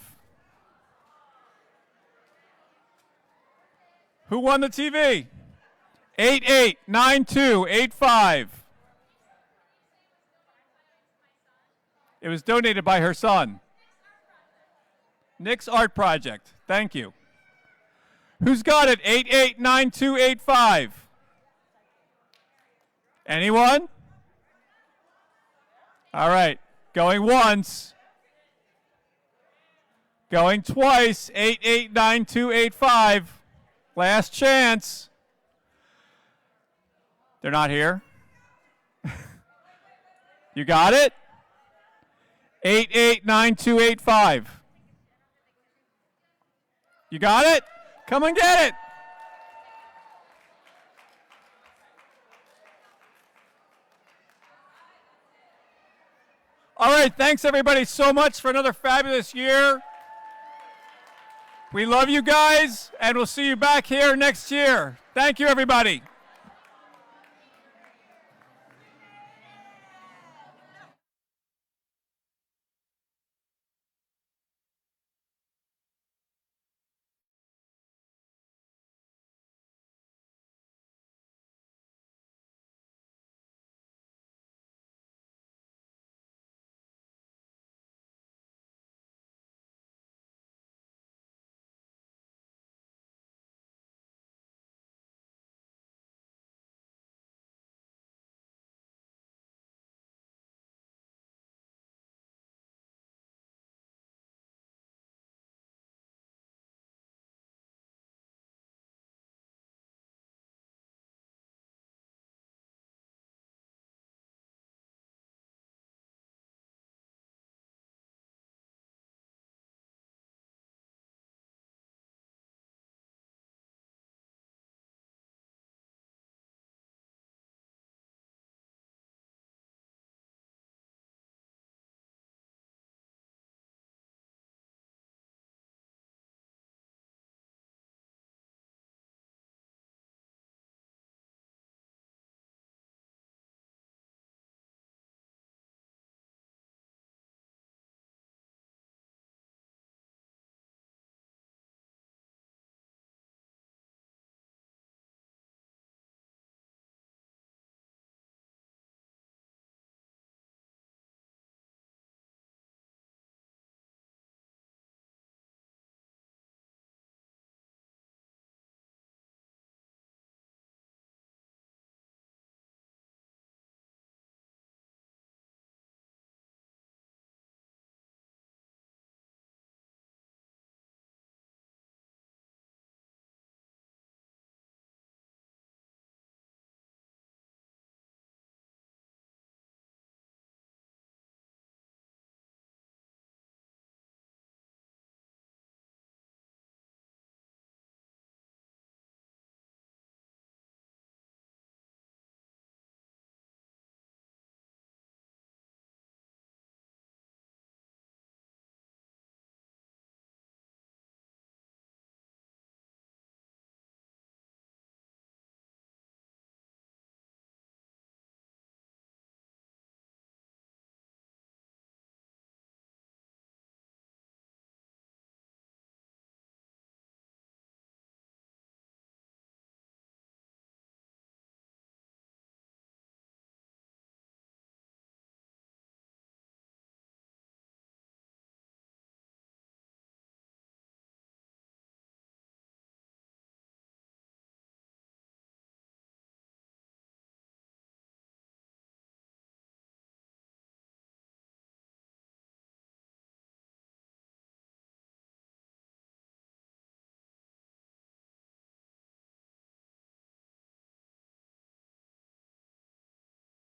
Who won the TV? 889285. It was donated by her son. Nick's Art Project. Thank you. Who's got it? 889285. Anyone? All right. Going once. Going twice. 889285. Last chance. They're not here. You got it? 889285. You got it? Come and get it. All right, thanks everybody so much for another fabulous year. We love you guys, and we'll see you back here next year. Thank you, everybody.